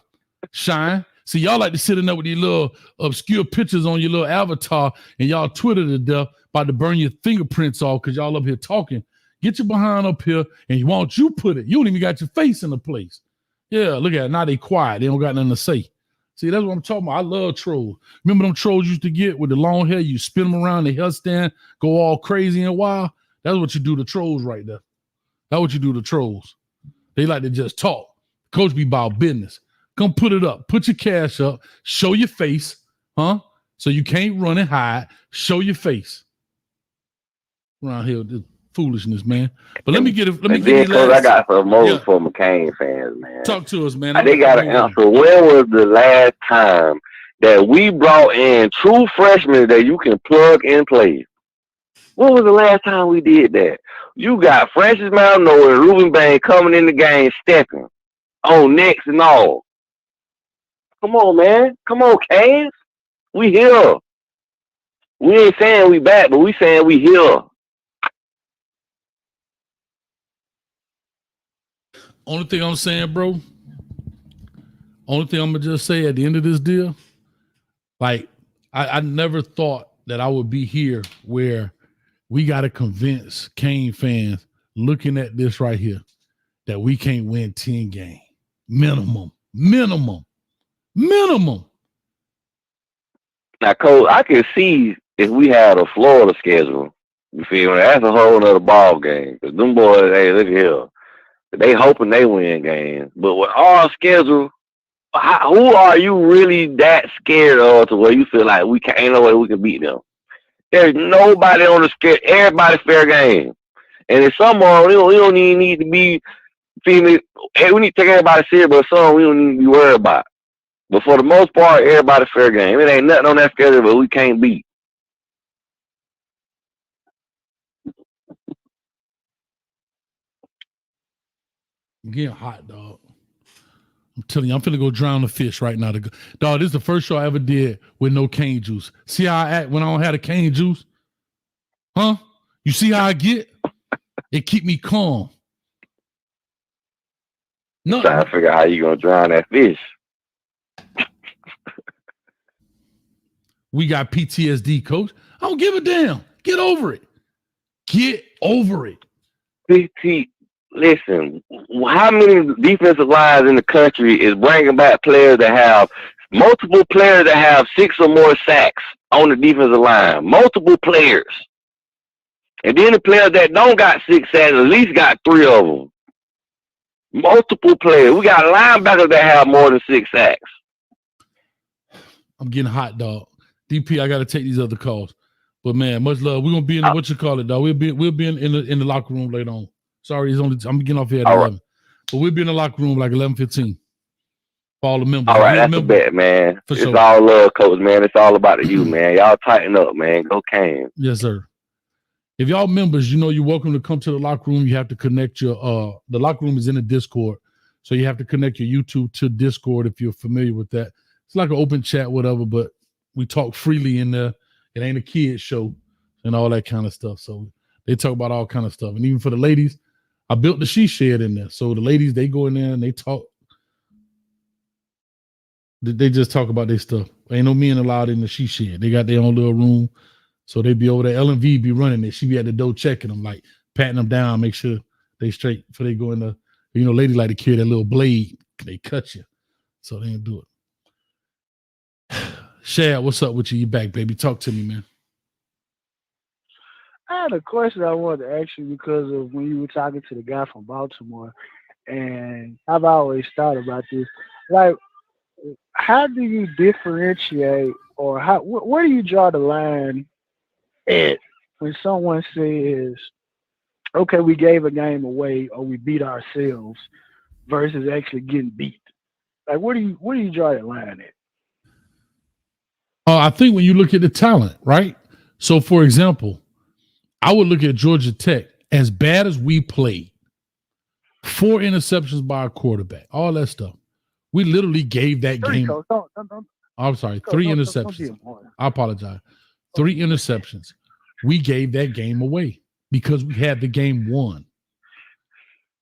Shine. See, y'all like to sit in there with these little obscure pictures on your little avatar, and y'all Twitter to death, about to burn your fingerprints off because y'all up here talking. Get your behind up here, and you want you put it. You don't even got your face in the place. Yeah, look at it. Now they quiet. They don't got nothing to say. See, that's what I'm talking about. I love trolls. Remember them trolls used to get with the long hair? You spin them around the hair stand, go all crazy and wild. That's what you do to trolls right there. That's what you do to trolls. They like to just talk. Coach be about business. Come put it up. Put your cash up. Show your face. Huh? So you can't run and hide. Show your face. Around here with this foolishness, man. But let me get it. Let me get it. I got some more for McCain fans, man. Talk to us, man. They got to answer. When was the last time that we brought in true freshmen that you can plug and play? When was the last time we did that? You got Francis Malnoe and Ruben Bain coming in the game, stepping on necks and all. Come on, man. Come on, Canes. We here. We ain't saying we back, but we saying we here. Only thing I'm saying, bro, only thing I'm going to just say at the end of this deal, like, I never thought that I would be here where we got to convince Kane fans looking at this right here that we can't win 10 games. Minimum. Now, Coach, I can see if we had a Florida schedule, you feel me? That's a whole other ball game. Because them boys, hey, look here. They hoping they win games. But with our schedule, who are you really that scared of to where you feel like ain't no way we can beat them? There's nobody on the schedule. Everybody fair game. And if someone, we don't even need to be, feel me? Hey, we need to take everybody serious, but some we don't need to be worried about. But for the most part, everybody fair game. It ain't nothing on that schedule, but we can't beat. I'm getting hot, dog. I'm telling you, I'm finna go drown the fish right now. Dog, this is the first show I ever did with no cane juice. See how I act when I don't have the cane juice? Huh? You see how I get? It keep me calm. No, trying to figure out how you gonna drown that fish. We got PTSD, coach. I don't give a damn. Get over it. Get over it. Listen, how many defensive lines in the country is bringing back players that have multiple players that have 6 or more sacks on the defensive line? Multiple players. And then the players that don't got 6 sacks at least got 3 of them. Multiple players. We got linebackers that have more than 6 sacks. I'm getting hot, dog. DP, I got to take these other calls. But, man, much love. We're going to be in the, what you call it, dog. We'll be in the locker room later on. Sorry, I'm getting off here at 11. Right. But we'll be in the locker room like 11:15 for all the members. All right, that's a bet, man. It's sure. All love, coach, man. It's all about you, man. Y'all tighten up, man. Go Canes. Yes, sir. If y'all members, you're welcome to come to the locker room. You have to connect your the locker room is in the Discord. So you have to connect your YouTube to Discord if you're familiar with that. It's like an open chat, whatever, but we talk freely in there. It ain't a kid show and all that kind of stuff. So they talk about all kind of stuff. And even for the ladies, I built the she shed in there. So the ladies, they go in there and they talk. They just talk about their stuff. Ain't no men allowed in the she shed. They got their own little room. So they be over there. L&V be running it. She be at the door checking them, like patting them down, make sure they straight before they go in the, ladies like to carry that little blade. They cut you. So they didn't do it. Shad, what's up with you? You back, baby. Talk to me, man. I had a question I wanted to ask you because of when you were talking to the guy from Baltimore, and I've always thought about this. Like, how do you differentiate, or where do you draw the line at when someone says, okay, we gave a game away or we beat ourselves versus actually getting beat? Like, where do you draw the line at? I think when you look at the talent, right? So, for example, I would look at Georgia Tech. As bad as we played, 4 interceptions by our quarterback, all that stuff. We literally gave that game. I'm sorry, 3 interceptions. I apologize. 3 interceptions. We gave that game away because we had the game won.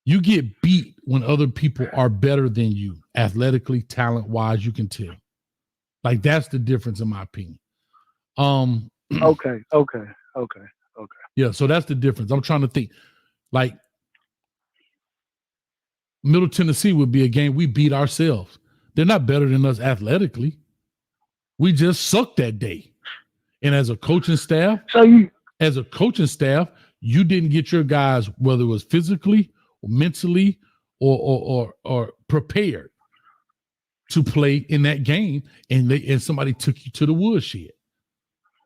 You get beat when other people are better than you, athletically, talent-wise, you can tell. Like, that's the difference in my opinion. Okay. Yeah, so that's the difference. I'm trying to think. Like Middle Tennessee would be a game we beat ourselves. They're not better than us athletically. We just sucked that day. And as a coaching staff, you didn't get your guys, whether it was physically or mentally or prepared to play in that game, and somebody took you to the woodshed.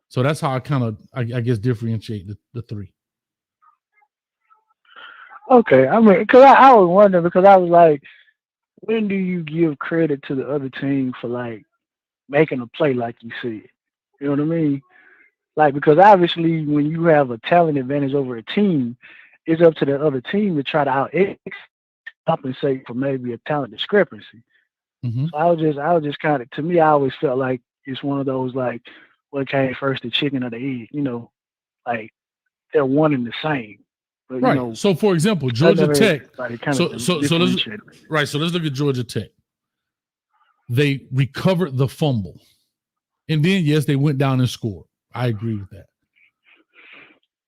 So that's how I kind of, I guess, differentiate the three. Okay, I mean, because I was wondering, because I was like, when do you give credit to the other team for like making a play like you said? You know what I mean? Like, because obviously when you have a talent advantage over a team, it's up to the other team to try to out-compensate for maybe a talent discrepancy. Mm-hmm. So I was just kind of, to me, I always felt like it's one of those, like, what came first, the chicken or the egg? You know, like they're one and the same. But, right. You know, so for example, Georgia Tech. So let's look at Georgia Tech. They recovered the fumble, and then yes, they went down and scored. I agree with that.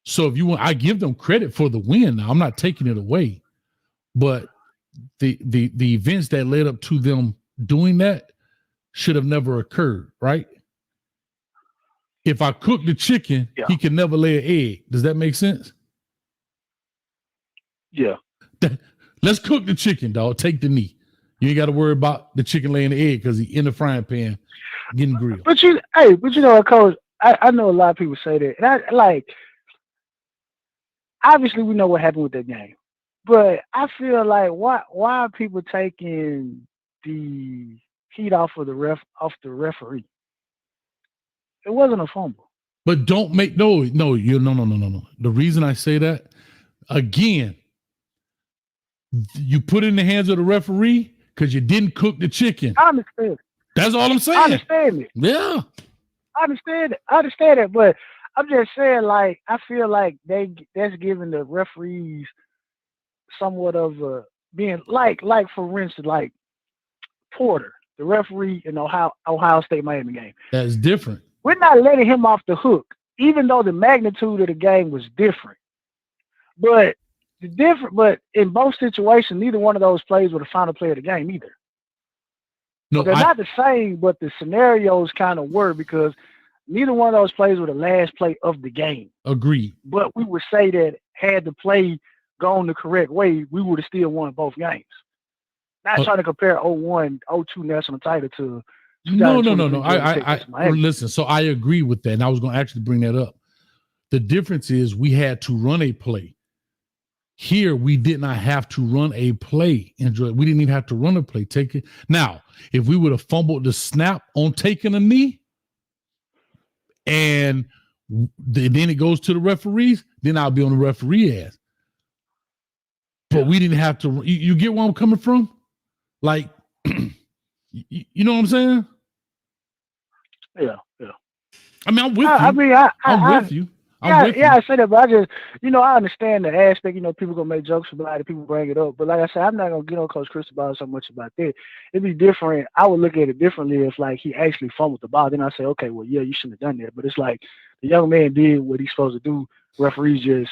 So if you want, I give them credit for the win. Now I'm not taking it away, but the events that led up to them doing that should have never occurred, right? If I cook the chicken, he can never lay an egg. Does that make sense? Yeah. Let's cook the chicken, dog. Take the knee. You ain't got to worry about the chicken laying the egg because he's in the frying pan getting grilled. But you know, Coach, I know a lot of people say that. And I like, obviously we know what happened with that game. But I feel like why are people taking the heat off the referee? It wasn't a fumble. But don't make no. The reason I say that, again, you put it in the hands of the referee because you didn't cook the chicken. I understand. That's all I'm saying. I understand it. Yeah. I understand it, but I'm just saying, like, I feel like that's giving the referees somewhat of a being like for instance, like Porter, the referee in Ohio State Miami game. That's different. We're not letting him off the hook, even though the magnitude of the game was different. But in both situations, neither one of those plays were the final play of the game either. No, they're not the same, but the scenarios kind of were, because neither one of those plays were the last play of the game. Agreed. But we would say that had the play gone the correct way, we would have still won both games. Not trying to compare 0-1, 0-2 national title to no. I listen. So I agree with that, and I was going to actually bring that up. The difference is we had to run a play. Here, we did not have to run a play. We didn't even have to run a play. Take it. Now, if we would have fumbled the snap on taking a knee, and then it goes to the referees, then I'll be on the referee ass. But we didn't have to. You get where I'm coming from? Like, you know what I'm saying? Yeah. I mean, I'm with you. I'm with you. I say that, but I just, I understand the aspect. People gonna make jokes about it, people bring it up, but like I said, I'm not gonna get on Coach Cristobal so much about that. It'd be different. I would look at it differently if, like, he actually fumbled the ball. Then I say, okay, well, yeah, you shouldn't have done that. But it's like the young man did what he's supposed to do. Referees just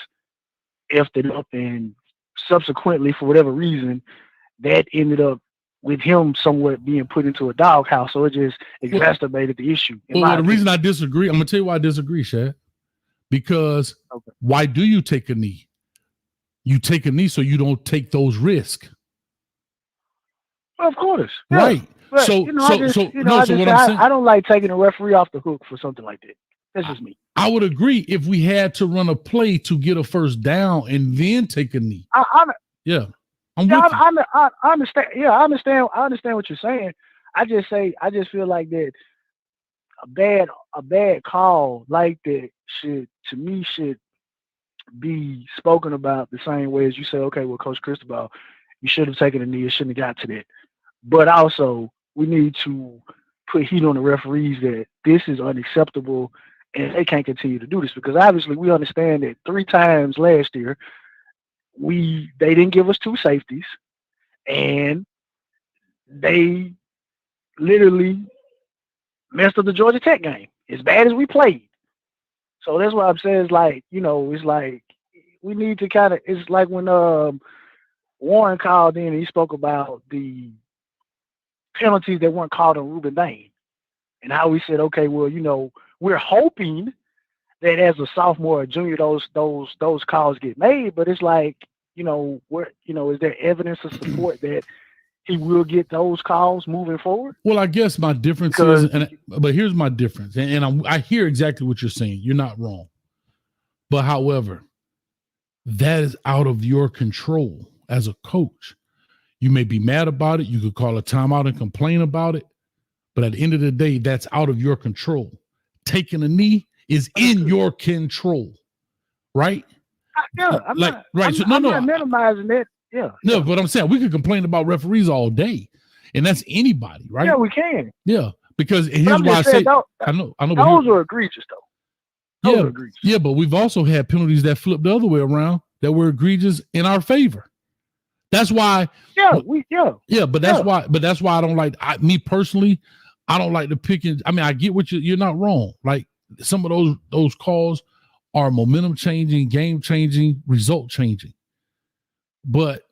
effed it up, and subsequently, for whatever reason, that ended up with him somewhat being put into a doghouse. So it just exacerbated the issue. Well, the reason I disagree, I'm gonna tell you why I disagree, Shad. Because why do you take a knee? You take a knee so you don't take those risks. Well, of course. Right. But, so what I'm saying, I don't like taking a referee off the hook for something like that. That's just me. I would agree if we had to run a play to get a first down and then take a knee. I understand. Yeah, I understand what you're saying. I just feel like that a bad call like that should be spoken about the same way as you say, okay, well, Coach Cristobal, you should have taken a knee. It shouldn't have got to that. But also, we need to put heat on the referees that this is unacceptable and they can't continue to do this, because obviously we understand that 3 times last year they didn't give us 2 safeties, and they literally messed up the Georgia Tech game as bad as we played. So that's what I'm saying. Is like, it's like we need to kind of. It's like when Warren called in and he spoke about the penalties that weren't called on Ruben Dane, and how we said, okay, well, we're hoping that as a sophomore or junior, those calls get made, but it's like, is there evidence to support that he will get those calls moving forward? Well, I guess my difference is, but here's my difference, and I hear exactly what you're saying. You're not wrong, but however, that is out of your control as a coach. You may be mad about it. You could call a timeout and complain about it, but at the end of the day, that's out of your control. Taking a knee is in your control, right? Yeah, I'm not minimizing that. Yeah. No, but I'm saying we could complain about referees all day, and that's anybody, right? Yeah, we can. Yeah, because here's why I say I know. Those are egregious, though. Those are egregious. Yeah, but we've also had penalties that flip the other way around that were egregious in our favor. That's why. Yeah, but that's why. But that's why I don't like. Me personally, I don't like to pick. I mean, I get what you're not wrong. Like some of those calls are momentum changing, game changing, result changing. But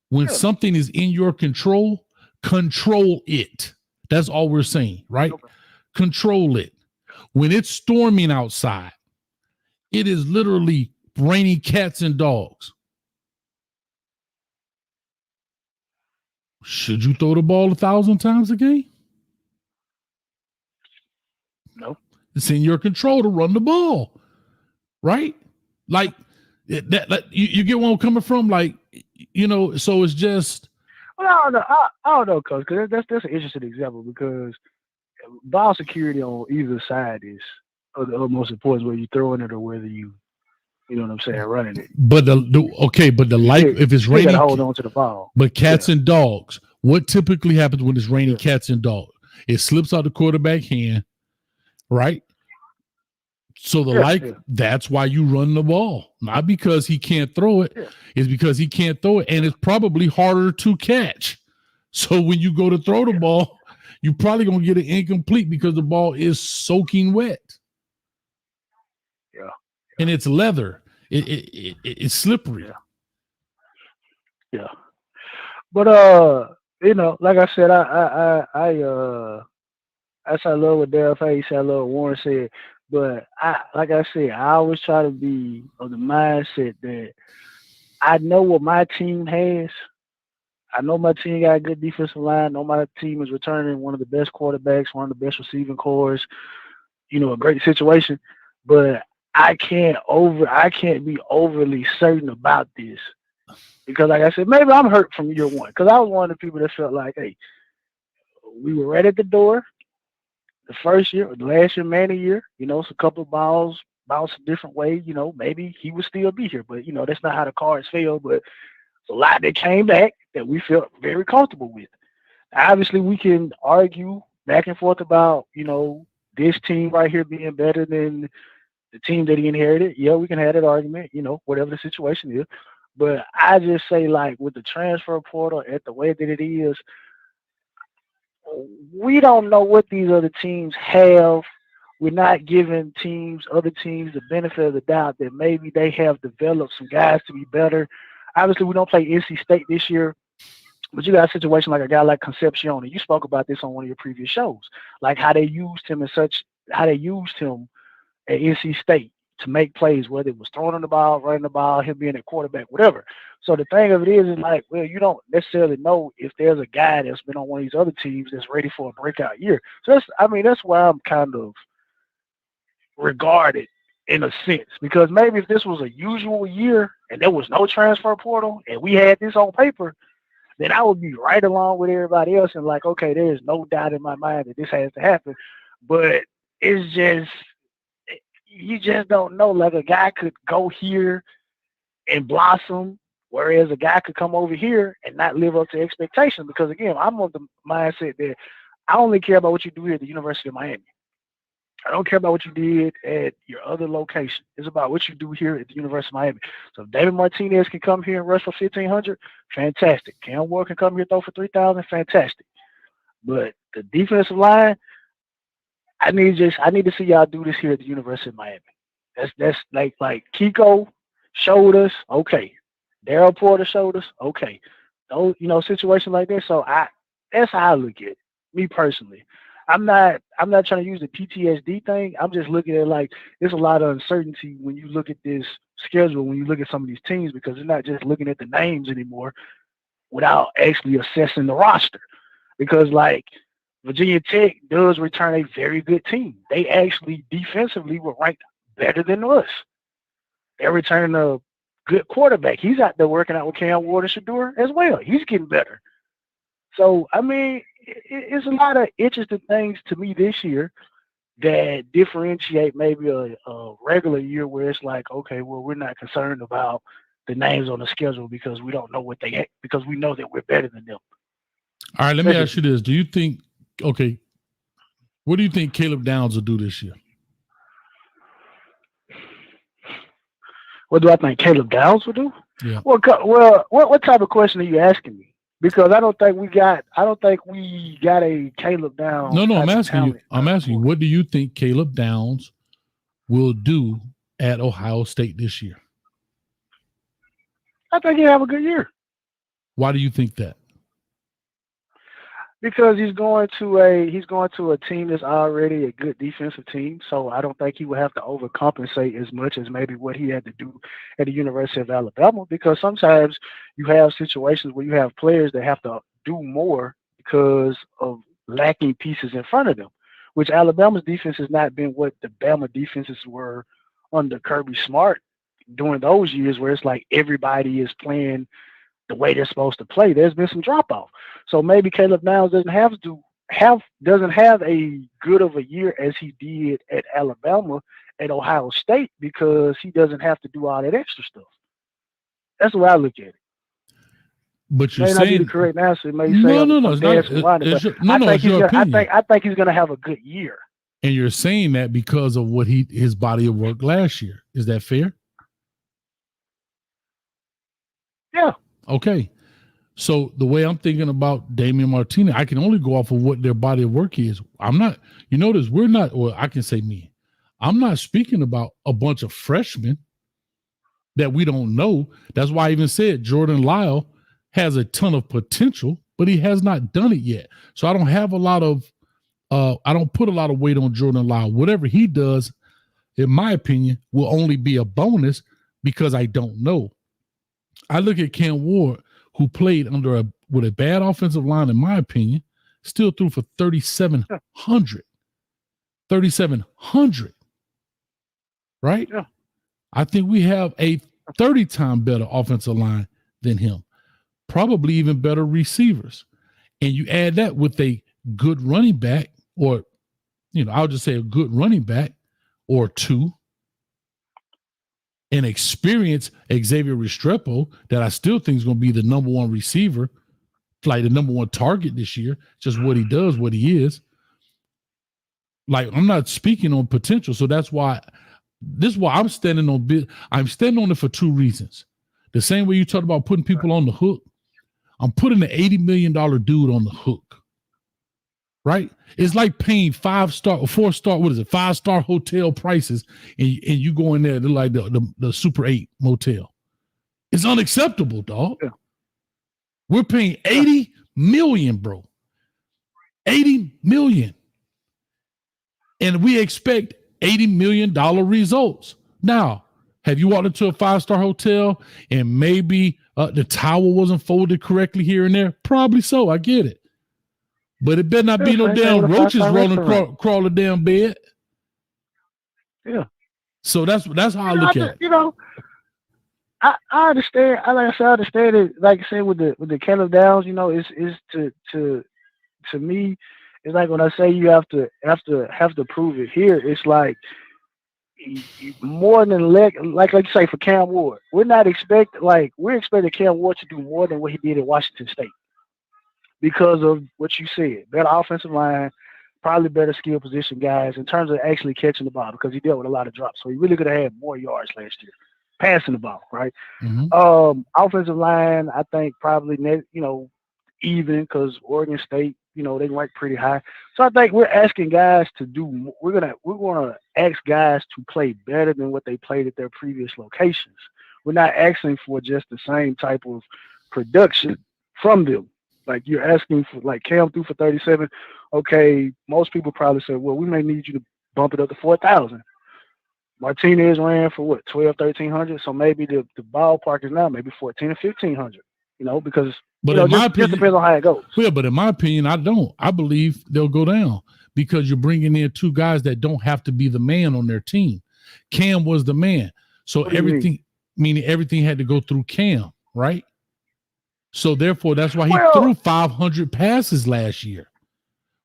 when something is in your control, control it. That's all we're saying, right? Okay. Control it. When it's storming outside, it is literally raining cats and dogs. Should you throw the ball 1,000 times a game? No. It's in your control to run the ball, right? Like that you get where I'm coming from, like, so it's just. Well, I don't know, Coach, because that's an interesting example, because ball security on either side is of the utmost importance, whether you're throwing it or whether you know what I'm saying, running it. But if it's raining, you gotta hold on to the ball. But cats and dogs, what typically happens when it's raining cats and dogs? It slips out the quarterback hand, right? So that's why you run the ball, not because he can't throw it. Yeah. It's because he can't throw it, and it's probably harder to catch. So when you go to throw the ball, you're probably gonna get it incomplete because the ball is soaking wet. Yeah, and it's leather. It's slippery. Yeah. But like I said, I love what Darryl Fay said. I love what Warren said. But I always try to be of the mindset that I know what my team has. I know my team got a good defensive line. I know my team is returning one of the best quarterbacks, one of the best receiving cores, a great situation. But I can't be overly certain about this, because like I said, maybe I'm hurt from year one, because I was one of the people that felt like, hey, we were right at the door. The first year, or the last year, man of year, it's a couple of balls bounced a different way, maybe he would still be here. But, that's not how the cards fell. But a lot that came back that we felt very comfortable with. Obviously, we can argue back and forth about, this team right here being better than the team that he inherited. Yeah, we can have that argument, whatever the situation is. But I just say, like, with the transfer portal at the way that it is, we don't know what these other teams have. We're not giving other teams the benefit of the doubt that maybe they have developed some guys to be better. Obviously, we don't play NC State this year, but you got a situation like a guy like Concepcion, and you spoke about this on one of your previous shows, like how they used him at NC State to make plays, whether it was throwing the ball, running the ball, him being a quarterback, whatever. So the thing of it is like, well, you don't necessarily know if there's a guy that's been on one of these other teams that's ready for a breakout year. So that's why I'm kind of regarded in a sense, because maybe if this was a usual year and there was no transfer portal and we had this on paper, then I would be right along with everybody else and like, okay, there is no doubt in my mind that this has to happen. But it's just, you just don't know. Like, a guy could go here and blossom, whereas a guy could come over here and not live up to expectations. Because again, I'm of the mindset that I only care about what you do here at the University of Miami. I don't care about what you did at your other location. It's about what you do here at the University of Miami. So if David Martinez can come here and rush for 1,500, fantastic. Cam Ward can come here and throw for 3,000, fantastic. But the defensive line, I need to see y'all do this here at the University of Miami. That's like Kiko. showed us, okay. Daryl Porter showed us, okay. Those, situations like that. So that's how I look at it, me personally. I'm not trying to use the PTSD thing. I'm just looking at like there's a lot of uncertainty when you look at this schedule, when you look at some of these teams, because it's not just looking at the names anymore without actually assessing the roster. Because like Virginia Tech does return a very good team. They actually defensively were ranked better than us. They're returning a good quarterback. He's out there working out with Cam Ward and Shador as well. He's getting better. So, I mean, it's a lot of interesting things to me this year that differentiate maybe a regular year where it's like, okay, well, we're not concerned about the names on the schedule because we don't know because we know that we're better than them. All right, let me ask you this. Do you think, what do you think Caleb Downs will do this year? What do I think Caleb Downs will do? Yeah. Well, what type of question are you asking me? Because I don't think we got a Caleb Downs. No, I'm asking you, what do you think Caleb Downs will do at Ohio State this year? I think he'll have a good year. Why do you think that? Because he's going to a team that's already a good defensive team, so I don't think he will have to overcompensate as much as maybe what he had to do at the University of Alabama. Because sometimes you have situations where you have players that have to do more because of lacking pieces in front of them, which Alabama's defense has not been what the Bama defenses were under Kirby Smart during those years, where it's like everybody is playing the way they're supposed to play. There's been some drop off. So maybe Caleb Downs doesn't have a good of a year as he did at Alabama at Ohio State because he doesn't have to do all that extra stuff. That's the way I look at it. But you're saying not be the correct answer. It may say no, it's not. It's your opinion. I think he's going to have a good year. And you're saying that because of what his body of work last year. Is that fair? Yeah. Okay. So the way I'm thinking about Damian Martinez, I can only go off of what their body of work is. I'm not, you notice we're not, or I can say me, I'm not speaking about a bunch of freshmen that we don't know. That's why I even said Jordan Lyle has a ton of potential, but he has not done it yet. So I don't have a lot of, I don't put a lot of weight on Jordan Lyle. Whatever he does, in my opinion, will only be a bonus because I don't know. I look at Cam Ward, who played with a bad offensive line, in my opinion, still threw for 3,700. 3,700. Right? Yeah. I think we have a 30 times better offensive line than him. Probably even better receivers. And you add that with a good running back, or, I'll just say a good running back or two, and experience Xavier Restrepo, that I still think is going to be the number one receiver, like the number one target this year, just what he does, what he is. Like, I'm not speaking on potential. So that's why I'm standing on. I'm standing on it for two reasons. The same way you talked about putting people on the hook, I'm putting the $80 million dude on the hook. Right? It's like paying 5-star or 4-star, 5-star hotel prices, and you go in there, they're like the Super 8 motel. It's unacceptable, dog. Yeah. We're paying $80 million, bro. $80 million. And we expect $80 million results. Now, have you walked into a 5-star hotel and maybe the towel wasn't folded correctly here and there? Probably so. I get it. But it better not be no damn roaches rolling crawl the damn bed. Yeah. So that's how I look at it. I understand. I understand it. Like I said, with the Caleb Downs, it's to me, it's like when I say you have to prove it here. It's like more than like you say for Cam Ward. We're expecting Cam Ward to do more than what he did at Washington State. Because of what you said, better offensive line, probably better skill position guys in terms of actually catching the ball, because he dealt with a lot of drops. So he really could have had more yards last year passing the ball, right? Mm-hmm. Offensive line, I think probably even, because Oregon State, they rank pretty high. So I think we're asking guys to do. We're gonna ask guys to play better than what they played at their previous locations, we're not asking for just the same type of production from them. Like you're asking for, like Cam threw for 37. Okay, most people probably say, well, we may need you to bump it up to 4,000. Martinez ran for what, 1,300. So maybe the ballpark is now maybe 1,400 or 1,500. You know, because but just depends on how it goes. Well, but in my opinion, I don't. I believe they'll go down because you're bringing in two guys that don't have to be the man on their team. Cam was the man, so everything, meaning everything had to go through Cam, right? So therefore, that's why he threw 500 passes last year,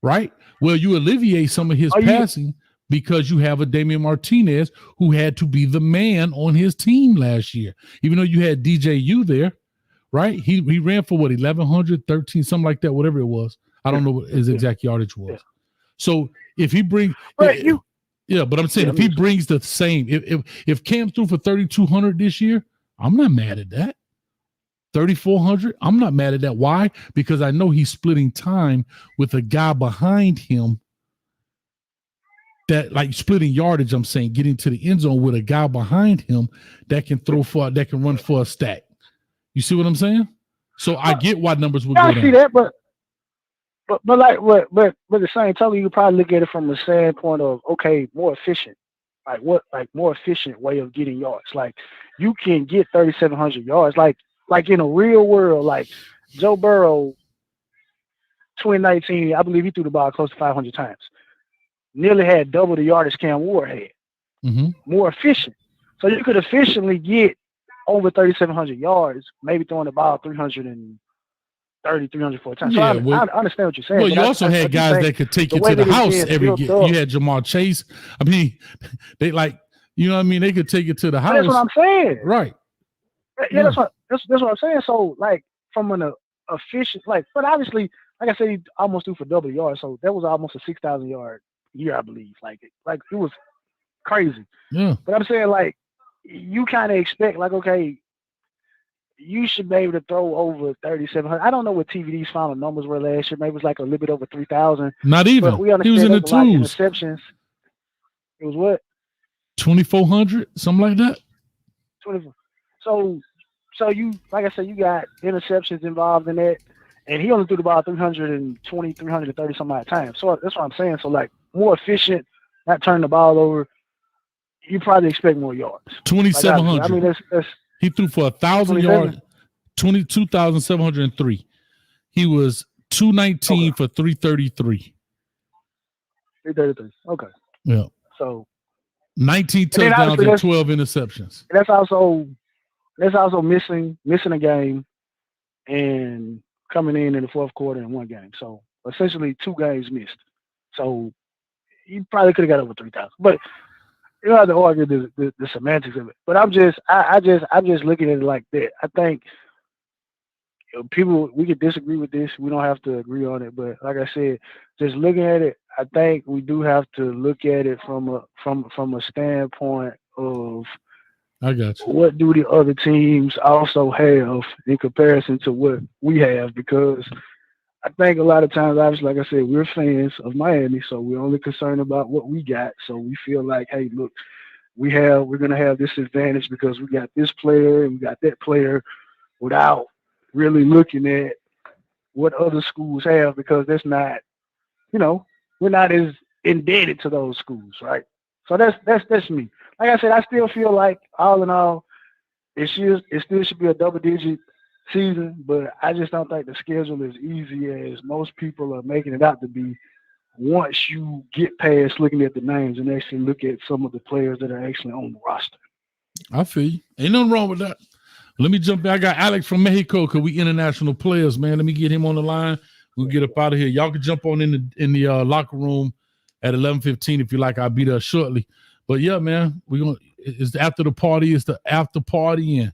right? Well, you alleviate some of his passing because you have a Damian Martinez who had to be the man on his team last year, even though you had DJU there, right? He ran for what, 1,100, 13, something like that, whatever it was. I don't know what his exact yardage was. Yeah. So if he brings, but I'm saying if he brings the same, if Cam threw for 3,200 this year, I'm not mad at that. 3,400, I'm not mad at that. Why? Because I know he's splitting time with a guy behind him. That, like, splitting yardage, I'm saying, getting to the end zone with a guy behind him that can run for a stack. You see what I'm saying? So I get why numbers would go down. I see that, but at the same time, you could probably look at it from a standpoint of, okay, more efficient. Like more efficient way of getting yards. Like you can get 3,700 yards. Like in a real world, like Joe Burrow, 2019, I believe he threw the ball close to 500 times. Nearly had double the yardage Cam Ward had. Mm-hmm. More efficient. So you could efficiently get over 3,700 yards, maybe throwing the ball 330, 340 times. Yeah, so I understand what you're saying. Well, you also had guys that could take you to the house every game. You had Jamar Chase. I mean, they they could take it to the house. That's what I'm saying. Right. Yeah, that's what I'm saying. So, like, from an efficient, like, but obviously, like I said, he almost threw for double yards. So that was almost a 6,000 yard year, I believe. Like it was crazy. Yeah. But I'm saying, like, you kind of expect, like, okay, you should be able to throw over 3,700. I don't know what TVD's final numbers were last year. Maybe it was like a little bit over 3,000. Not even. But we understand he was in the twos. Interceptions. It was what? 2,400, something like that. 24. So you, like I said, you got interceptions involved in that, and he only threw the ball 320, 330 some odd times. So that's what I'm saying. So, like, more efficient, not turning the ball over. You probably expect more yards. 2,700. I mean, that's he threw for 1,000 yards, 22,703. He was 219 for 333. 333. Okay. Yeah. So 19 touchdowns and 12 interceptions. That's also missing a game and coming in the fourth quarter in one game. So essentially 2 games missed. So you probably could have got over 3,000. But you don't have to argue the semantics of it. But I'm just looking at it like that. I think people, we could disagree with this. We don't have to agree on it. But like I said, just looking at it, I think we do have to look at it from a standpoint of, I got you. What do the other teams also have in comparison to what we have? Because I think a lot of times, obviously, like I said, we're fans of Miami, so we're only concerned about what we got. So we feel like, hey, look, we're going to have this advantage because we got this player and we got that player, without really looking at what other schools have, because that's not, we're not as indebted to those schools, right? So that's me. Like I said, I still feel like, all in all, it still should be a double-digit season, but I just don't think the schedule is easy as most people are making it out to be once you get past looking at the names and actually look at some of the players that are actually on the roster. I feel you. Ain't nothing wrong with that. Let me jump in. I got Alex from Mexico because we international players, man. Let me get him on the line. We'll get up out of here. Y'all can jump on in the locker room at 11:15 if you like. I'll be there shortly. But yeah, man, it's after the party. It's the after party, and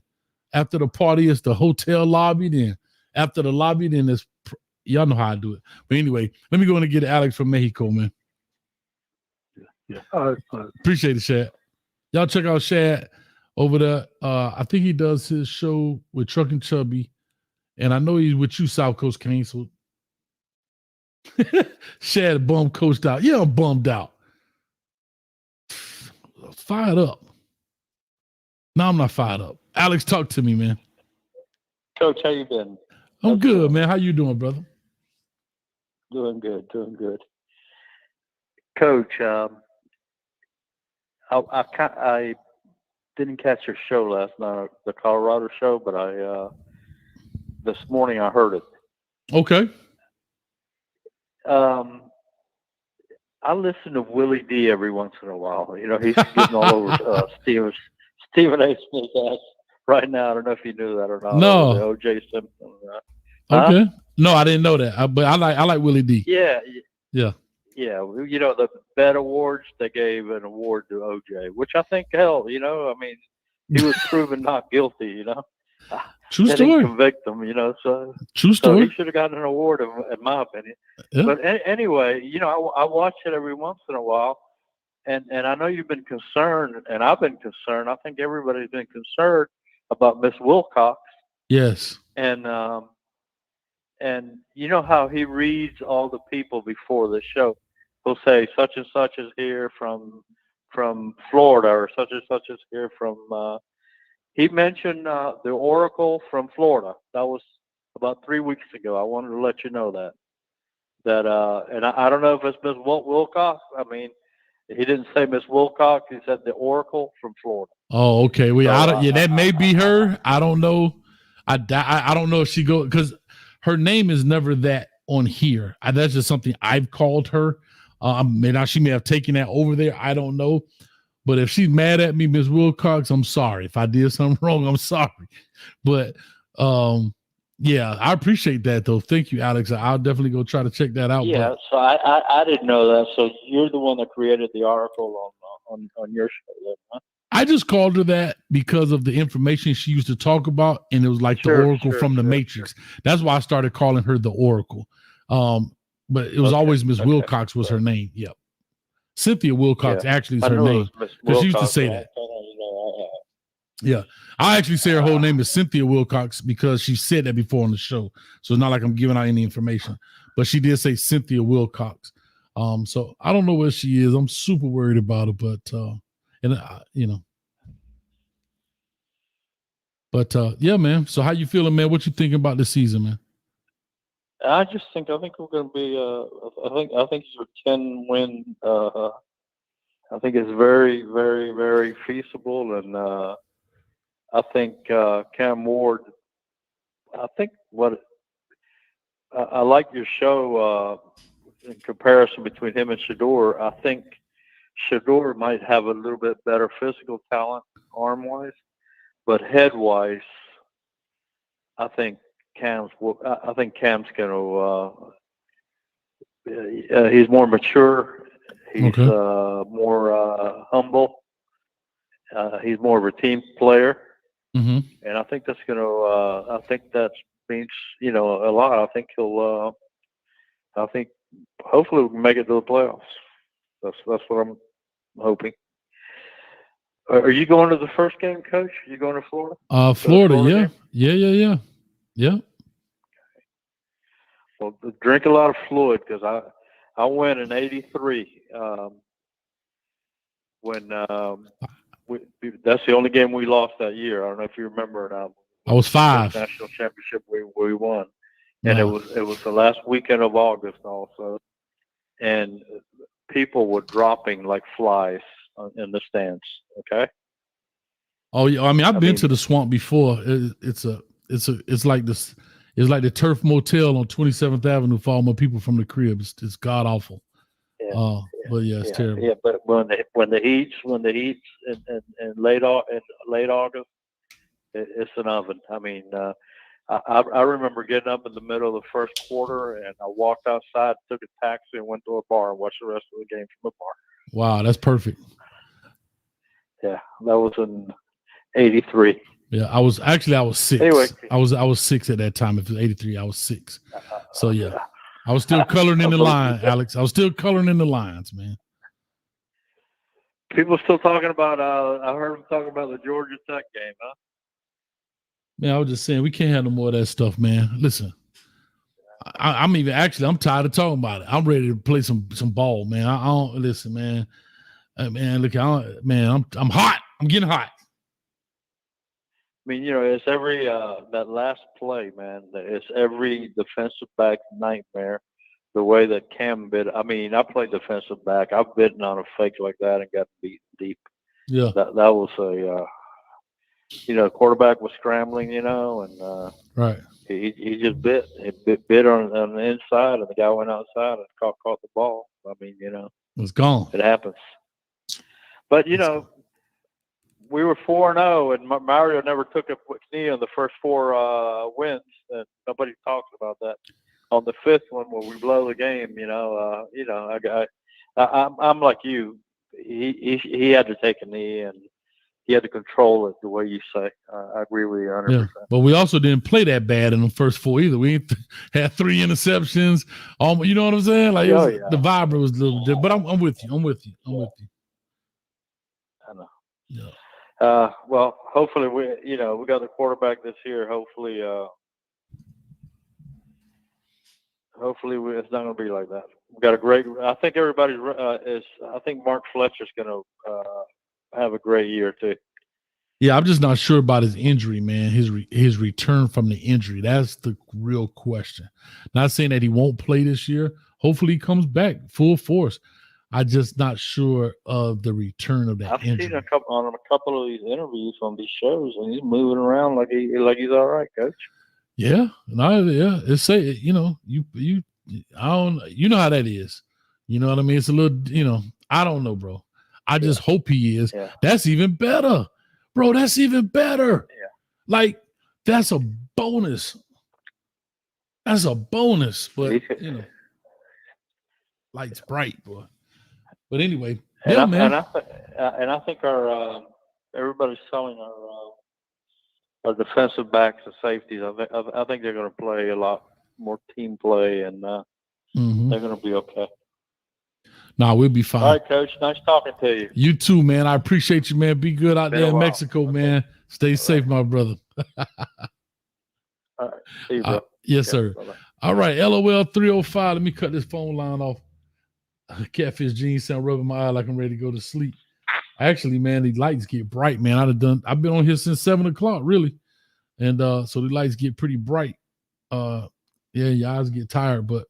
after the party, it's the hotel lobby. Then after the lobby, then it's y'all know how I do it. But anyway, let me go in and get Alex from Mexico, man. Yeah. All right. Appreciate it, Shad. Y'all check out Shad over there. I think he does his show with Truck and Chubby, and I know he's with you, South Coast Kane. So Shad bum coached out. Yeah, I'm bummed out. Fired up. No, I'm not fired up. Alex, talk to me, man. Coach, how you been? I'm good, man. How you doing, brother? Doing good. Coach, I didn't catch your show last night, the Colorado show, but this morning I heard it. Okay. I listen to Willie D every once in a while. You know, he's getting all over Stephen A. Smith's ass right now. I don't know if you knew that or not. No. The O.J. Simpson. Okay. No, I didn't know that. But I like Willie D. Yeah. Yeah. Yeah. You know, the Bet Awards, they gave an award to O.J., which I think, hell, you know, I mean, he was proven not guilty, you know. True They story. didn't convict him, you know, so True so story. he should have gotten an award, in my opinion. Yeah. But anyway, you know, I watch it every once in a while, and I know you've been concerned, and I've been concerned. I think everybody's been concerned about Miss Wilcox, Yes. and you know how he reads all the people before the show. He'll say such and such is here from Florida, or such and such is here from. He mentioned the Oracle from Florida. That was about 3 weeks ago. I wanted to let you know that. And I don't know if it's Miss Wilcox. I mean, he didn't say Miss Wilcox. He said the Oracle from Florida. Oh, okay. Well, So, that may be her. I don't know. I don't know if she go because her name is never that on here. That's just something I've called her. She may have taken that over there. I don't know. But if she's mad at me, Miss Wilcox, I'm sorry. If I did something wrong, I'm sorry. But yeah, I appreciate that though. Thank you, Alex. I'll definitely go try to check that out. Yeah, but so I didn't know that. So you're the one that created the article on your show, huh? I just called her that because of the information she used to talk about, and it was like the Oracle from the Matrix. That's why I started calling her the Oracle. But it was always Miss Wilcox was her name. Yep. Cynthia Wilcox actually is her name because she used to say that. Yeah, I actually say her whole name is Cynthia Wilcox because she said that before on the show. So it's not like I'm giving out any information, but she did say Cynthia Wilcox. So I don't know where she is. I'm super worried about her, but you know. But yeah, man. So how you feeling, man? What you thinking about this season, man? I think we're going to be. I think it's a 10-win. I think it's very, very, very feasible, and I think Cam Ward. I think I like your show in comparison between him and Shador. I think Shador might have a little bit better physical talent, arm-wise, but head-wise, I think Cam's going to. He's more mature. He's more humble. He's more of a team player, and I think that's going to. I think that means a lot. I think he'll. I think hopefully we can make it to the playoffs. That's what I'm hoping. Are you going to the first game, Coach? Are you going to Florida? Florida, yeah. Yeah. Well, drink a lot of fluid because I went in '83 when that's the only game we lost that year. I don't know if you remember or not. I was 5. National championship we won, and it was the last weekend of August also, and people were dropping like flies in the stands. Okay. Oh yeah, I mean I've been to the Swamp before. It's like this. It's like the Turf Motel on 27th Avenue for all my people from the crib. It's god awful. Yeah. But yeah, it's terrible. Yeah, but when the heats in late August, it's an oven. I mean, I remember getting up in the middle of the first quarter and I walked outside, took a taxi, and went to a bar and watched the rest of the game from the bar. Wow, that's perfect. Yeah, that was in '83. Yeah, I was 6. Anyway, I was 6 at that time. If it was '83, I was 6. So yeah, I was still coloring in the line, Alex. I was still coloring in the lines, man. People still talking about. I heard them talking about the Georgia Tech game, huh? Man, I was just saying we can't have no more of that stuff, man. Listen, I'm tired of talking about it. I'm ready to play some ball, man. I don't listen, man. Man, look, I'm hot. I'm getting hot. mean, it's every that last play, man. It's every defensive back nightmare. The way that Cam bit. I mean, I played defensive back. I've bitten on a fake like that and got beat deep. Yeah. That was a. The quarterback was scrambling, and right. He just bit. He bit on the inside, and the guy went outside and caught the ball. I mean, it's gone. It happens. But we were 4-0, and Mario never took a knee on the first 4 wins, and nobody talks about that. On the 5th one, where we blow the game, I'm like you. He had to take a knee, and he had to control it the way you say. I agree with you 100%. Yeah, but we also didn't play that bad in the first 4 either. We had 3 interceptions. You know what I'm saying? Like the vibe was a little different. But I'm with you. I'm with you. I know. Yeah. Well, hopefully we got the quarterback this year. Hopefully it's not going to be like that. We got a great. I think everybody's I think Mark Fletcher's going to have a great year too. Yeah, I'm just not sure about his injury, man. His return from the injury. That's the real question. Not saying that he won't play this year. Hopefully he comes back full force. I'm just not sure of the return of that I've injury. seen a couple of these interviews on these shows, and he's moving around like he's all right, coach. Yeah, It's I don't. You know how that is. You know what I mean? It's a little. I don't know, bro. I just hope he is. Yeah. That's even better, bro. That's even better. Yeah. Like that's a bonus. That's a bonus, but lights bright, boy. But anyway, man. And I think our everybody's selling our defensive backs and safeties. I think they're going to play a lot more team play, and they're going to be okay. Nah, we'll be fine. All right, Coach. Nice talking to you. You too, man. I appreciate you, man. Be good out Been there a in while. Mexico, man. Stay safe, my brother. All right. See you, bro. Yes, sir. Bye-bye. All right, LOL 305. Let me cut this phone line off. Catfish jeans sound rubbing my eye like I'm ready to go to sleep. Actually, man, the lights get bright, man. I've been on here since 7:00, really. And so the lights get pretty bright. Yeah, your eyes get tired, but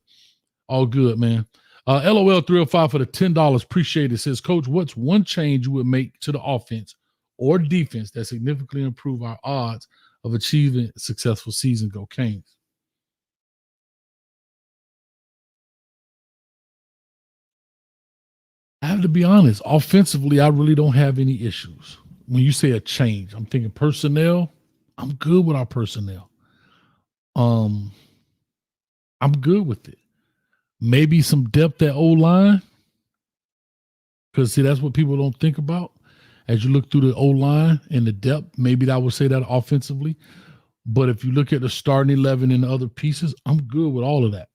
all good, man. LOL 305 for the $10. Appreciate it. Says, Coach, what's one change you would make to the offense or defense that significantly improve our odds of achieving a successful season? Go Canes. I have to be honest. Offensively, I really don't have any issues. When you say a change, I'm thinking personnel. I'm good with our personnel. I'm good with it. Maybe some depth at O-line. Because, see, that's what people don't think about. As you look through the O-line and the depth, maybe I would say that offensively. But if you look at the starting 11 and the other pieces, I'm good with all of that.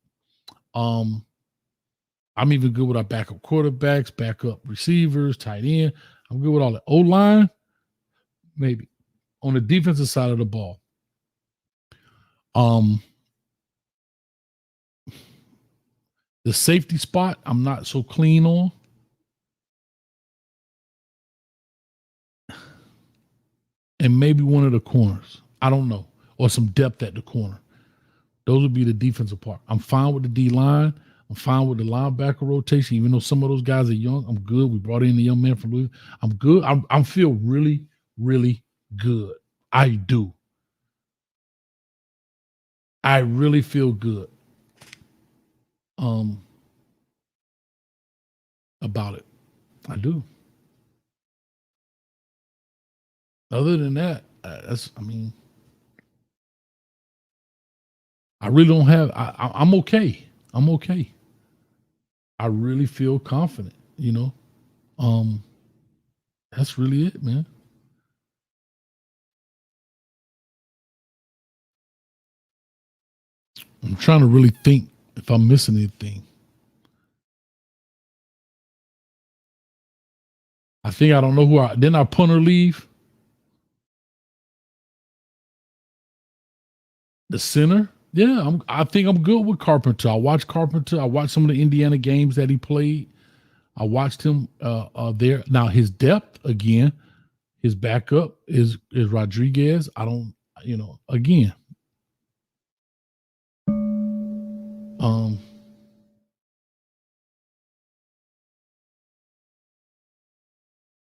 I'm even good with our backup quarterbacks, backup receivers, tight end. I'm good with all that. O-line, maybe. On the defensive side of the ball, the safety spot, I'm not so clean on. And maybe one of the corners. I don't know. Or some depth at the corner. Those would be the defensive part. I'm fine with the D-line. I'm fine with the linebacker rotation, even though some of those guys are young. I'm good. We brought in the young man from Louisville. I'm good. I feel really, really good. I do. I really feel good about it. I do. Other than that, I really don't have, I'm okay. I'm okay. I really feel confident, That's really it, man. I'm trying to really think if I'm missing anything. I think I don't know didn't our punter leave? The center? Yeah, I think I'm good with Carpenter. I watched Carpenter. I watched some of the Indiana games that he played. I watched him there. Now his depth, again, His backup is Rodriguez. I don't, again.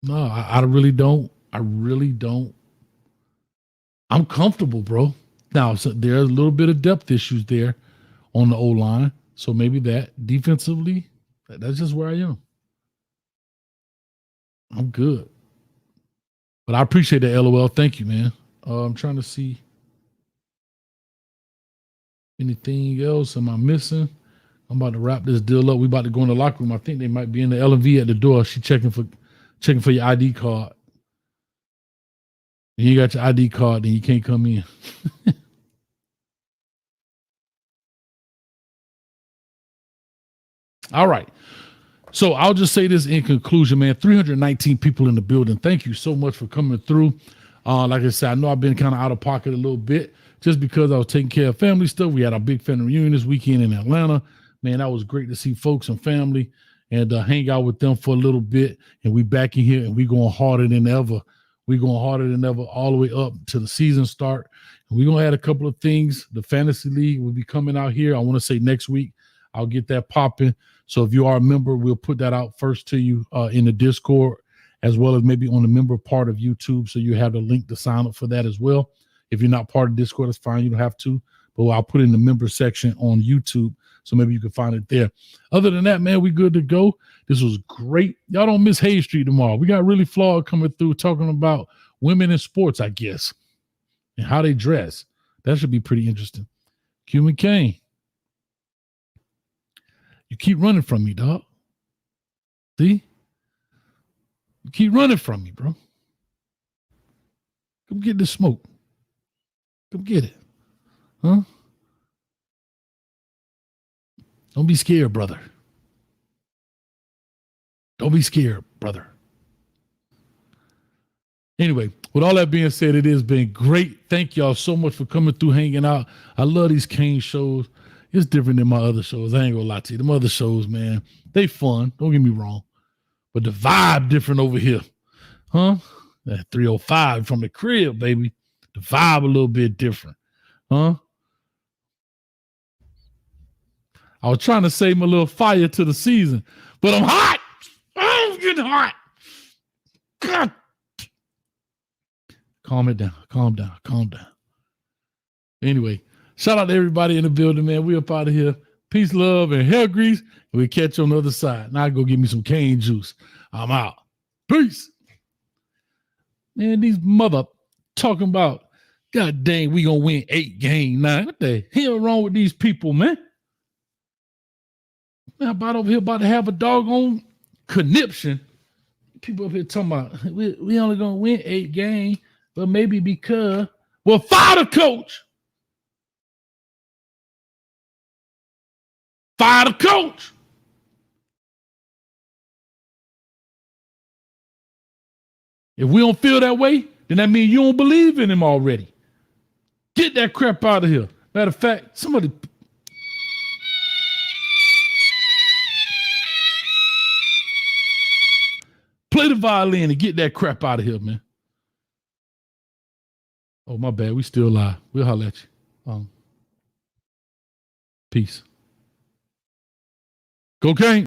No, I really don't. I'm comfortable, bro. Now, so there's a little bit of depth issues there on the O-line. So maybe that defensively, that's just where I am. I'm good. But I appreciate the LOL. Thank you, man. I'm trying to see anything else. Am I missing? I'm about to wrap this deal up. We about to go in the locker room. I think they might be in the LV at the door. She checking for your ID card. You got your ID card, then you can't come in. All right. So I'll just say this in conclusion, man. 319 people in the building. Thank you so much for coming through. Like I said, I know I've been kind of out of pocket a little bit just because I was taking care of family stuff. We had our big family reunion this weekend in Atlanta. Man, that was great to see folks and family and hang out with them for a little bit. And we back in here and we going harder than ever. We're going harder than ever all the way up to the season start. And we're going to add a couple of things. The Fantasy League will be coming out here. I want to say next week. I'll get that popping. So if you are a member, we'll put that out first to you in the Discord, as well as maybe on the member part of YouTube. So you have the link to sign up for that as well. If you're not part of Discord, that's fine. You don't have to. But I'll put it in the member section on YouTube. So maybe you can find it there. Other than that, man, we good to go. This was great. Y'all don't miss Hay Street tomorrow. We got Really Flawed coming through talking about women in sports, I guess, and how they dress. That should be pretty interesting. Q McCain. You keep running from me, dog. See? You keep running from me, bro. Come get this smoke. Come get it. Huh? Don't be scared, brother. Don't be scared, brother. Anyway, with all that being said, it has been great. Thank y'all so much for coming through, hanging out. I love these Kane shows. It's different than my other shows. I ain't gonna lie to you. Them other shows, man, they fun. Don't get me wrong. But the vibe different over here. Huh? That 305 from the crib, baby. The vibe a little bit different. Huh? I was trying to save my little fire to the season, but I'm hot. I'm getting hot. God. Calm it down. Calm down. Calm down. Anyway, shout out to everybody in the building, man. We up out of here. Peace, love, and hair grease. And we catch you on the other side. Now I go get me some cane juice. I'm out. Peace. Man, these mother talking about, God dang, we gonna win 8 games now. What the hell wrong with these people, man? Man, about over here about to have a doggone conniption. People up here talking about we only gonna win 8 games, but maybe because fire the coach. Fire the coach. If we don't feel that way, then that means you don't believe in him already. Get that crap out of here. Matter of fact, somebody play the violin and get that crap out of here, man. Oh, my bad. We still live. We'll holler at you. Peace. Cocaine.